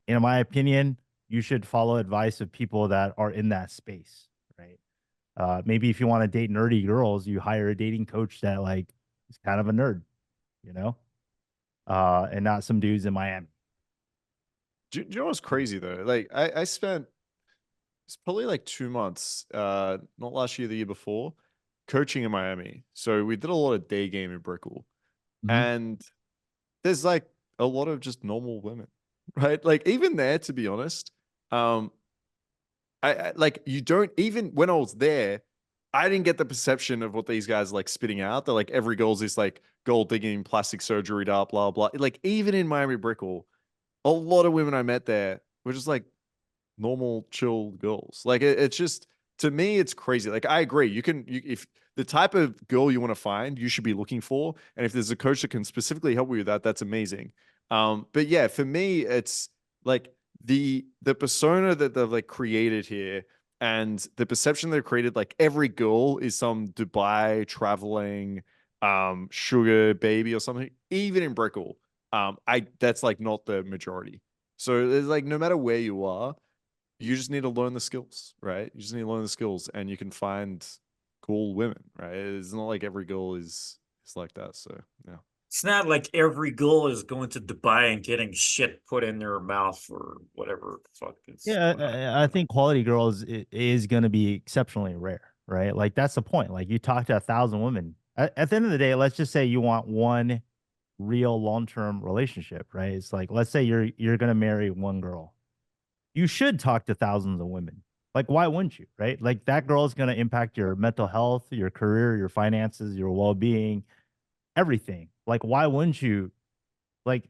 in my opinion, you should follow advice of people that are in that space, right? Maybe if you want to date nerdy girls, you hire a dating coach that like is kind of a nerd, you know? And not some dudes in Miami. Do you know what's crazy though? Like I spent it's probably like 2 months, not last year, the year before, coaching in Miami. So we did a lot of day game in Brickell. And there's like a lot of just normal women, right? Like even there, to be honest, I like you don't even when I was there, I didn't get the perception of what these guys like spitting out. They're like every girl's this like gold digging, plastic surgery, blah blah blah. Like even in Miami Brickell, a lot of women I met there were just like normal, chill girls. Like it's just to me, it's crazy. Like I agree. If the type of girl you want to find, you should be looking for, and if there's a coach that can specifically help you with that, that's amazing. But yeah, for me, it's like the persona that they've like created here and the perception they've created, like every girl is some Dubai traveling sugar baby or something, even in Brickell. That's like not the majority. So it's like no matter where you are, you just need to learn the skills, right? You just need to learn the skills and you can find cool women, right? It's not like every girl is like that. So yeah. It's not like every girl is going to Dubai and getting shit put in their mouth or whatever the fuck is. Yeah, I think quality girls is going to be exceptionally rare, right? Like that's the point. Like you talk to 1,000 women. At the end of the day, let's just say you want one real long-term relationship, right? It's like let's say you're going to marry one girl. You should talk to thousands of women. Like why wouldn't you, right? Like that girl is going to impact your mental health, your career, your finances, your well-being, everything. Like why wouldn't you? Like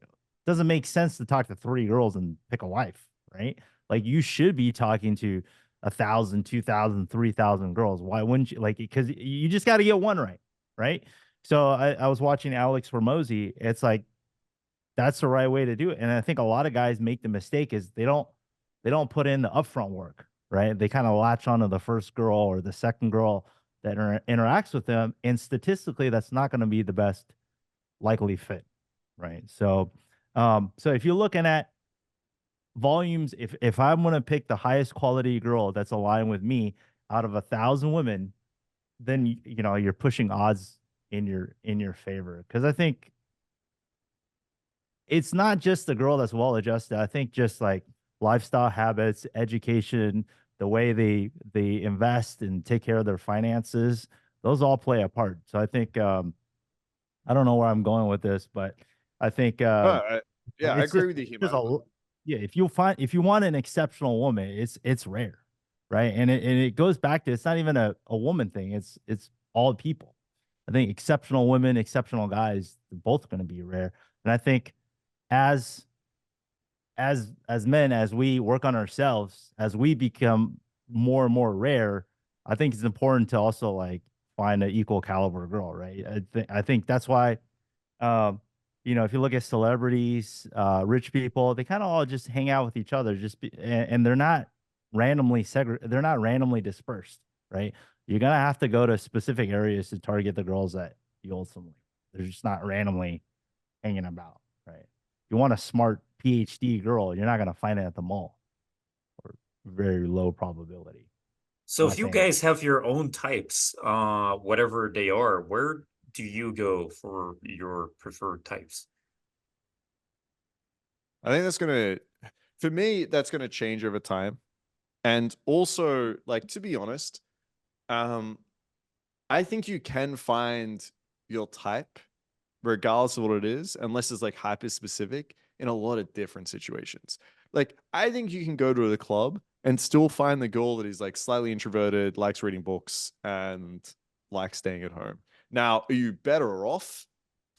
doesn't make sense to talk to 3 girls and pick a wife, right? Like you should be talking to 1,000, 2,000, 3,000 girls. Why wouldn't you? Like because you just got to get one right, right? So I was watching Alex Hormozy. It's like that's the right way to do it. And I think a lot of guys make the mistake is they don't put in the upfront work, right? They kind of latch onto the first girl or the second girl that interacts with them, and statistically, that's not going to be the best likely fit, right? So, so if you're looking at volumes, if I'm going to pick the highest quality girl that's aligned with me out of 1,000 women, then you know you're pushing odds in your favor, because I think it's not just the girl that's well adjusted. I think just like lifestyle habits, education, the way they invest and take care of their finances, those all play a part. So I think I don't know where I'm going with this, but I think Yeah, I it's agree just with you here, there's man. yeah, if you want an exceptional woman, it's rare, right? And it goes back to, it's not even a woman thing. It's all people. I think exceptional women, exceptional guys, they're both going to be rare. And I think as as men, as we work on ourselves, as we become more and more rare, I think it's important to also like find an equal caliber girl, right? I think that's why um you know, if you look at celebrities, rich people, they kind of all just hang out with each other, and they're not they're not randomly dispersed, right? You're gonna have to go to specific areas to target the girls that you ultimately, they're just not randomly hanging about, right? You want a smart PhD girl, you're not gonna find it at the mall, or very low probability. So Not if you saying guys have your own types, whatever they are, where do you go for your preferred types? I think that's gonna, for me, that's gonna change over time. And also, like, to be honest, um, I think you can find your type regardless of what it is, unless it's like hyper specific in a lot of different situations. Like, I think you can go to the club and still find the girl that is like slightly introverted, likes reading books, and likes staying at home. Now, are you better off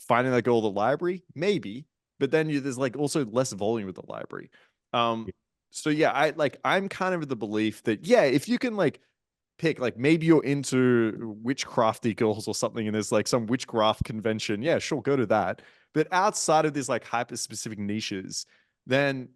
finding that girl at the library? Maybe, but then there's like also less volume at the library. Um, so yeah, I'm kind of the belief that yeah, if you can like pick, like maybe you're into witchcrafty girls or something and there's like some witchcraft convention, yeah, sure, go to that. But outside of these like hyper specific niches, then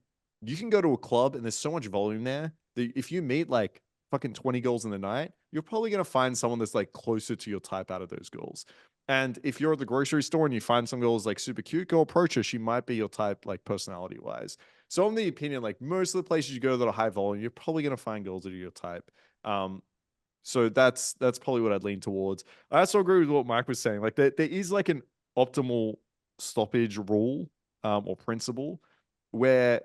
you can go to a club and there's so much volume there that if you meet like fucking 20 girls in the night, you're probably going to find someone that's like closer to your type out of those girls. And if you're at the grocery store and you find some girls like super cute, go approach her. She might be your type, like personality wise. So I'm the opinion, like most of the places you go that are high volume, you're probably going to find girls that are your type. So that's probably what I'd lean towards. I also agree with what Mike was saying. Like there is like an optimal stoppage rule or principle where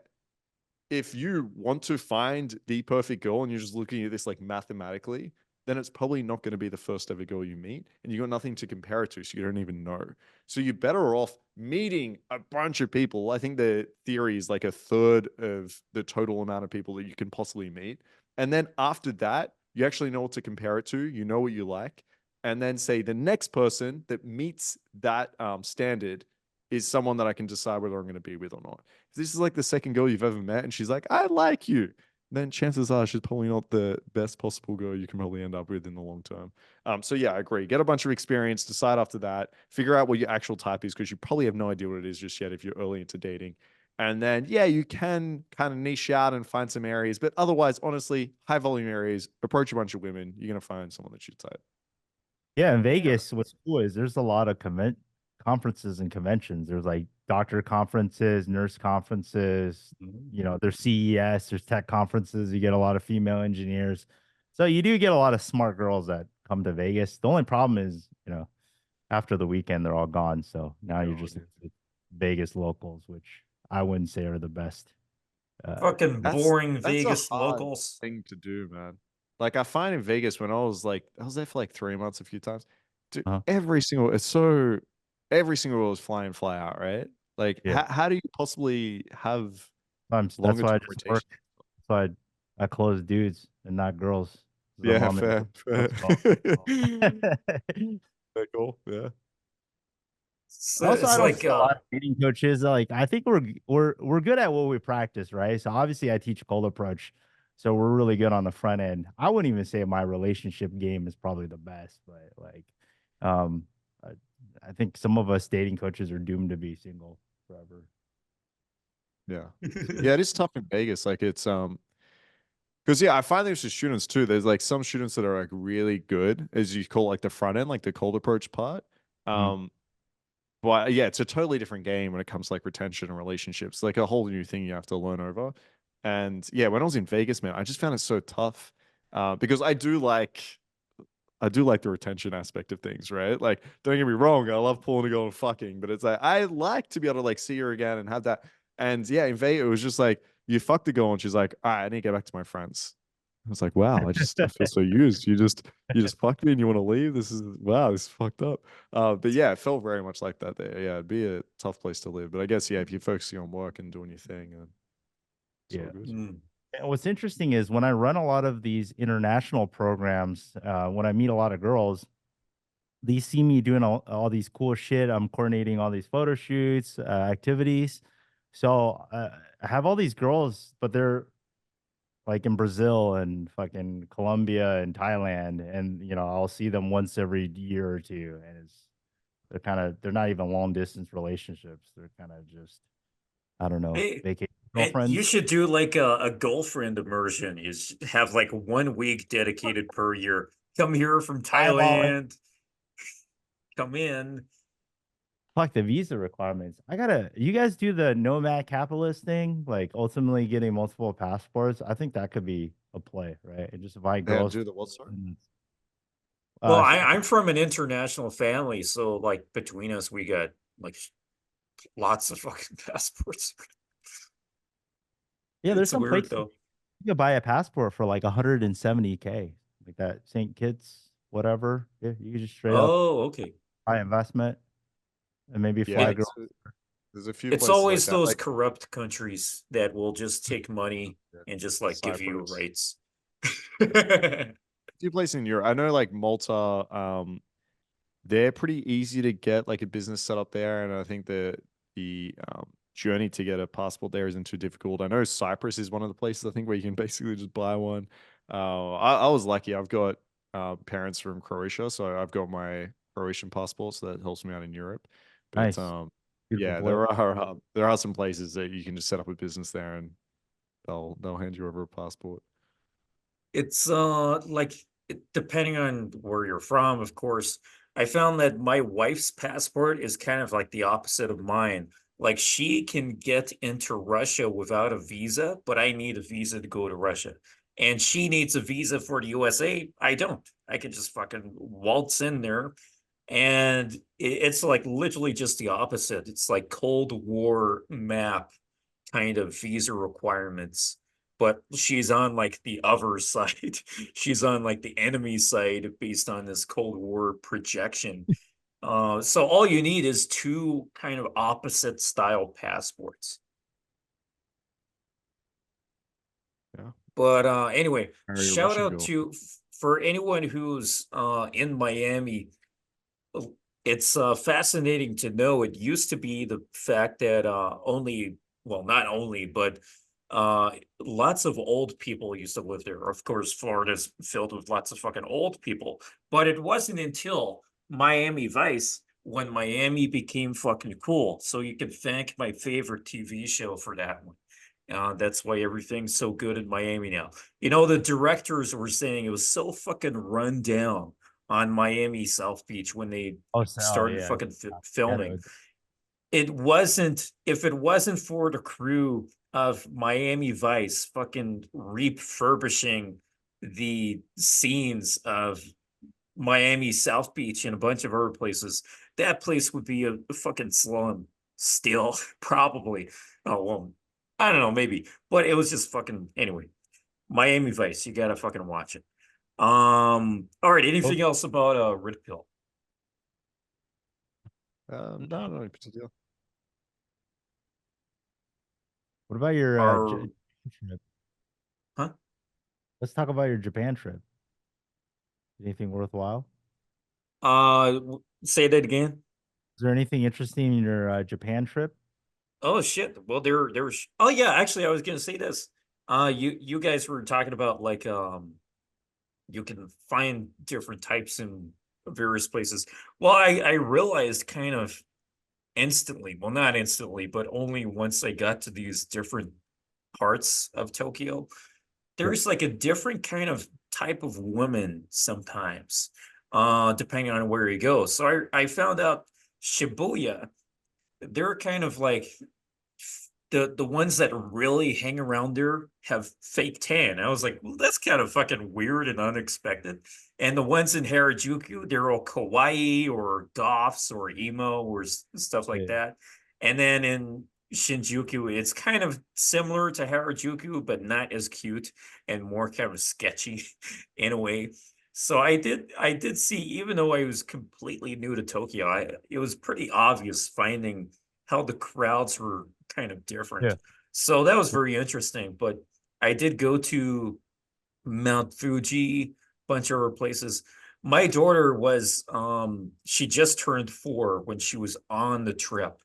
if you want to find the perfect girl and you're just looking at this like mathematically, then it's probably not going to be the first ever girl you meet, and you got nothing to compare it to, so you don't even know. So you're better off meeting a bunch of people. I think the theory is like a third of the total amount of people that you can possibly meet, and then after that, you actually know what to compare it to. You know what you like, and then say the next person that meets that standard is someone that I can decide whether I'm going to be with or not. If this is like the second girl you've ever met and she's like, I like you, then chances are she's probably not the best possible girl you can probably end up with in the long term. So yeah, I agree. Get a bunch of experience, decide after that, figure out what your actual type is, because you probably have no idea what it is just yet if you're early into dating. And then, yeah, you can kind of niche out and find some areas, but otherwise, honestly, high volume areas, approach a bunch of women, you're going to find someone that's your type. Yeah, in Yeah. Vegas, what's cool is there's a lot of conferences and conventions. There's like doctor conferences, nurse conferences, you know, there's CES, there's tech conferences. You get a lot of female engineers. So you do get a lot of smart girls that come to Vegas. The only problem is, you know, after the weekend, they're all gone. So now you're just with Vegas locals, which I wouldn't say are the best. Fucking That's boring that's a Vegas hard locals. thing to do, man. Like I find in Vegas when I was there for like 3 months a few times. Dude, uh, every single girl is fly in, fly out, right? Like yeah. how do you possibly have That's longer why I term just work. rotation? That's why I close dudes and not girls. 'Cause I'm Yeah, on the fair. Fair. let's go. Very cool. Yeah. So Also, it's I don't like see a lot of dating coaches. Like, I think we're good at what we practice, right? So obviously, I teach cold approach, so we're really good on the front end. I wouldn't even say my relationship game is probably the best, but like, um, I, I think some of us dating coaches are doomed to be single forever. Yeah. Yeah, it is tough in Vegas. Like it's Because yeah, I find this with students too. There's like some students that are like really good, as you call like the front end, like the cold approach part. Mhm. But yeah, it's a totally different game when it comes to like retention and relationships. Like a whole new thing you have to learn over. And yeah, when I was in Vegas, man, I just found it so tough. Because I do like the retention aspect of things, right? Like, don't get me wrong, I love pulling a girl and fucking, but it's like I like to be able to like see her again and have that. And yeah, in Vegas, it was just like you fucked the girl and she's like, all right, I need to get back to my friends. I was like, wow, I feel so used. You just fucked me and you want to leave. This is wow, this is fucked up. But yeah, it felt very much like that there. Yeah, it'd be a tough place to live. But I guess yeah, if you're focusing on work and doing your thing, it's all Yeah. good. Mm. And what's interesting is when I run a lot of these international programs, when I meet a lot of girls, they see me doing all these cool shit. I'm coordinating all these photo shoots, activities. So I have all these girls, but they're like in Brazil and fucking Colombia and Thailand, and I'll see them once every year or two, and they're not even long distance relationships. They're kind of just, I don't know, Hey, vacation and you girlfriends. should do like a girlfriend immersion. You should have like 1 week dedicated per year. Come here from Eyeballing. Thailand, come in. Fuck the visa requirements. You guys do the nomad capitalist thing, like ultimately getting multiple passports. I think that could be a play, right? And just invite Yeah, girls. do the what, sorry? Well, So I'm from an international family, so like between us, we got like lots of fucking passports. yeah, there's It's some weird places though. you could buy a passport for like 170K, like that St. Kitts, whatever. Yeah, you could just straight up Oh, okay. buy investment and maybe Yeah, fly It, girls. there's a few it's places like always that. those Like corrupt countries that will just take money yeah, and just like give you Cyprus. rights. A few places in Europe. I know like Malta, they're pretty easy to get like a business set up there, and I think the journey to get a passport there isn't too difficult. I know Cyprus is one of the places I think where you can basically just buy one. I was lucky. I've got parents from Croatia, so I've got my Croatian passport, so that helps me out in Europe. But Nice, beautiful yeah, place. there are some places that you can just set up a business there, and they'll hand you over a passport. It's like depending on where you're from, of course. I found that my wife's passport is kind of like the opposite of mine. Like she can get into Russia without a visa, but I need a visa to go to Russia. And she needs a visa for the USA. I don't. I can just fucking waltz in there. And it's like literally just the opposite. It's like Cold War map kind of visa requirements, but she's on like the other side. She's on like the enemy side based on this Cold War projection. So all you need is two kind of opposite style passports. Yeah, But anyway, marry a shout Russian out girl. to for anyone who's in Miami. It's fascinating to know. It used to be the fact that only, well, not only, but lots of old people used to live there. Of course, Florida's filled with lots of fucking old people, but it wasn't until Miami Vice when Miami became fucking cool. So you can thank my favorite TV show for that one. That's why everything's so good in Miami now. You know, the directors were saying it was so fucking run down on Miami South Beach when they Oh started yeah, fucking ghetto. filming. It wasn't, if it wasn't for the crew of Miami Vice fucking refurbishing the scenes of Miami South Beach and a bunch of other places, that place would be a fucking slum still, probably. Oh, well, I don't know, maybe, but it was just fucking, anyway, Miami Vice, you gotta fucking watch it. All right, anything else about Red Pill? No, no, in particular. What about your Are, trip? huh? Let's talk about your Japan trip. Anything worthwhile? Say that again. Is there anything interesting in your Japan trip? Oh shit. Well, there's. Oh yeah, actually, I was gonna say this. You guys were talking about like you can find different types in various places. Well, I realized kind of instantly. Well, not instantly, but only once I got to these different parts of Tokyo. there's like a different kind of type of woman sometimes, depending on where you go. So I found out Shibuya, they're kind of like the ones that really hang around there have fake tan. I was like, well, that's kind of fucking weird and unexpected. And the ones in Harajuku, they're all kawaii or goths or emo or stuff like that. And then in Shinjuku, it's kind of similar to Harajuku, but not as cute and more kind of sketchy in a way. So I did see, even though I was completely new to Tokyo, it was pretty obvious finding how the crowds were kind of different. Yeah. So that was very interesting. But I did go to Mount Fuji, bunch of other places. My daughter was she just turned 4 when she was on the trip.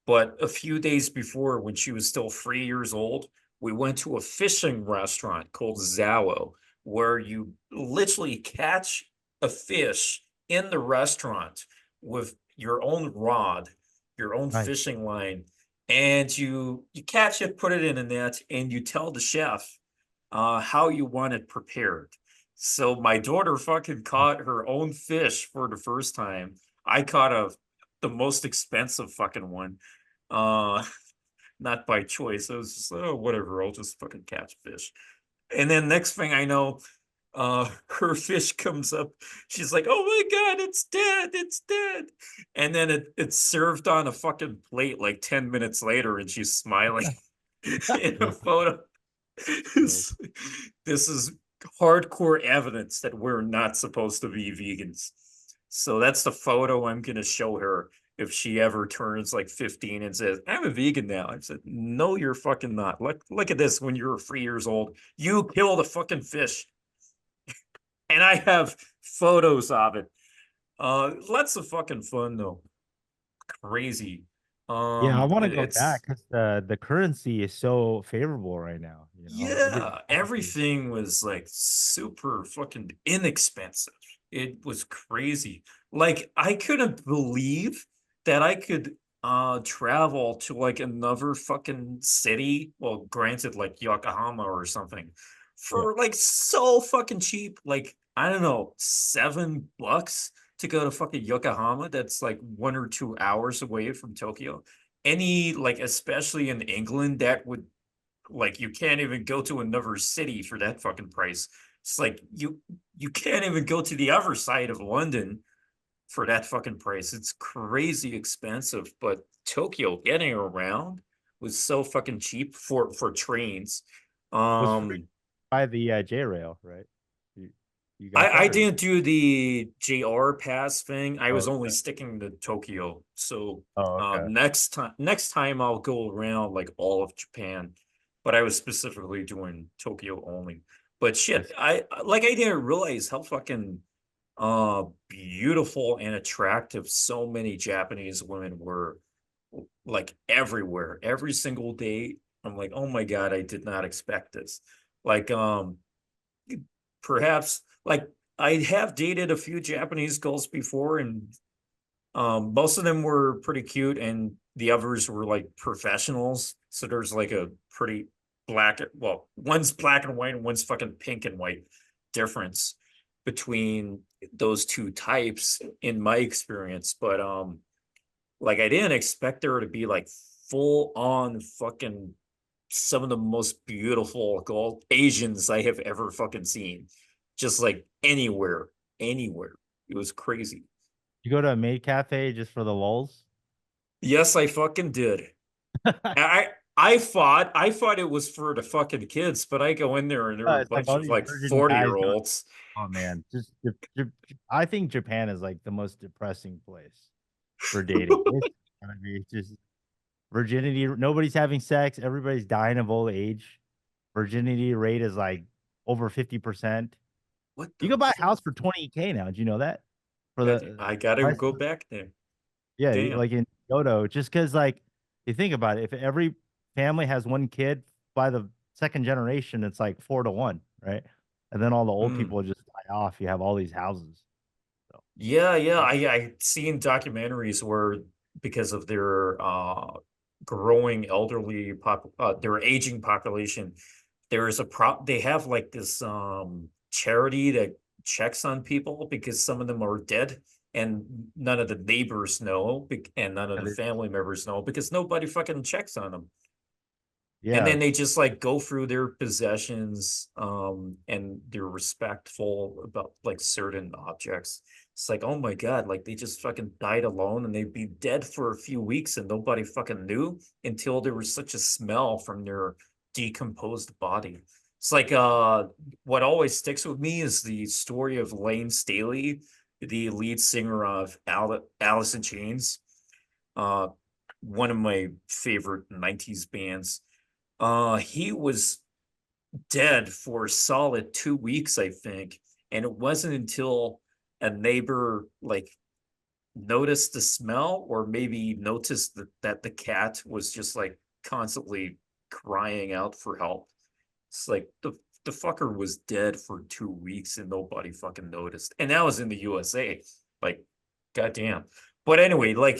But a few days before, when she was still 3 years old, we went to a fishing restaurant called Zawo, where you literally catch a fish in the restaurant with your own rod, your own Nice. fishing line, and you catch it, put it in a net, and you tell the chef how you want it prepared. So my daughter fucking caught her own fish for the first time. I caught the most expensive fucking one. Not by choice. I was just, oh, whatever, I'll just fucking catch fish. And then next thing I know, her fish comes up. She's like, oh my God, it's dead, it's dead. And then it's served on a fucking plate like 10 minutes later, and she's smiling in a photo. This is hardcore evidence that we're not supposed to be vegans. So that's the photo I'm gonna show her if she ever turns like 15 and says, I'm a vegan now. I said, no, you're fucking not. Look at this. When you were 3 years old, you killed a fucking fish. And I have photos of it. Lots of fucking fun though. Crazy. Yeah, I want to go It's back because the currency is so favorable right now. You know, yeah, everything was like super fucking inexpensive. It was crazy. Like I couldn't believe that I could travel to like another fucking city. Well, granted, like Yokohama or something, Yeah. for like so fucking cheap. Like, I don't know, $7 to go to fucking Yokohama. That's like 1 or 2 hours away from Tokyo. Any like, especially in England, that would like, you can't even go to another city for that fucking price. It's like you can't even go to the other side of London for that fucking price. It's crazy expensive. But Tokyo, getting around was so fucking cheap for trains. Was free by the J rail, right? You got I that? didn't do the JR pass thing. I was Oh, only okay. sticking to Tokyo. So Oh, okay. next time I'll go around like all of Japan, but I was specifically doing Tokyo only. But shit, I didn't realize how fucking beautiful and attractive so many Japanese women were, like everywhere, every single day. I'm like, oh my God, I did not expect this. Like perhaps like I have dated a few Japanese girls before, and most of them were pretty cute, and the others were like professionals. So there's like a pretty well, one's black and white and one's fucking pink and white difference between those two types in my experience. But like I didn't expect there to be like full on fucking some of the most beautiful gold Asians I have ever fucking seen. Just like anywhere. It was crazy. You go to a maid cafe just for the lulz? Yes, I fucking did. I thought it was for the fucking kids, but I go in there and there are a It's like bunch all of these like virgin guys. 40-year-olds. Oh man, just I think Japan is like the most depressing place for dating. It's gonna be just virginity. Nobody's having sex. Everybody's dying of old age. Virginity rate is like over 50%. What You the can buy a fuck? house for 20K now. Did you know that? For the I gotta price go back there. Yeah, Damn. like in Kyoto, just because like you think about it, if every family has one kid by the second generation, it's like 4 to 1, right? And then all the old Hmm. people just die off. You have all these houses. So Yeah, I seen documentaries where because of their growing elderly their aging population, there is a they have like this charity that checks on people because some of them are dead and none of the neighbors know and none of the family members know because nobody fucking checks on them. And Yeah, then they just like go through their possessions, and they're respectful about like certain objects. It's like, oh my God, like they just fucking died alone and they'd be dead for a few weeks and nobody fucking knew until there was such a smell from their decomposed body. It's like what always sticks with me is the story of Lane Staley, the lead singer of Alice in Chains. Uh one of my favorite 90s bands. He was dead for a solid 2 weeks, I think. And it wasn't until a neighbor like noticed the smell or maybe noticed that the cat was just like constantly crying out for help. It's like the fucker was dead for 2 weeks and nobody fucking noticed. And that was in the USA. Like, goddamn. But anyway, like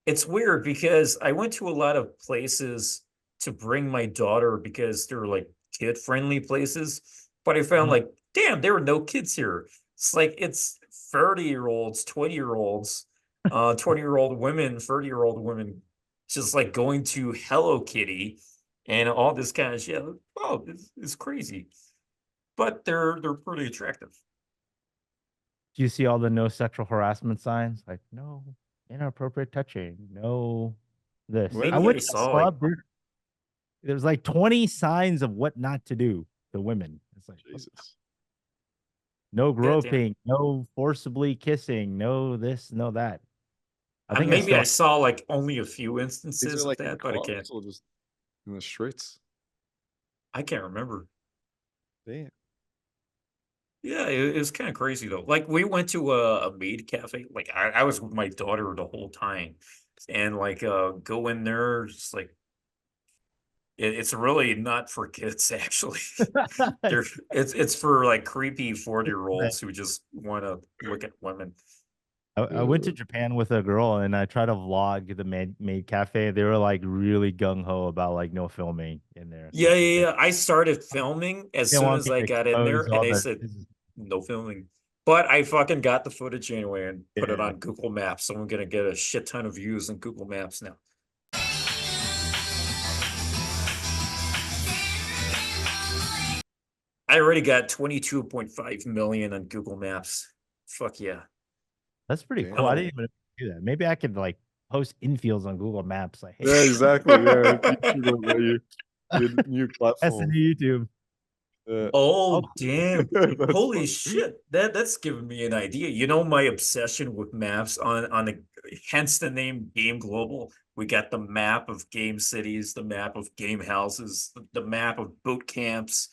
it's weird because I went to a lot of places to bring my daughter because they're like kid friendly places, but I found like, damn, there were no kids here. It's like it's 30-year-olds, 20-year-olds, 20-year-old women, 30-year-old women just like going to Hello Kitty and all this kind of shit. Oh, it's crazy. But they're pretty attractive. do you see all the no sexual harassment signs? Like, no inappropriate touching, no this. Where I Maybe do went I to a saw like club. There's like 20 signs of what not to do to women. It's like, Jesus. no goddamn. groping, no forcibly kissing, no this, no that. I think I Maybe saw I saw like only a few These instances are of like in that, but clubs or just in the streets? I can't remember. Damn. Yeah, it was kind of crazy though. Like we went to a Maid cafe. Like I was with my daughter the whole time, and like go in there, just like it's really not for kids actually. There, it's for like creepy 40-year-olds who just want to look at women. I went to Japan with a girl and I tried to vlog the maid cafe. They were like really gung ho about like no filming in there Yeah, because yeah, they yeah. I started filming as didn't soon want as me I to got in expose there, and all they the. said no filming. But I fucking got the footage anyway and put it Yeah. on Google Maps. So I'm gonna get a shit ton of views on Google Maps now. I already got 22.5 million on Google Maps. Fuck yeah. That's pretty Damn. cool. I Oh, didn't even do that. Maybe I could like post infields on Google Maps. Like, hey, Yeah, exactly. Yeah, YouTube will let you your new that's the platform. new YouTube. Yeah. Oh, oh damn. That's Holy fun. shit. That's giving me an idea. You know my obsession with maps on the hence the name Game Global. We got the map of game cities, the map of game houses, the map of boot camps,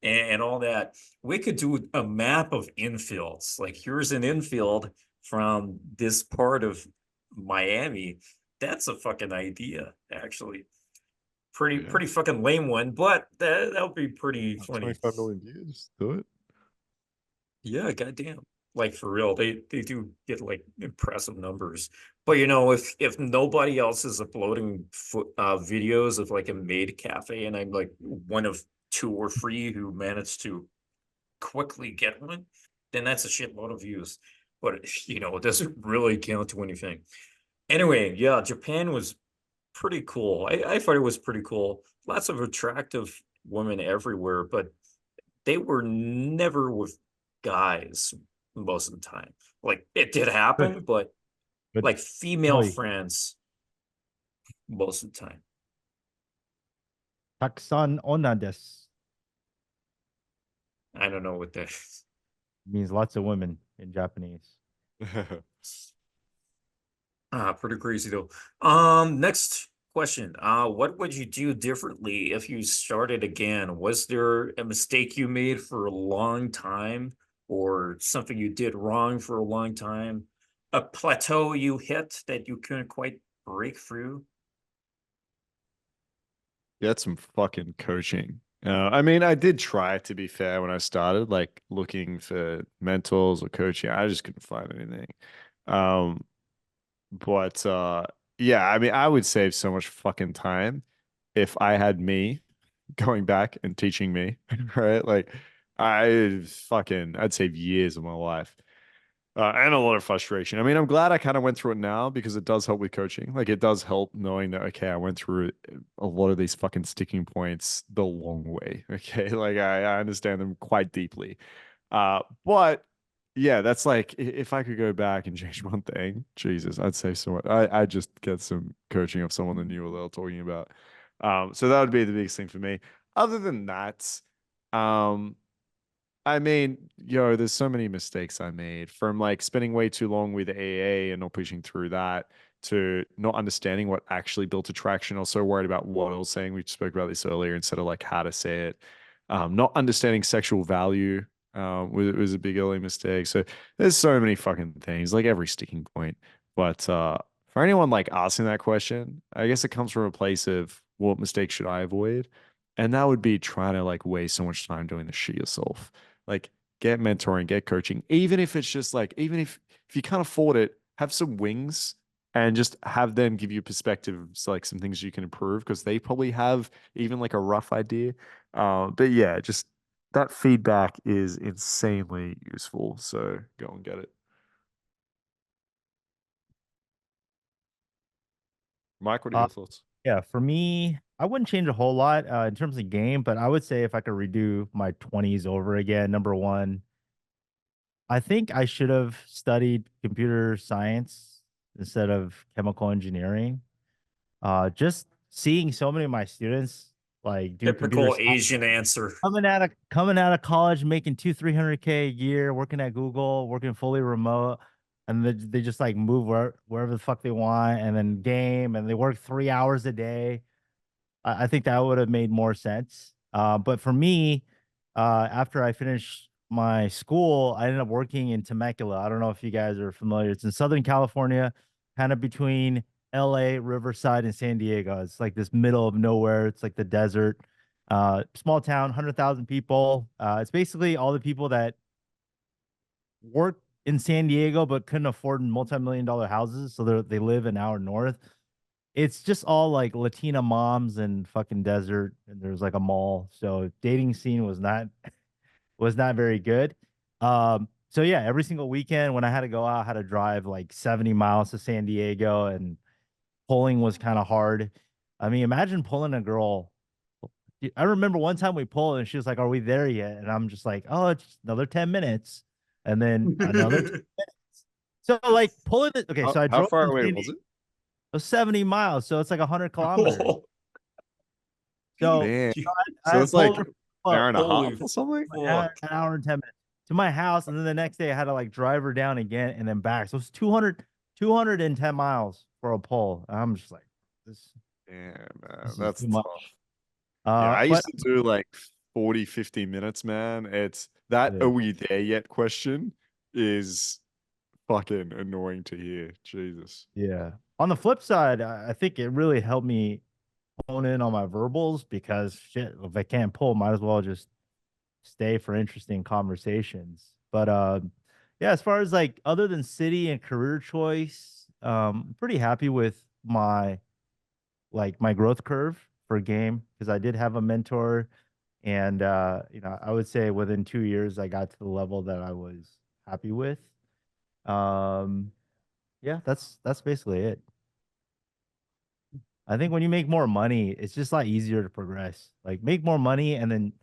and all that. We could do a map of infields. Like here's an infield from this part of Miami. That's a fucking idea, actually. Pretty Yeah. pretty fucking lame one, but that'll be pretty funny. 25 million views. Do it. Yeah, goddamn. Like for real, they do get like impressive numbers. But you know, if nobody else is uploading videos of like a maid cafe, and I'm like one of two or three who managed to quickly get one, then that's a shitload of views. But you know, it doesn't really count to anything. Anyway, yeah, Japan was pretty cool. I thought it was pretty cool. Lots of attractive women everywhere, but they were never with guys most of the time. Like it did good. happen, but But like female Joey, friends most of the time. taksan onna desu I don't know what that is. means lots of women in Japanese. Pretty crazy though. Next question. What would you do differently if you started again? Was there a mistake you made for a long time or something you did wrong for a long time? A plateau you hit that you couldn't quite break through? Get some fucking coaching. I mean, I did try to be fair when I started, like looking for mentors or coaching. I just couldn't find anything. Um, but yeah, I mean, I would save so much fucking time if I had me going back and teaching me, right? Like I'd save years of my life. And a lot of frustration. I mean, I'm glad I kind of went through it now because it does help with coaching. Like it does help knowing that, okay, I went through a lot of these fucking sticking points the long way. Okay. Like I understand them quite deeply. But yeah, that's like if I could go back and change one thing, Jesus, I'd say so much. I'd just get some coaching of someone that knew what they were talking about. So that would be the biggest thing for me. Other than that, I mean, there's so many mistakes I made from like spending way too long with AA and not pushing through that to not understanding what actually built attraction. I was so worried about what I was saying. We spoke about this earlier instead of like how to say it. Not understanding sexual value was a big early mistake. So there's so many fucking things, like every sticking point. But for anyone like asking that question, I guess it comes from a place of what mistakes should I avoid? And that would be trying to like waste so much time doing this shit yourself. Like get mentoring, get coaching, even if it's just like, even if you can't afford it, have some wings and just have them give you perspectives, like some things you can improve because they probably have even like a rough idea. But yeah, just that feedback is insanely useful. So go and get it. Mike, what are Uh, your thoughts? yeah, for me, I wouldn't change a whole lot in terms of game, but I would say if I could redo my 20s over again, number one, I think I should have studied computer science instead of chemical engineering. Just seeing so many of my students like do computer Typical science Asian answer. coming out of college, making 300K a year, working at Google, working fully remote, and they just like move wherever the fuck they want, and then game, and they work 3 hours a day. I think that would have made more sense. But for me, after I finished my school, I ended up working in Temecula. I don't know if you guys are familiar. It's in Southern California, kind of between LA, Riverside, and San Diego. It's like this middle of nowhere. It's like the desert. Small town, 100,000 people. It's basically all the people that work in San Diego but couldn't afford multi-million-dollar houses, so they live an hour north. It's just all like Latina moms and fucking desert, and there's like a mall. So dating scene was not very good. So yeah, every single weekend when I had to go out, I had to drive like 70 miles to San Diego, and pulling was kind of hard. I mean, imagine pulling a girl. I remember one time we pulled and she was like, "Are we there yet?" And I'm just like, "Oh, it's another 10 minutes." And then another 10 minutes. So like pulling it. Okay, so I How drove far from away San was Diego, it? 70 miles. So it's like 100 kilometers. So Damn. I So had it's like pulled her an up hour and a Holy half or something? fuck. an hour and 10 minutes to my house. And then the next day I had to like drive her down again and then back. So it's 210 miles for a pull. I'm just like, this, Damn, man. this is That's too tough. much. Yeah, I But used to do like 40, 50 minutes, man. It's that yeah, are we there yet question is fucking annoying to hear. Jesus. yeah. On the flip side, I think it really helped me hone in on my verbals because shit, if I can't pull, might as well just stay for interesting conversations. But yeah, as far as like other than city and career choice, pretty happy with my growth curve for game because I did have a mentor, and I would say within 2 years I got to the level that I was happy with. Um, yeah, that's basically it. I think when you make more money, it's just a lot easier to progress. Like make more money and then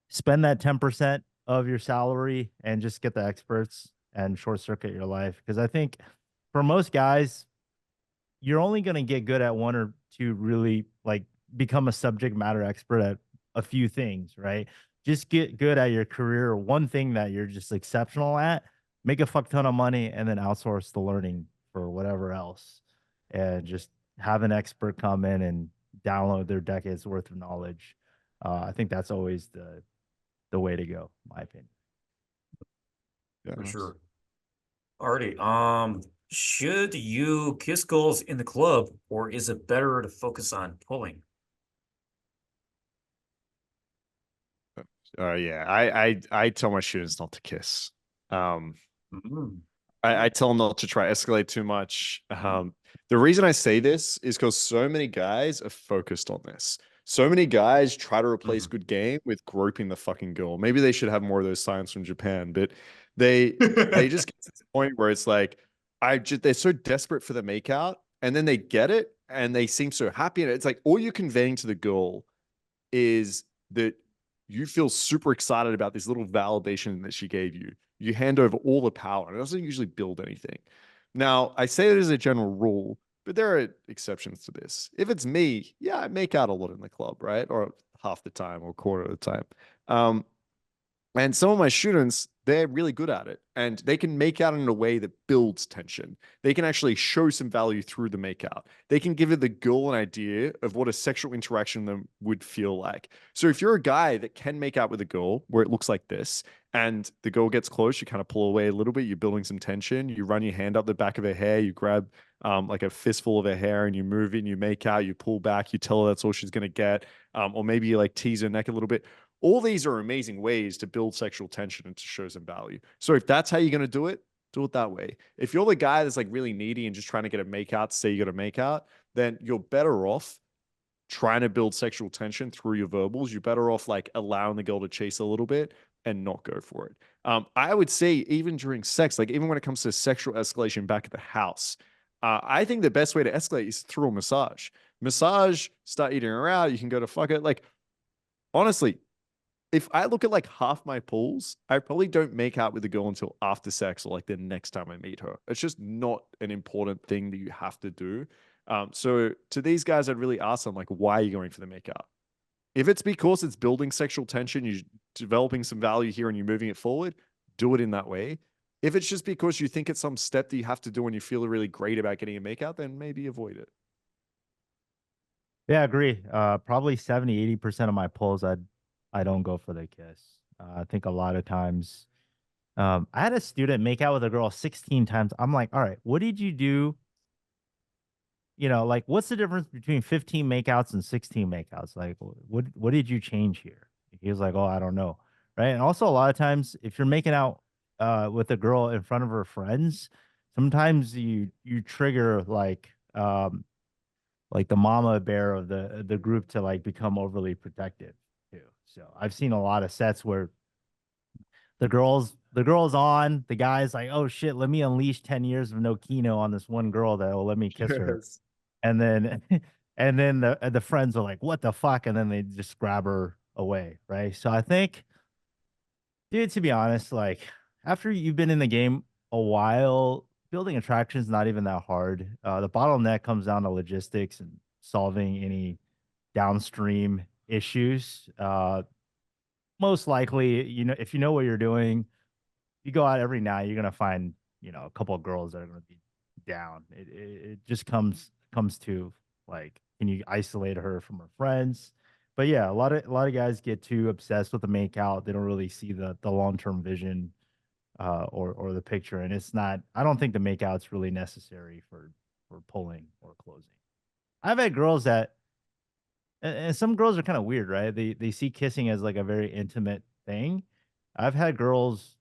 spend that 10% of your salary and just get the experts and short circuit your life. Because I think for most guys, you're only going to get good at one or two really like become a subject matter expert at a few things, right? Just get good at your career, one thing that you're just exceptional at, make a fuck ton of money, and then outsource the learning for whatever else. And just have an expert come in and download their decades worth of knowledge. I think that's always the way to go, in my opinion. Yeah, For nice. sure. Alrighty. Should you kiss goals in the club, or is it better to focus on pulling? Yeah. I tell my students not to kiss. Um, Mm. I tell them not to try escalate too much. The reason I say this is because so many guys are focused on this. So many guys try to replace Mhm. good game with groping the fucking girl. Maybe they should have more of those signs from Japan, but they just get to this point where it's like they're so desperate for the makeout, and then they get it and they seem so happy. And it's like all you're conveying to the girl is that you feel super excited about this little validation that she gave you. You hand over all the power. It doesn't usually build anything. Now, I say it as a general rule, but there are exceptions to this. If it's me, yeah, I make out a lot in the club, right? Or half the time or quarter of the time. Um, and some of my students, they're really good at it and they can make out in a way that builds tension. They can actually show some value through the makeout. They can give the girl an idea of what a sexual interaction them would feel like. So if you're a guy that can make out with a girl where it looks like this and the girl gets close, you kind of pull away a little bit, you're building some tension, you run your hand up the back of her hair, you grab like a fistful of her hair and you move it and you make out, you pull back, you tell her that's all she's going to get. Or maybe you like tease her neck a little bit. All these are amazing ways to build sexual tension and to show some value. So if that's how you're going to do it that way. If you're the guy that's like really needy and just trying to get a makeout to say you got a makeout, then you're better off trying to build sexual tension through your verbals. You're better off like allowing the girl to chase a little bit and not go for it. I would say even during sex, like even when it comes to sexual escalation back at the house, I think the best way to escalate is through a massage. Massage, start eating her out. You can go to fuck it. Like, honestly, if I look at like half my pulls, I probably don't make out with the girl until after sex or like the next time I meet her. It's just not an important thing that you have to do. So to these guys, I'd really ask them like, why are you going for the makeout? If it's because it's building sexual tension, you're developing some value here and you're moving it forward, do it in that way. If it's just because you think it's some step that you have to do and you feel really great about getting a makeout, then maybe avoid it. Yeah, I agree. Probably 70-80% of my pulls, I don't go for the kiss. I think a lot of times, I had a student make out with a girl 16 times. I'm like, all right, what did you do? You know, like, what's the difference between 15 makeouts and 16 makeouts? Like, what did you change here? He was like, oh, I don't know, right? And also, a lot of times, if you're making out with a girl in front of her friends, sometimes you trigger like the mama bear of the group to like become overly protective too. So I've seen a lot of sets where the girl's on, the guy's like, oh shit, let me unleash 10 years of no kino on this one girl that will let me kiss her. Yes. And then and then the friends are like, what the fuck? And then they just grab her away. Right. So I think, dude, to be honest, like after you've been in the game a while, building attraction is not even that hard. The bottleneck comes down to logistics and solving any downstream issues. Most likely, you know, if you know what you're doing, you go out every night, you're gonna find, you know, a couple of girls that are gonna be down. It just comes to like, can you isolate her from her friends? But yeah, a lot of guys get too obsessed with the make out. They don't really see the long term vision or the picture, and it's not. I don't think the make out's really necessary for pulling or closing. I've had girls that, and some girls are kind of weird, right? They see kissing as like a very intimate thing. I've had girls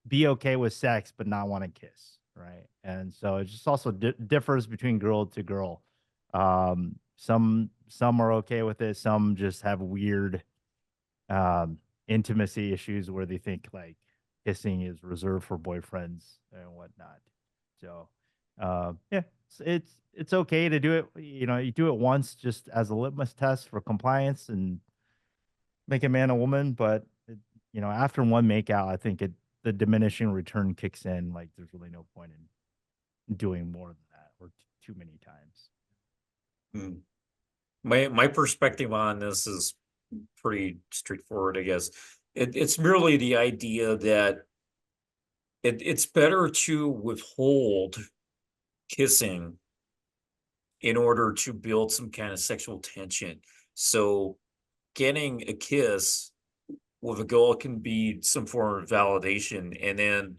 be okay with sex but not want to kiss, right? And so it just also differs between girl to girl. Some are okay with it. Some just have weird intimacy issues where they think like kissing is reserved for boyfriends and whatnot. So yeah, it's okay to do it. You know, you do it once just as a litmus test for compliance and make a man a woman. But you know, after one makeout, I think the diminishing return kicks in. Like there's really no point in doing more than that or too many times. Hmm. My perspective on this is pretty straightforward, I guess. It's merely the idea that it's better to withhold kissing in order to build some kind of sexual tension. So getting a kiss with a girl can be some form of validation. And then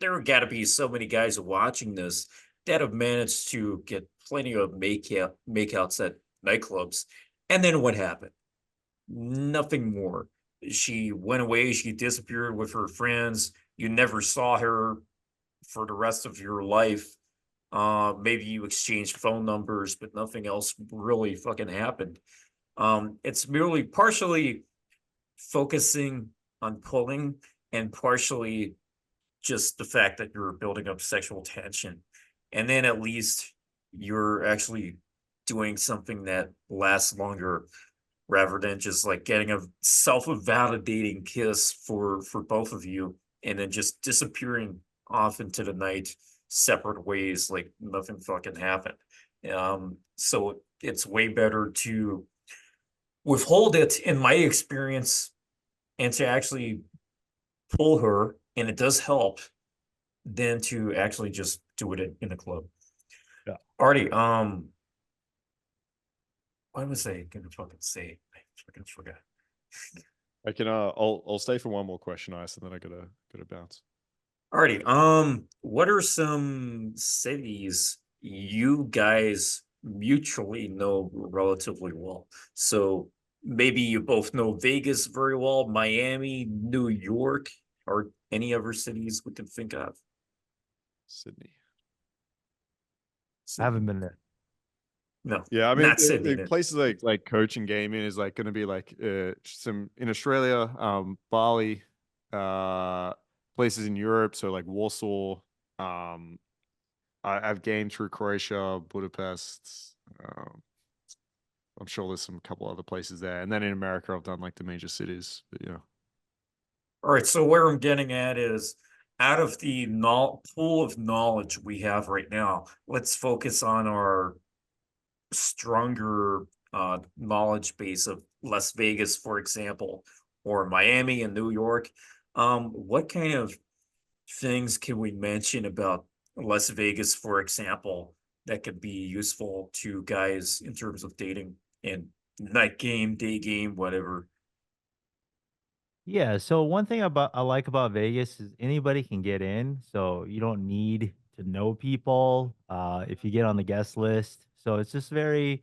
there got to be so many guys watching this that have managed to get plenty of makeouts at nightclubs. And then what happened? Nothing more. She went away, she disappeared with her friends. You never saw her for the rest of your life. Maybe you exchanged phone numbers, but nothing else really fucking happened. It's merely partially focusing on pulling and partially just the fact that you're building up sexual tension. And then at least you're actually doing something that lasts longer rather than just like getting a self-validating kiss for both of you and then just disappearing off into the night separate ways like nothing fucking happened. So it's way better to withhold it in my experience and to actually pull her, and it does help, than to actually just do it in a club. Yeah. Artie, what was I gonna fucking say? I fucking forgot. I can I'll stay for one more question, Ice, and then I gotta bounce. Artie, what are some cities you guys mutually know relatively well? So maybe you both know Vegas very well, Miami, New York, or any other cities we can think of. Sydney. I haven't been there. No, Yeah, I mean, not Sydney. the places like coaching gaming is like going to be like some in Australia, Bali, places in Europe, so like Warsaw. I've gamed through Croatia, Budapest. I'm sure there's some couple other places there, and then in America, I've done like the major cities. But yeah, All right, so where I'm getting at is out of the pool of knowledge we have right now, let's focus on our stronger knowledge base of Las Vegas, for example, or Miami and New York. What kind of things can we mention about Las Vegas, for example, that could be useful to guys in terms of dating and night game, day game, whatever? Yeah, so one thing about I like about Vegas is anybody can get in, so you don't need to know people if you get on the guest list. So it's just very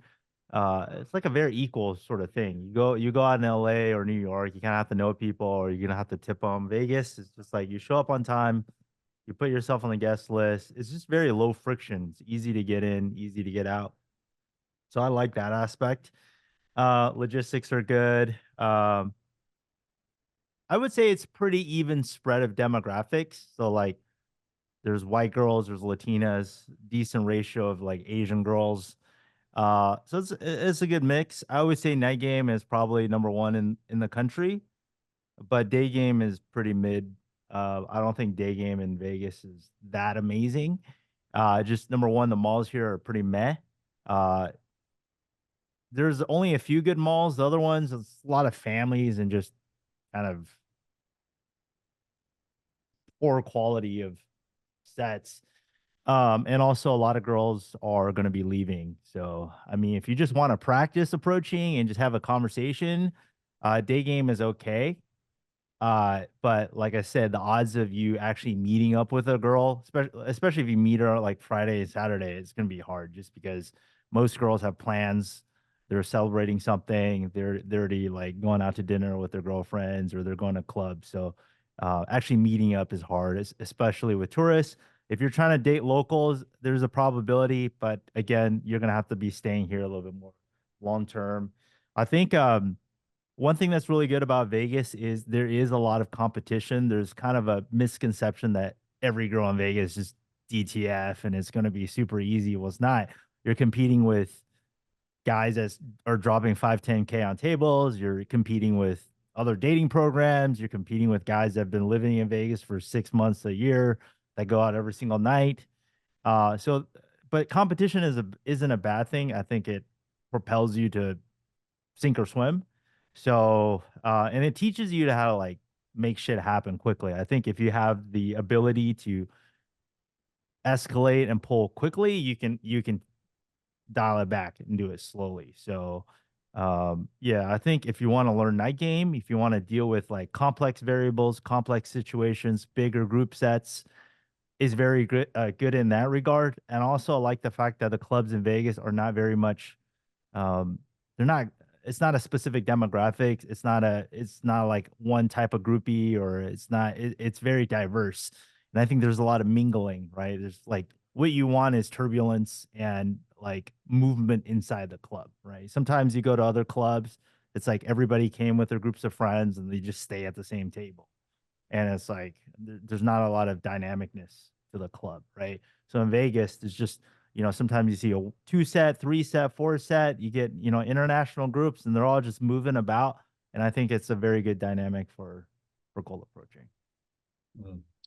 it's like a very equal sort of thing. You go out in LA or New York, you kind of have to know people or you're gonna have to tip them. Vegas is just like you show up on time, you put yourself on the guest list. It's just very low friction. It's easy to get in, easy to get out. So I like that aspect. Logistics are good. I would say it's pretty even spread of demographics. So like there's white girls, there's Latinas, decent ratio of like Asian girls. So it's a good mix. I would say night game is probably number one in the country, but day game is pretty mid. I don't think day game in Vegas is that amazing. Just number one, the malls here are pretty meh. Uh, there's only a few good malls. The other ones, it's a lot of families and just kind of poor quality of sets. And also a lot of girls are going to be leaving. So, I mean, if you just want to practice approaching and just have a conversation, day game is okay. But like I said, the odds of you actually meeting up with a girl, especially if you meet her like Friday and Saturday, it's going to be hard just because most girls have plans. They're celebrating something. They're already like going out to dinner with their girlfriends or they're going to clubs. So actually meeting up is hard, especially with tourists. If you're trying to date locals, there's a probability, but again, you're gonna have to be staying here a little bit more long term. I think one thing that's really good about Vegas is there is a lot of competition. There's kind of a misconception that every girl in Vegas is DTF and it's going to be super easy. Well, it's not. You're competing with guys that are dropping 5, 10K on tables. You're competing with other dating programs. You're competing with guys that have been living in Vegas for 6 months, a year, that go out every single night. But competition isn't a bad thing. I think it propels you to sink or swim. So, and it teaches you to how to like make shit happen quickly. I think if you have the ability to escalate and pull quickly, you can dial it back and do it slowly. So, yeah, I think if you want to learn night game, if you want to deal with like complex variables, complex situations, bigger group sets, is very good good in that regard. And also I like the fact that the clubs in Vegas are not very much they're not it's not a specific demographic. It's not like one type of groupie or it's very diverse. And I think there's a lot of mingling, right? There's like what you want is turbulence and like movement inside the club, right? Sometimes you go to other clubs, it's like everybody came with their groups of friends and they just stay at the same table. And it's like there's not a lot of dynamicness to the club, right? So in Vegas, there's just, sometimes you see a 2-set, 3-set, 4-set, you get, international groups and they're all just moving about. And I think it's a very good dynamic for goal approaching.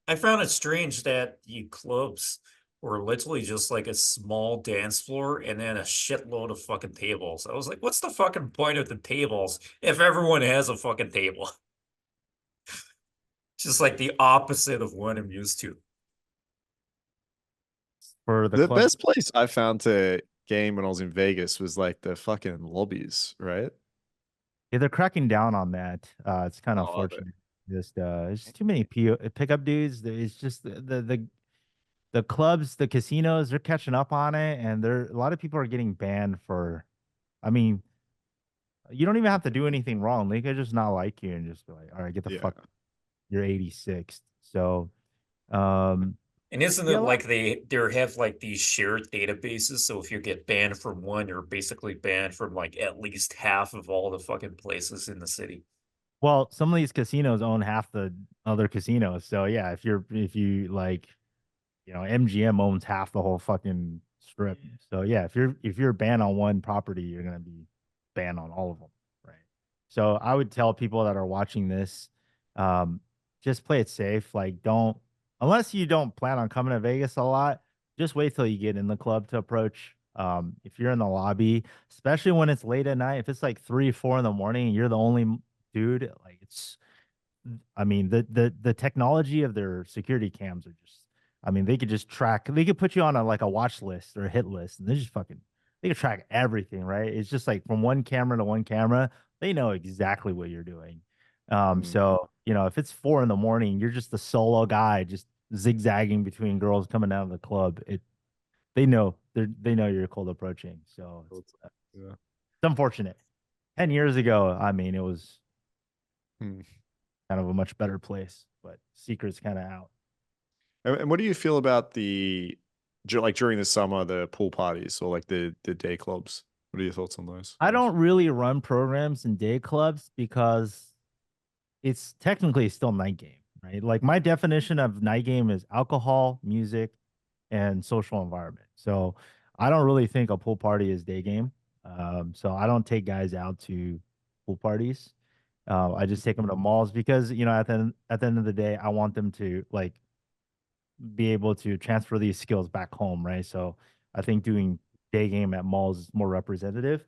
I found it strange that the clubs were literally just like a small dance floor and then a shitload of fucking tables. I was like, what's the fucking point of the tables if everyone has a fucking table? Just like the opposite of what I'm used to. For The club, best place I found to game when I was in Vegas was like the fucking lobbies, right? yeah, they're cracking down on that. It's kind of Oh, are they? unfortunate. There's just too many pickup dudes. It's just the clubs, the casinos, they're catching up on it, and a lot of people are getting banned for. I mean, you don't even have to do anything wrong. They could just not like you and just be like, all right, get the Yeah. fuck. You're 86th. So, um, And isn't yeah, it like they have like these shared databases? So if you get banned from one, you're basically banned from like at least half of all the fucking places in the city. well, some of these casinos own half the other casinos. So yeah, if you like, MGM owns half the whole fucking strip. So yeah, if you're banned on one property, you're gonna be banned on all of them, right? So I would tell people that are watching this, just play it safe. Like, don't, unless you don't plan on coming to Vegas a lot, just wait till you get in the club to approach. If you're in the lobby, especially when it's late at night, if it's like 3, 4 in the morning, and you're the only dude, like I mean, the technology of their security cams are just, I mean, they could just track, they could put you on a watch list or a hit list, and they could track everything, right? It's just like from one camera to one camera, they know exactly what you're doing. So, if it's 4 in the morning, you're just the solo guy, just zigzagging between girls coming out of the club. They know you're cold approaching. So Yeah. it's unfortunate. 10 years ago, I mean, it was Hmm. kind of a much better place, but secret's kind of out. And what do you feel about like during the summer, the pool parties or like the day clubs? What are your thoughts on those? I don't really run programs in day clubs because it's technically still night game, right? Like my definition of night game is alcohol, music, and social environment. So I don't really think a pool party is day game. So I don't take guys out to pool parties. I just take them to malls because at the end of the day, I want them to like be able to transfer these skills back home, right? So I think doing day game at malls is more representative.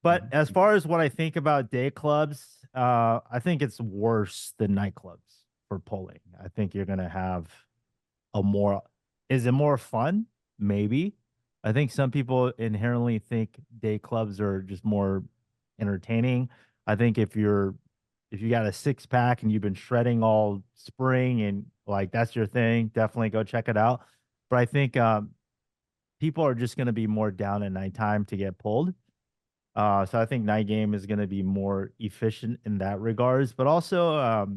But as far as what I think about day clubs, I think it's worse than nightclubs for polling. I think you're gonna have a more is it more fun? Maybe. I think some people inherently think day clubs are just more entertaining. I think if you got a 6-pack and you've been shredding all spring and like that's your thing, definitely go check it out. But I think people are just gonna be more down at nighttime to get pulled. So I think night game is gonna be more efficient in that regards. But also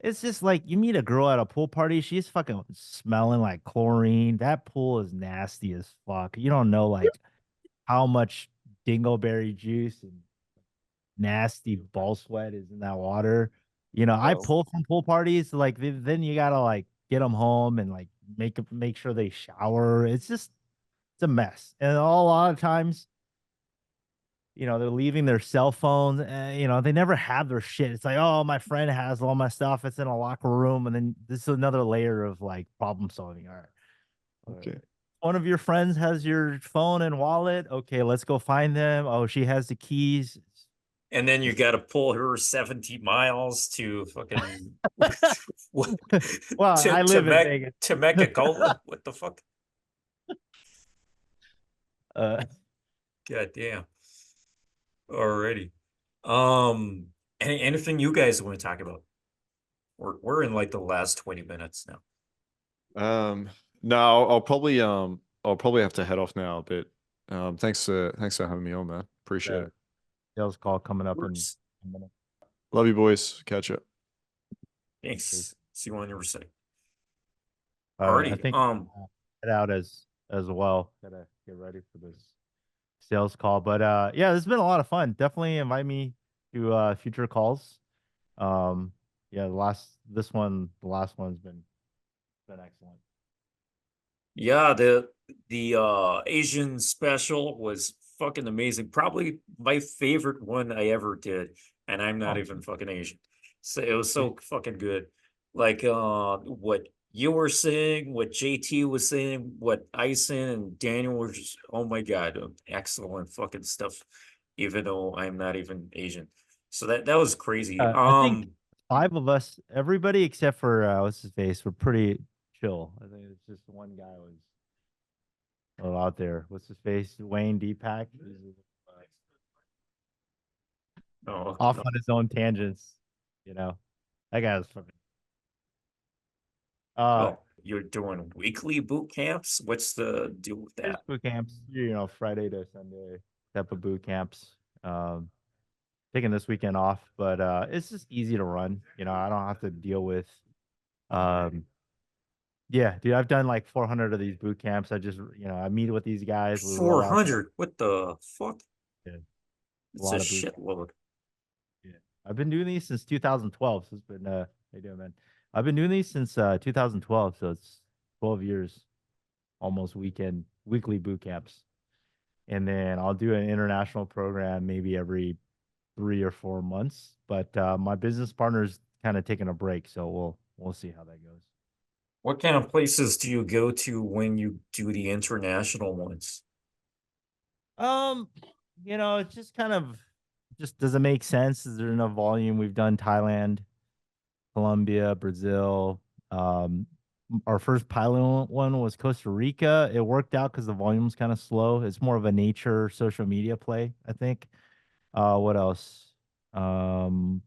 it's just like you meet a girl at a pool party, she's fucking smelling like chlorine. That pool is nasty as fuck. You don't know like how much dingleberry juice and nasty ball sweat is in that water. I Oh. pull from pool parties, like then you gotta like get them home and like make sure they shower. It's a mess. And a lot of times, they're leaving their cell phones. They never have their shit. It's like, oh, my friend has all my stuff. It's in a locker room. And then this is another layer of like problem solving. All right. Okay. One of your friends has your phone and wallet. Okay, let's go find them. Oh, she has the keys. And then you got to pull her 70 miles to fucking Well, I live in Vegas. Temecula. What the fuck? Uh, God damn. Alrighty. Anything you guys want to talk about? We're in like the last 20 minutes now. No, I'll probably have to head off now, but thanks for having me on, man. Appreciate it. sales call coming up in Works. a minute. Love you, boys. Catch up. Thanks. See you on your side. I Alrighty. think head out as well. Gotta get ready for this sales call. But yeah, this has been a lot of fun. Definitely invite me to future calls. Yeah, the last one's been excellent. Yeah, the Asian special was fucking amazing. Probably my favorite one I ever did, and I'm not Oh, even fucking Asian. So it was so fucking good. Like what you were saying, what JT was saying, what Ison and Daniel were just, oh my God, excellent fucking stuff, even though I'm not even Asian. So that was crazy. I think 5 of us, everybody except for what's his face, were pretty chill. I think it's just one guy was out there. What's his face? Wayne Deepak. Oh, Off on his own tangents. You know, that guy was fucking. oh, you're doing weekly boot camps? What's the deal with There's that? boot camps. Friday to Sunday type of boot camps. Taking this weekend off, but it's just easy to run. I don't have to deal with. Yeah, dude, I've done like 400 of these boot camps. I meet with these guys. We roll out. 400? What the fuck? Yeah, It's lot a of boot shitload. Yeah. I've been doing these since 2012. So it's been how you doing, man? I've been doing these since 2012, so it's 12 years, almost weekly boot camps. And then I'll do an international program maybe every 3 or 4 months. But my business partner's kind of taking a break, so we'll see how that goes. What kind of places do you go to when you do the international ones? Um, it's just does it make sense? Is there enough volume? We've done Thailand, Colombia, Brazil. Um, our first pilot one was Costa Rica. It worked out because the volume's kind of slow. It's more of a nature social media play, I think. What else? Um,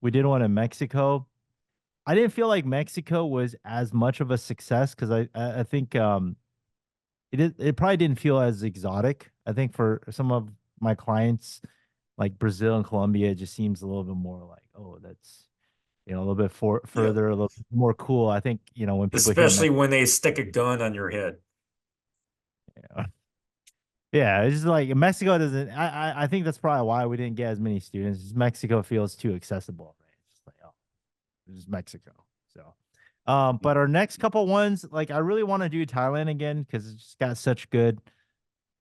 we did one in Mexico. I didn't feel like Mexico was as much of a success because I think it probably didn't feel as exotic. I think for some of my clients, like Brazil and Colombia, it just seems a little bit more like, oh, that's a little bit Yeah, further, a little bit more cool. I think when people hear especially Mexico, when they stick a gun on your head. yeah, it's just like Mexico doesn't. I think that's probably why we didn't get as many students. Is Mexico feels too accessible, right? It's just like, oh, it's just Mexico. So, but our next couple ones, like I really want to do Thailand again because it's just got such good.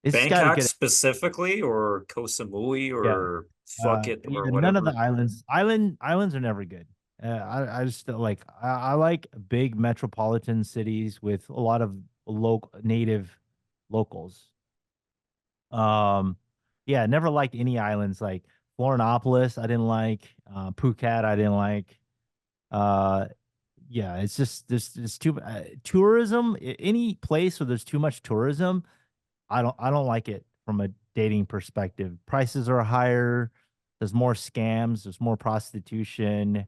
It's just got a Bangkok good. specifically, or Koh Samui, Yeah. or fuck it, or Yeah, none of the whatever. islands are never good. I just I like big metropolitan cities with a lot of local native locals. Yeah, never liked any islands like Florianopolis. I didn't like Phuket. I didn't like. Uh, yeah, it's just there's too tourism. Any place where there's too much tourism, I don't like it from a dating perspective. Prices are higher. There's more scams. There's more prostitution.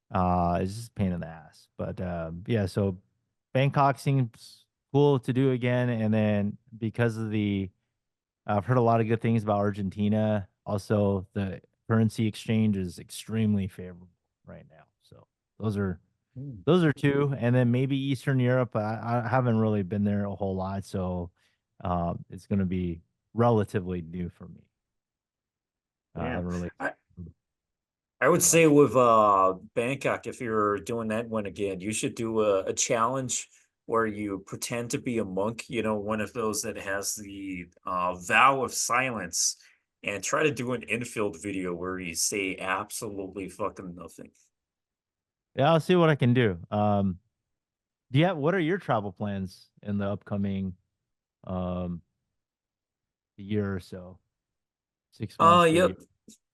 It's just a pain in the ass. But yeah, so Bangkok seems cool to do again. And then because of I've heard a lot of good things about Argentina. Also, the currency exchange is extremely favorable right now. So those are Hmm. those are two, and then maybe Eastern Europe. I haven't really been there a whole lot, so it's going to be relatively new for me. I Yeah. haven't really. I would say Much. with Bangkok, if you're doing that one again, you should do a challenge where you pretend to be a monk, one of those that has the vow of silence, and try to do an infield video where you say absolutely fucking nothing. Yeah, I'll see what I can do. What are your travel plans in the upcoming um year or so? 6 months to a year. Yep.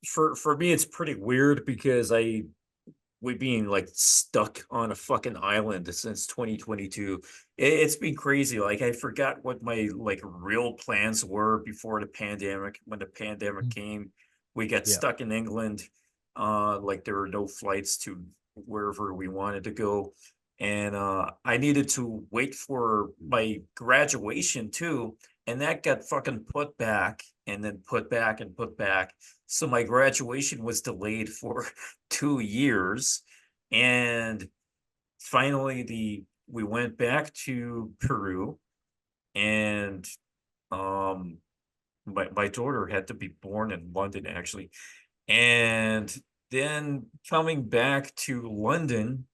For me, it's pretty weird because we being like stuck on a fucking island since 2022. It's been crazy. Like I forgot what my like real plans were before the pandemic. When the pandemic Mm. came, we got Yeah. stuck in England. Like there were no flights to wherever we wanted to go. And I needed to wait for my graduation too. And that got fucking put back and then put back and put back. So my graduation was delayed for 2 years. And finally we went back to Peru. and my daughter had to be born in London actually. And then coming back to London,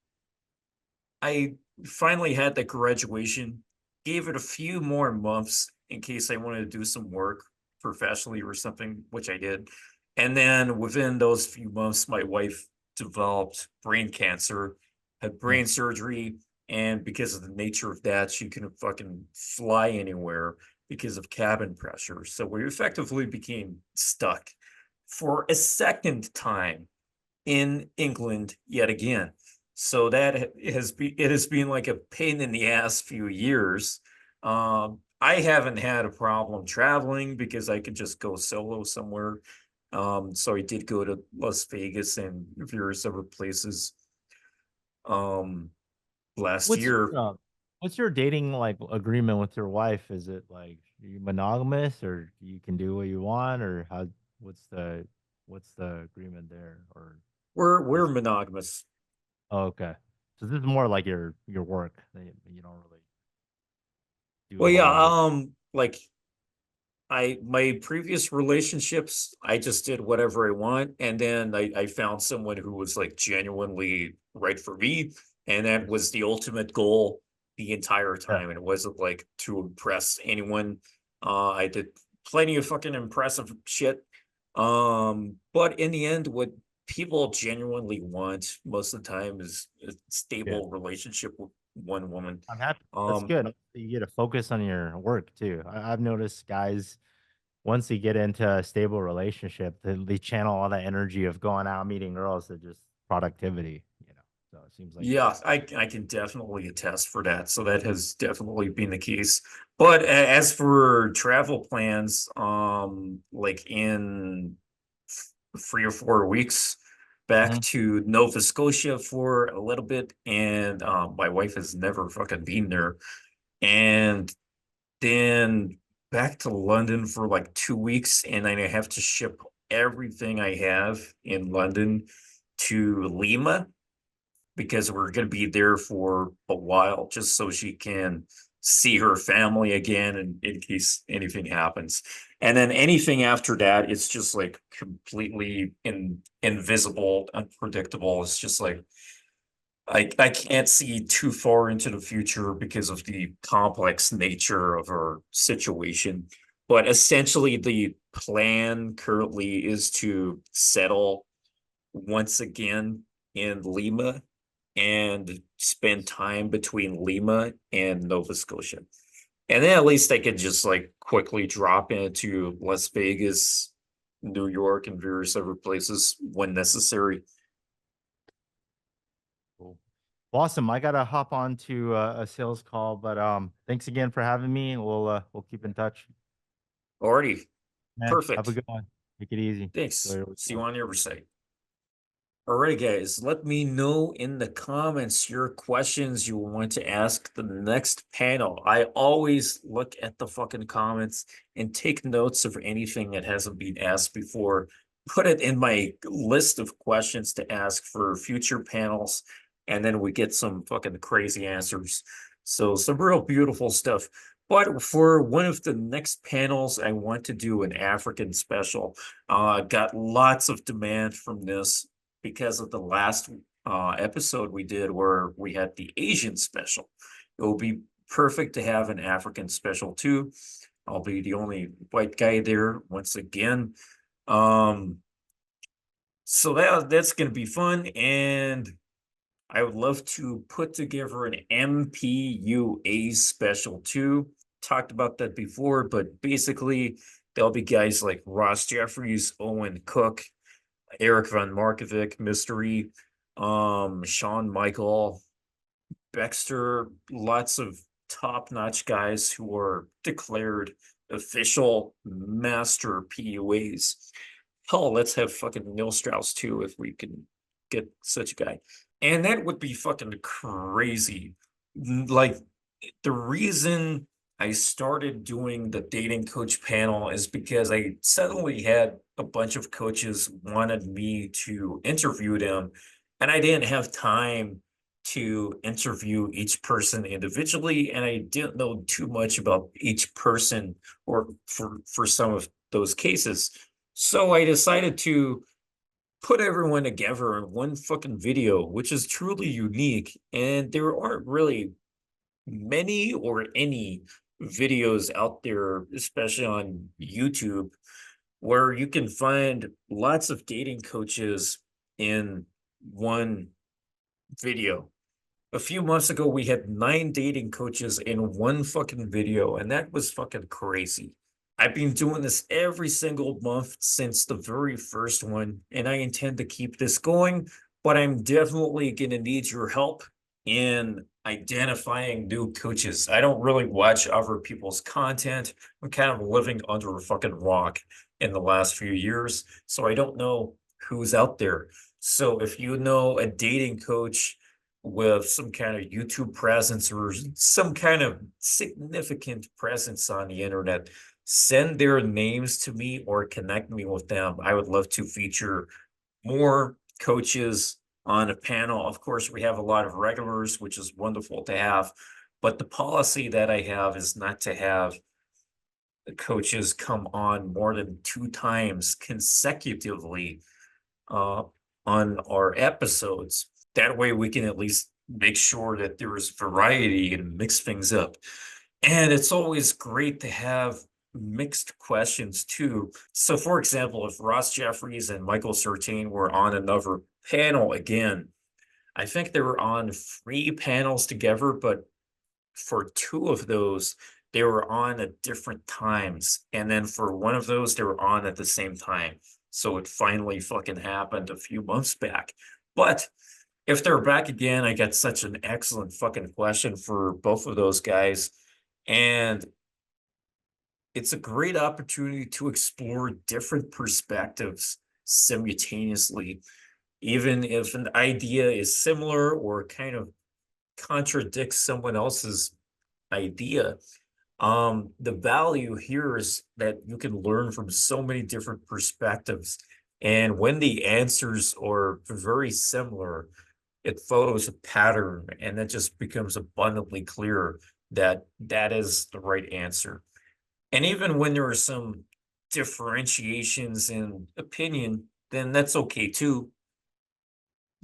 I finally had the graduation, gave it a few more months in case I wanted to do some work professionally or something, which I did. And then within those few months, my wife developed brain cancer, had brain surgery, and because of the nature of that, she couldn't fucking fly anywhere because of cabin pressure. So we effectively became stuck for a second time in England yet again. So that has been like a pain in the ass few years. I haven't had a problem traveling because I could just go solo somewhere. So I did go to Las Vegas and various other places last What's year. what's your dating like agreement with your wife? Is it like are you monogamous or you can do what you want or how what's the what's the agreement there or We're is monogamous. oh, okay. So this is more like your work that you don't really do a Well, yeah, lot of work. like my previous relationships, I just did whatever I want. And then I found someone who was like genuinely right for me. And that was the ultimate goal the entire Yeah. time. And it wasn't like to impress anyone. I did plenty of fucking impressive shit. But in the end, what people genuinely want most of the time is a Yeah. stable relationship with one woman. I'm happy. That's good. You get to focus on your work too. I've noticed guys once they get into a stable relationship, they channel all that energy of going out meeting girls to just productivity, you know. So it seems like Yeah, I can definitely attest for that. So that has definitely been the case. But as for travel plans, like in 3 or 4 weeks back Mhm. to Nova Scotia for a little bit, and my wife has never fucking been there. And then back to London for like 2 weeks, and then I have to ship everything I have in London to Lima because we're going to be there for a while just so she can see her family again and in case anything happens. And then anything after that, it's just like completely invisible, unpredictable. It's just like I can't see too far into the future because of the complex nature of our situation. But essentially, the plan currently is to settle once again in Lima and spend time between Lima and Nova Scotia. And then at least I could just like quickly drop into Las Vegas, New York, and various other places when necessary. Cool. Awesome. I gotta hop on to a sales call, but thanks again for having me. We'll keep in touch. Alrighty, Man, have a perfect. good one. Take it easy. Enjoy Thanks. your See you weekend. on the other side. All right, guys, let me know in the comments your questions you want to ask the next panel. I always look at the fucking comments and take notes of anything that hasn't been asked before. Put it in my list of questions to ask for future panels, and then we get some fucking crazy answers. So some real beautiful stuff. But for one of the next panels, I want to do an African special. Got lots of demand from this because of the last episode we did where we had the Asian special. It will be perfect to have an African special too. I'll be the only white guy there once again. Um, so that's gonna be fun, and I would love to put together an MPUA special too. Talked about that before, but basically there'll be guys like Ross Jeffries, Owen Cook, Eric Van Markovic, Mystery, Shawn Michael, Baxter, lots of top-notch guys who are declared official master PUAs. Hell, let's have fucking Neil Strauss too if we can get such a guy. And that would be fucking crazy. Like the reason I started doing the dating coach panel is because I suddenly had a bunch of coaches wanted me to interview them, and I didn't have time to interview each person individually, and I didn't know too much about each person or for some of those cases. So I decided to put everyone together in one fucking video, which is truly unique. And there aren't really many or any videos out there, especially on YouTube, where you can find lots of dating coaches in one video. A few months ago, we had 9 dating coaches in one fucking video, and that was fucking crazy. I've been doing this every single month since the very first one, and I intend to keep this going, but I'm definitely going to need your help in identifying new coaches. I don't really watch other people's content. I'm kind of living under a fucking rock in the last few years, so I don't know who's out there. So if you know a dating coach with some kind of YouTube presence or some kind of significant presence on the internet, send their names to me or connect me with them. I would love to feature more coaches on a panel. Of course, we have a lot of regulars, which is wonderful to have, but the policy that I have is not to have the coaches come on more than 2 times consecutively on our episodes. That way we can at least make sure that there is variety and mix things up. And it's always great to have mixed questions too. So for example, if Ross Jeffries and Michael Sertain were on another panel again, I think they were on 3 panels together, but for 2 of those, they were on at different times. And then for one of those, they were on at the same time. So it finally fucking happened a few months back. But if they're back again, I got such an excellent fucking question for both of those guys. And it's a great opportunity to explore different perspectives simultaneously, even if an idea is similar or kind of contradicts someone else's idea. The value here is that you can learn from so many different perspectives. And when the answers are very similar, it follows a pattern, and it just becomes abundantly clear that that is the right answer. And even when there are some differentiations in opinion, then that's okay too.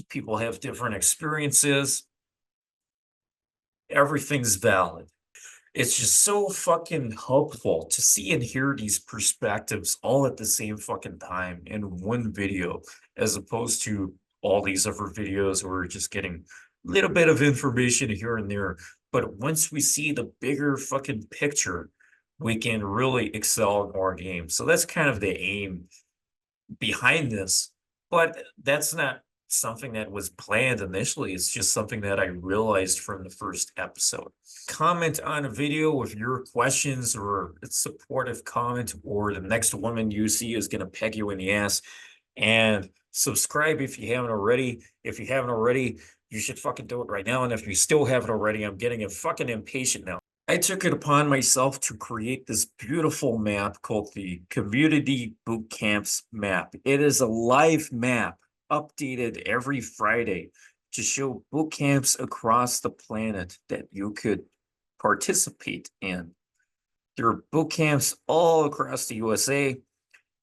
People have different experiences. Everything's valid. It's just so fucking helpful to see and hear these perspectives all at the same fucking time in one video, as opposed to all these other videos where we're just getting a little bit of information here and there. But once we see the bigger fucking picture, we can really excel in our game. So that's kind of the aim behind this. But that's not something that was planned initially. It's just something that I realized from the first episode. Comment on a video with your questions or a supportive comment, or the next woman you see is going to peg you in the ass. And subscribe if you haven't already. If you haven't already, you should fucking do it right now. And if you still haven't already, I'm getting fucking impatient now. I took it upon myself to create this beautiful map called the Community Bootcamps map. It is a live map updated every Friday to show boot camps across the planet that you could participate in. There are boot camps all across the USA.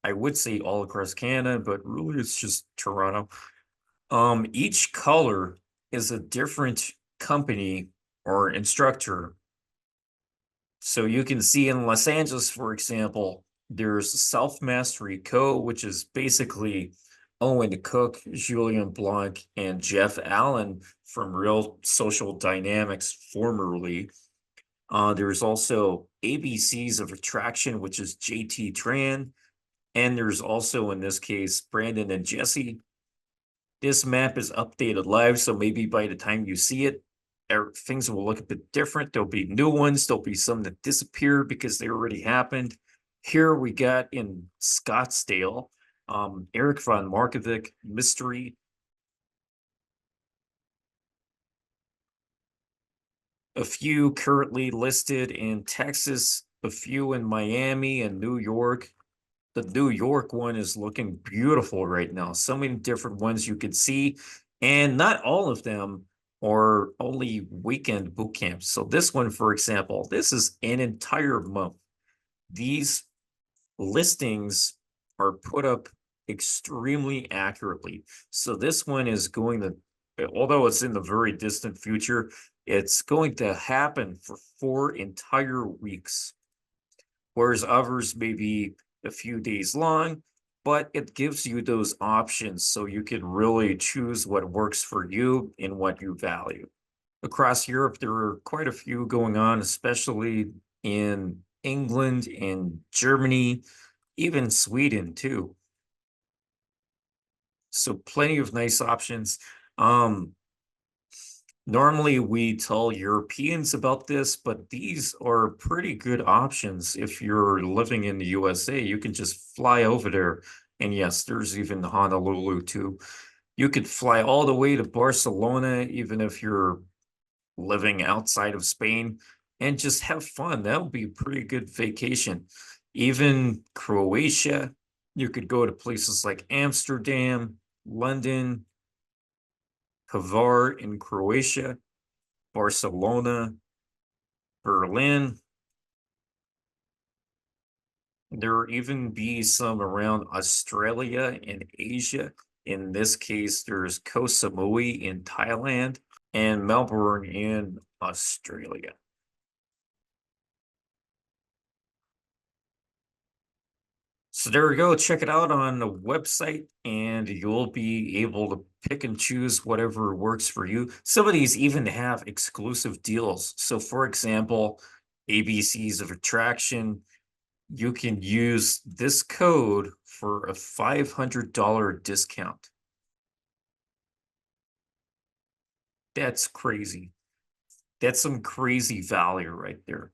I would say all across Canada, but really it's just Toronto. Each color is a different company or instructor. So you can see in Los Angeles, for example, there's Self Mastery Co., which is basically Owen Cook, Julian Blanc, and Jeff Allen from Real Social Dynamics formerly. There's also ABCs of Attraction, which is JT Tran. And there's also, in this case, Brandon and Jesse. This map is updated live, so maybe by the time you see it, things will look a bit different. There'll be new ones. There'll be some that disappear because they already happened. Here we got in Scottsdale, Eric von Markovic, Mystery. A few currently listed in Texas, a few in Miami and New York. The New York one is looking beautiful right now. So many different ones you could see, and not all of them or only weekend boot camps. So this one, for example, this is an entire month. These listings are put up extremely accurately. So this one is going to, although it's in the very distant future, it's going to happen for 4 entire weeks. Whereas others may be a few days long, but it gives you those options so you can really choose what works for you and what you value. Across Europe, there are quite a few going on, especially in England and Germany, even Sweden too. So plenty of nice options. Normally we tell Europeans about this, but these are pretty good options. If you're living in the USA, you can just fly over there. And yes, there's even Honolulu too. You could fly all the way to Barcelona, even if you're living outside of Spain, and just have fun. That would be a pretty good vacation. Even Croatia, you could go to places like Amsterdam, London, Hvar in Croatia, Barcelona, Berlin. There will even be some around Australia and Asia. In this case, there's Koh Samui in Thailand and Melbourne in Australia. So there we go. Check it out on the website and you'll be able to pick and choose whatever works for you. Some of these even have exclusive deals. So for example, ABCs of Attraction, you can use this code for a $500 discount. That's crazy. That's some crazy value right there.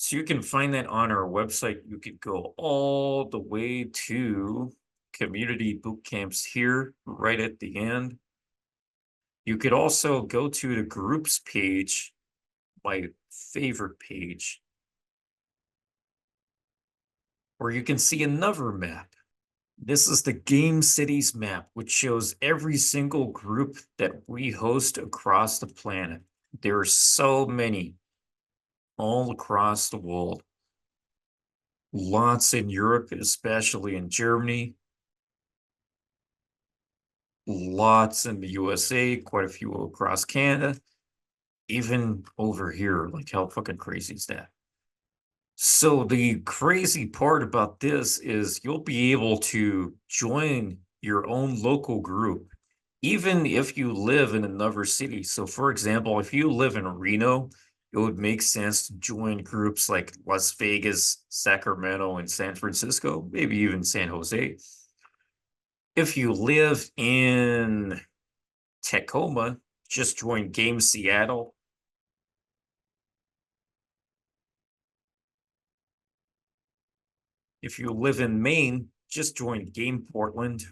So you can find that on our website. You could go all the way to community boot camps here, right at the end. You could also go to the groups page, my favorite page, where you can see another map. This is the Game Cities map, which shows every single group that we host across the planet. There are so many all across the world. Lots in Europe, especially in Germany. Lots in the USA, quite a few across Canada. Even over here, like how fucking crazy is that? So the crazy part about this is you'll be able to join your own local group, even if you live in another city. So for example, if you live in Reno, it would make sense to join groups like Las Vegas, Sacramento, and San Francisco, maybe even San Jose. If you live in Tacoma, just join Game Seattle. If you live in Maine, just join Game Portland,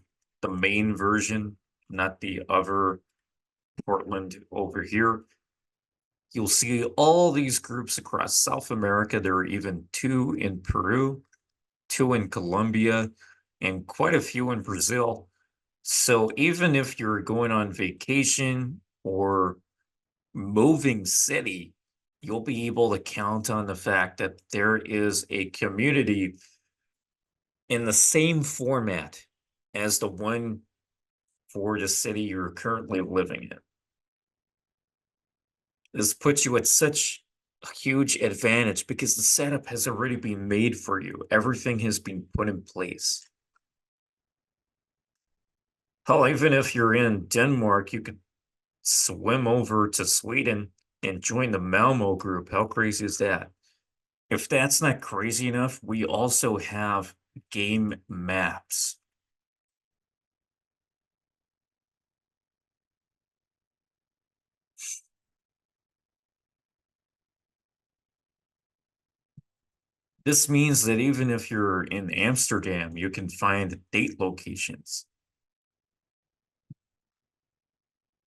the Maine version, not the other Portland over here. You'll see all these groups across South America. There are even 2 in Peru, 2 in Colombia, and quite a few in Brazil. So even if you're going on vacation or moving city, you'll be able to count on the fact that there is a community in the same format as the one for the city you're currently living in. This puts you at such a huge advantage because the setup has already been made for you. Everything has been put in place. Hell, even if you're in Denmark, you could swim over to Sweden and join the Malmo group. How crazy is that? If that's not crazy enough, we also have game maps. This means that even if you're in Amsterdam, you can find date locations.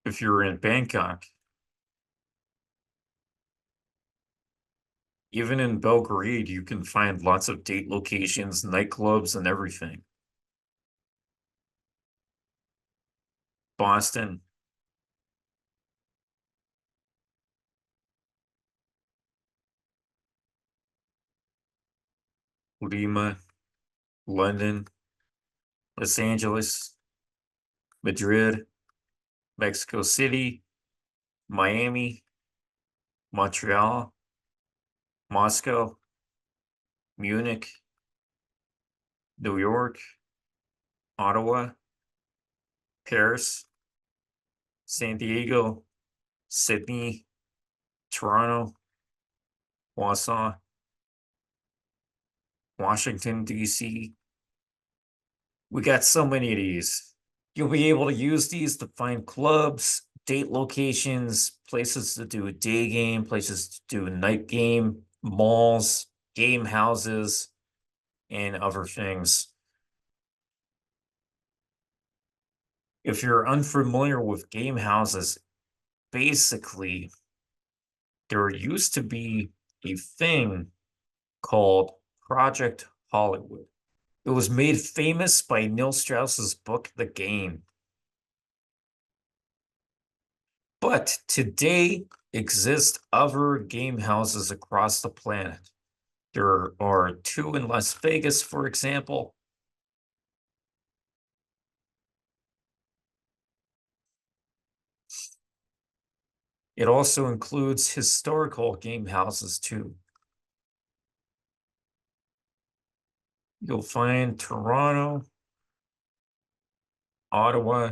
If you're in Bangkok, even in Belgrade, you can find lots of date locations, nightclubs, and everything. Boston. Lima, London, Los Angeles, Madrid, Mexico City, Miami, Montreal, Moscow, Munich, New York, Ottawa, Paris, San Diego, Sydney, Toronto, Warsaw, Washington, D.C. We got so many of these. You'll be able to use these to find clubs, date locations, places to do a day game, places to do a night game, malls, game houses, and other things. If you're unfamiliar with game houses, basically, there used to be a thing called Project Hollywood. It was made famous by Neil Strauss's book, The Game. But today exist other game houses across the planet. There are 2 in Las Vegas, for example. It also includes historical game houses too. You'll find Toronto, Ottawa,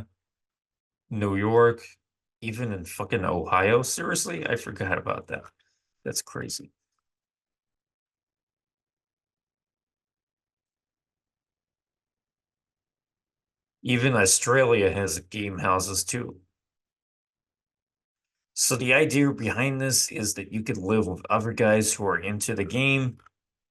New York, even in fucking Ohio. Seriously, I forgot about that. That's crazy. Even Australia has game houses too. So the idea behind this is that you could live with other guys who are into the game,